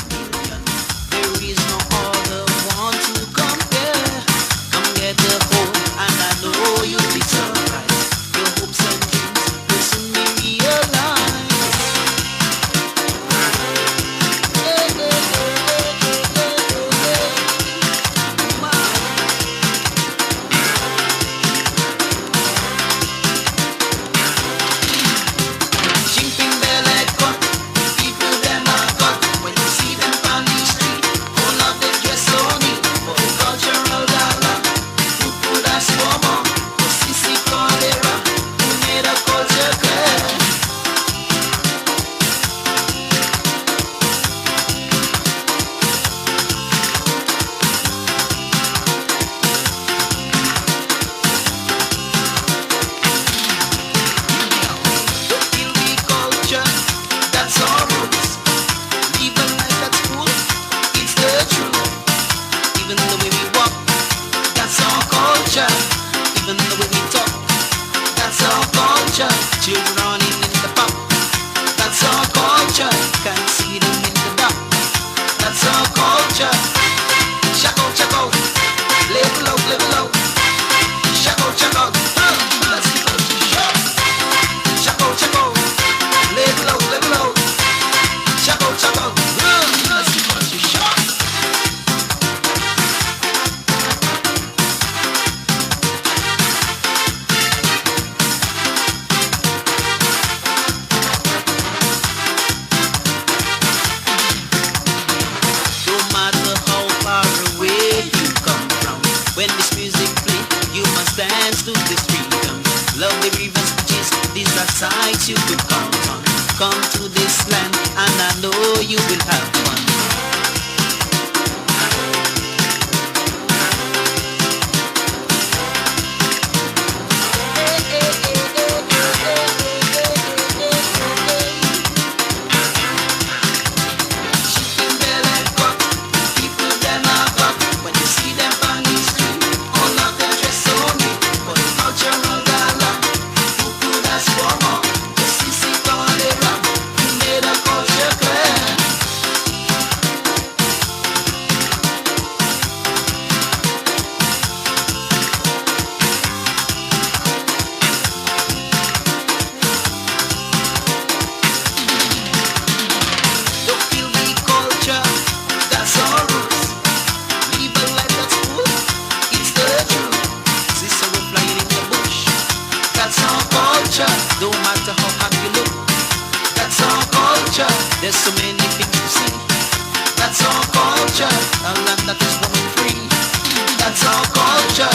that's our culture.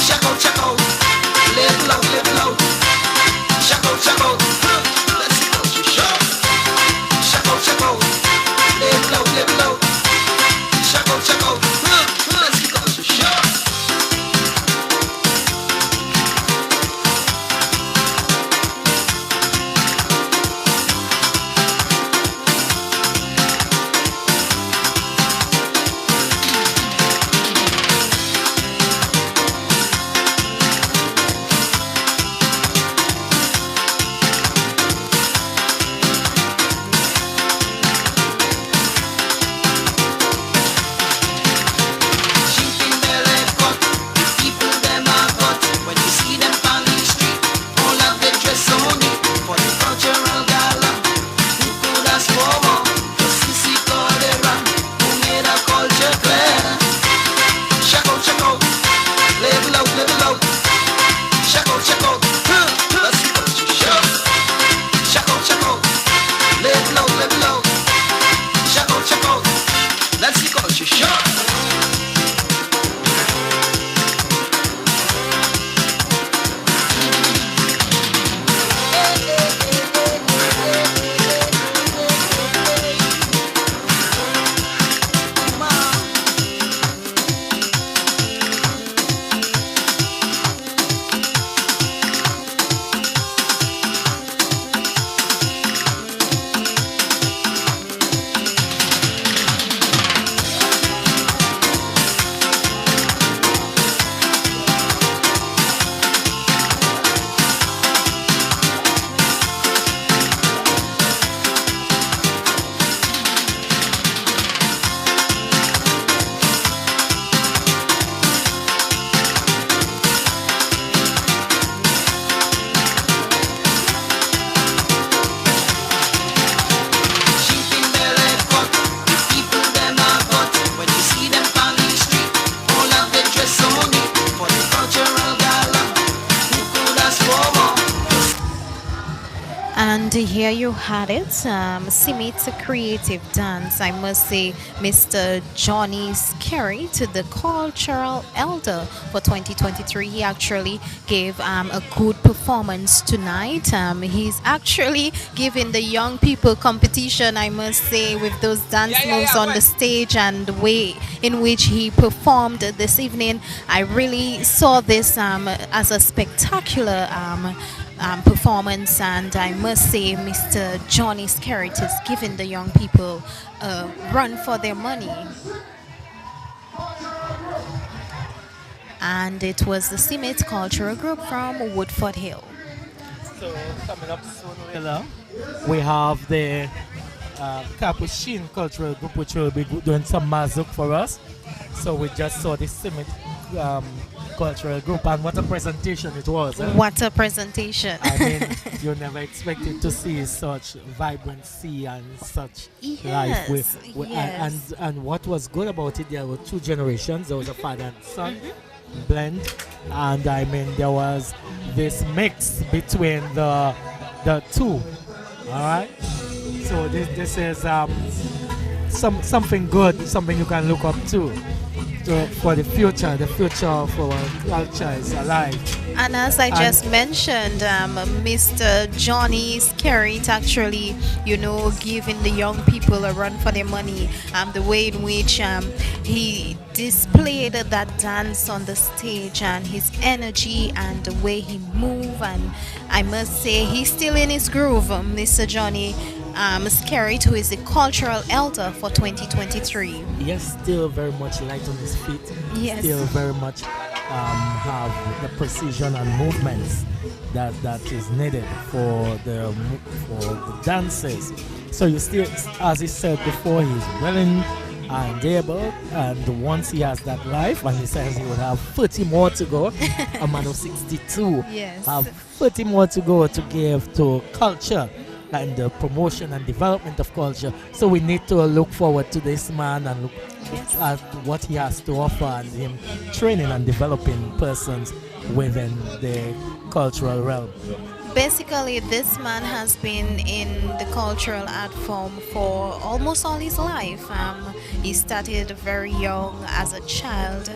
Check out, live loud. Check out, let's see culture show. Check out, live loud. Check out, let's see culture show. And here you had it, Simit Creative Dance. I must say, Mr. Johnny Skerry, the cultural elder for 2023. He actually gave a good performance tonight. He's actually giving the young people competition, I must say, with those dance moves on the stage and the way in which he performed this evening. I really saw this as a spectacular performance, and I must say Mr. Johnny Skerritt is giving the young people a run for their money. And it was the Simit Cultural Group from Woodford Hill. So coming up soon, we have the Capuchin Cultural Group, which will be doing some mazuk for us. So we just saw the Simit Cultural Group, and what a presentation it was. What a presentation. I mean, you never expected to see such vibrancy and such life. And what was good about it, there were two generations. There was a father and son blend, and I mean, there was this mix between the two. All right, so this is something good, something you can look up to. So for the future of our culture is alive. And as I just mentioned, Mr. Johnny Skerritt actually, giving the young people a run for their money. The way in which he displayed that dance on the stage and his energy and the way he moved, and I must say he's still in his groove, Mr. Johnny Skerritt, who is the cultural elder for 2023. Yes, still very much light on his feet. Yes. Still very much have the precision and movements that is needed for the dances. So you still, as he said before, he's willing and able, and once he has that life, and he says he will have 30 more to go, a man of 62, yes, have 30 more to go to give to culture and the promotion and development of culture. So we need to look forward to this man and at what he has to offer and him training and developing persons within the cultural realm. Basically, this man has been in the cultural art form for almost all his life. He started very young as a child.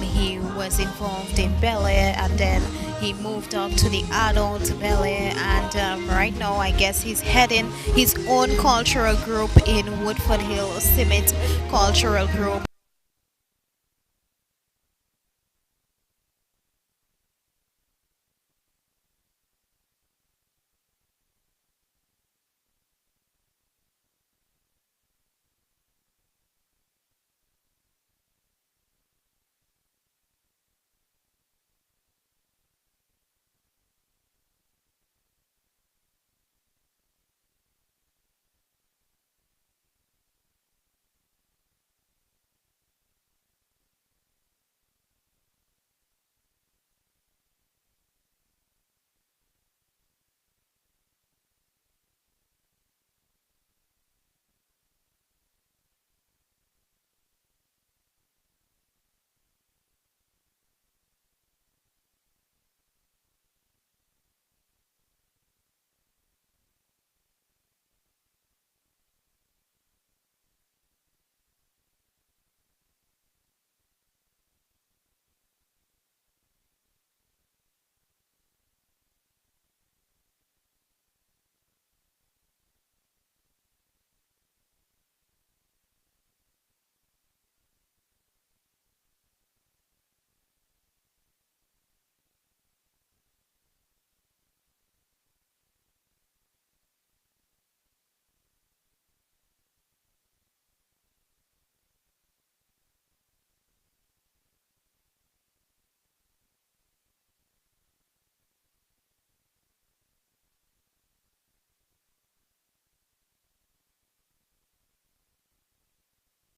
He was involved in ballet, and then he moved up to the adult ballet, and right now I guess he's heading his own cultural group in Woodford Hill, Summit Cultural Group,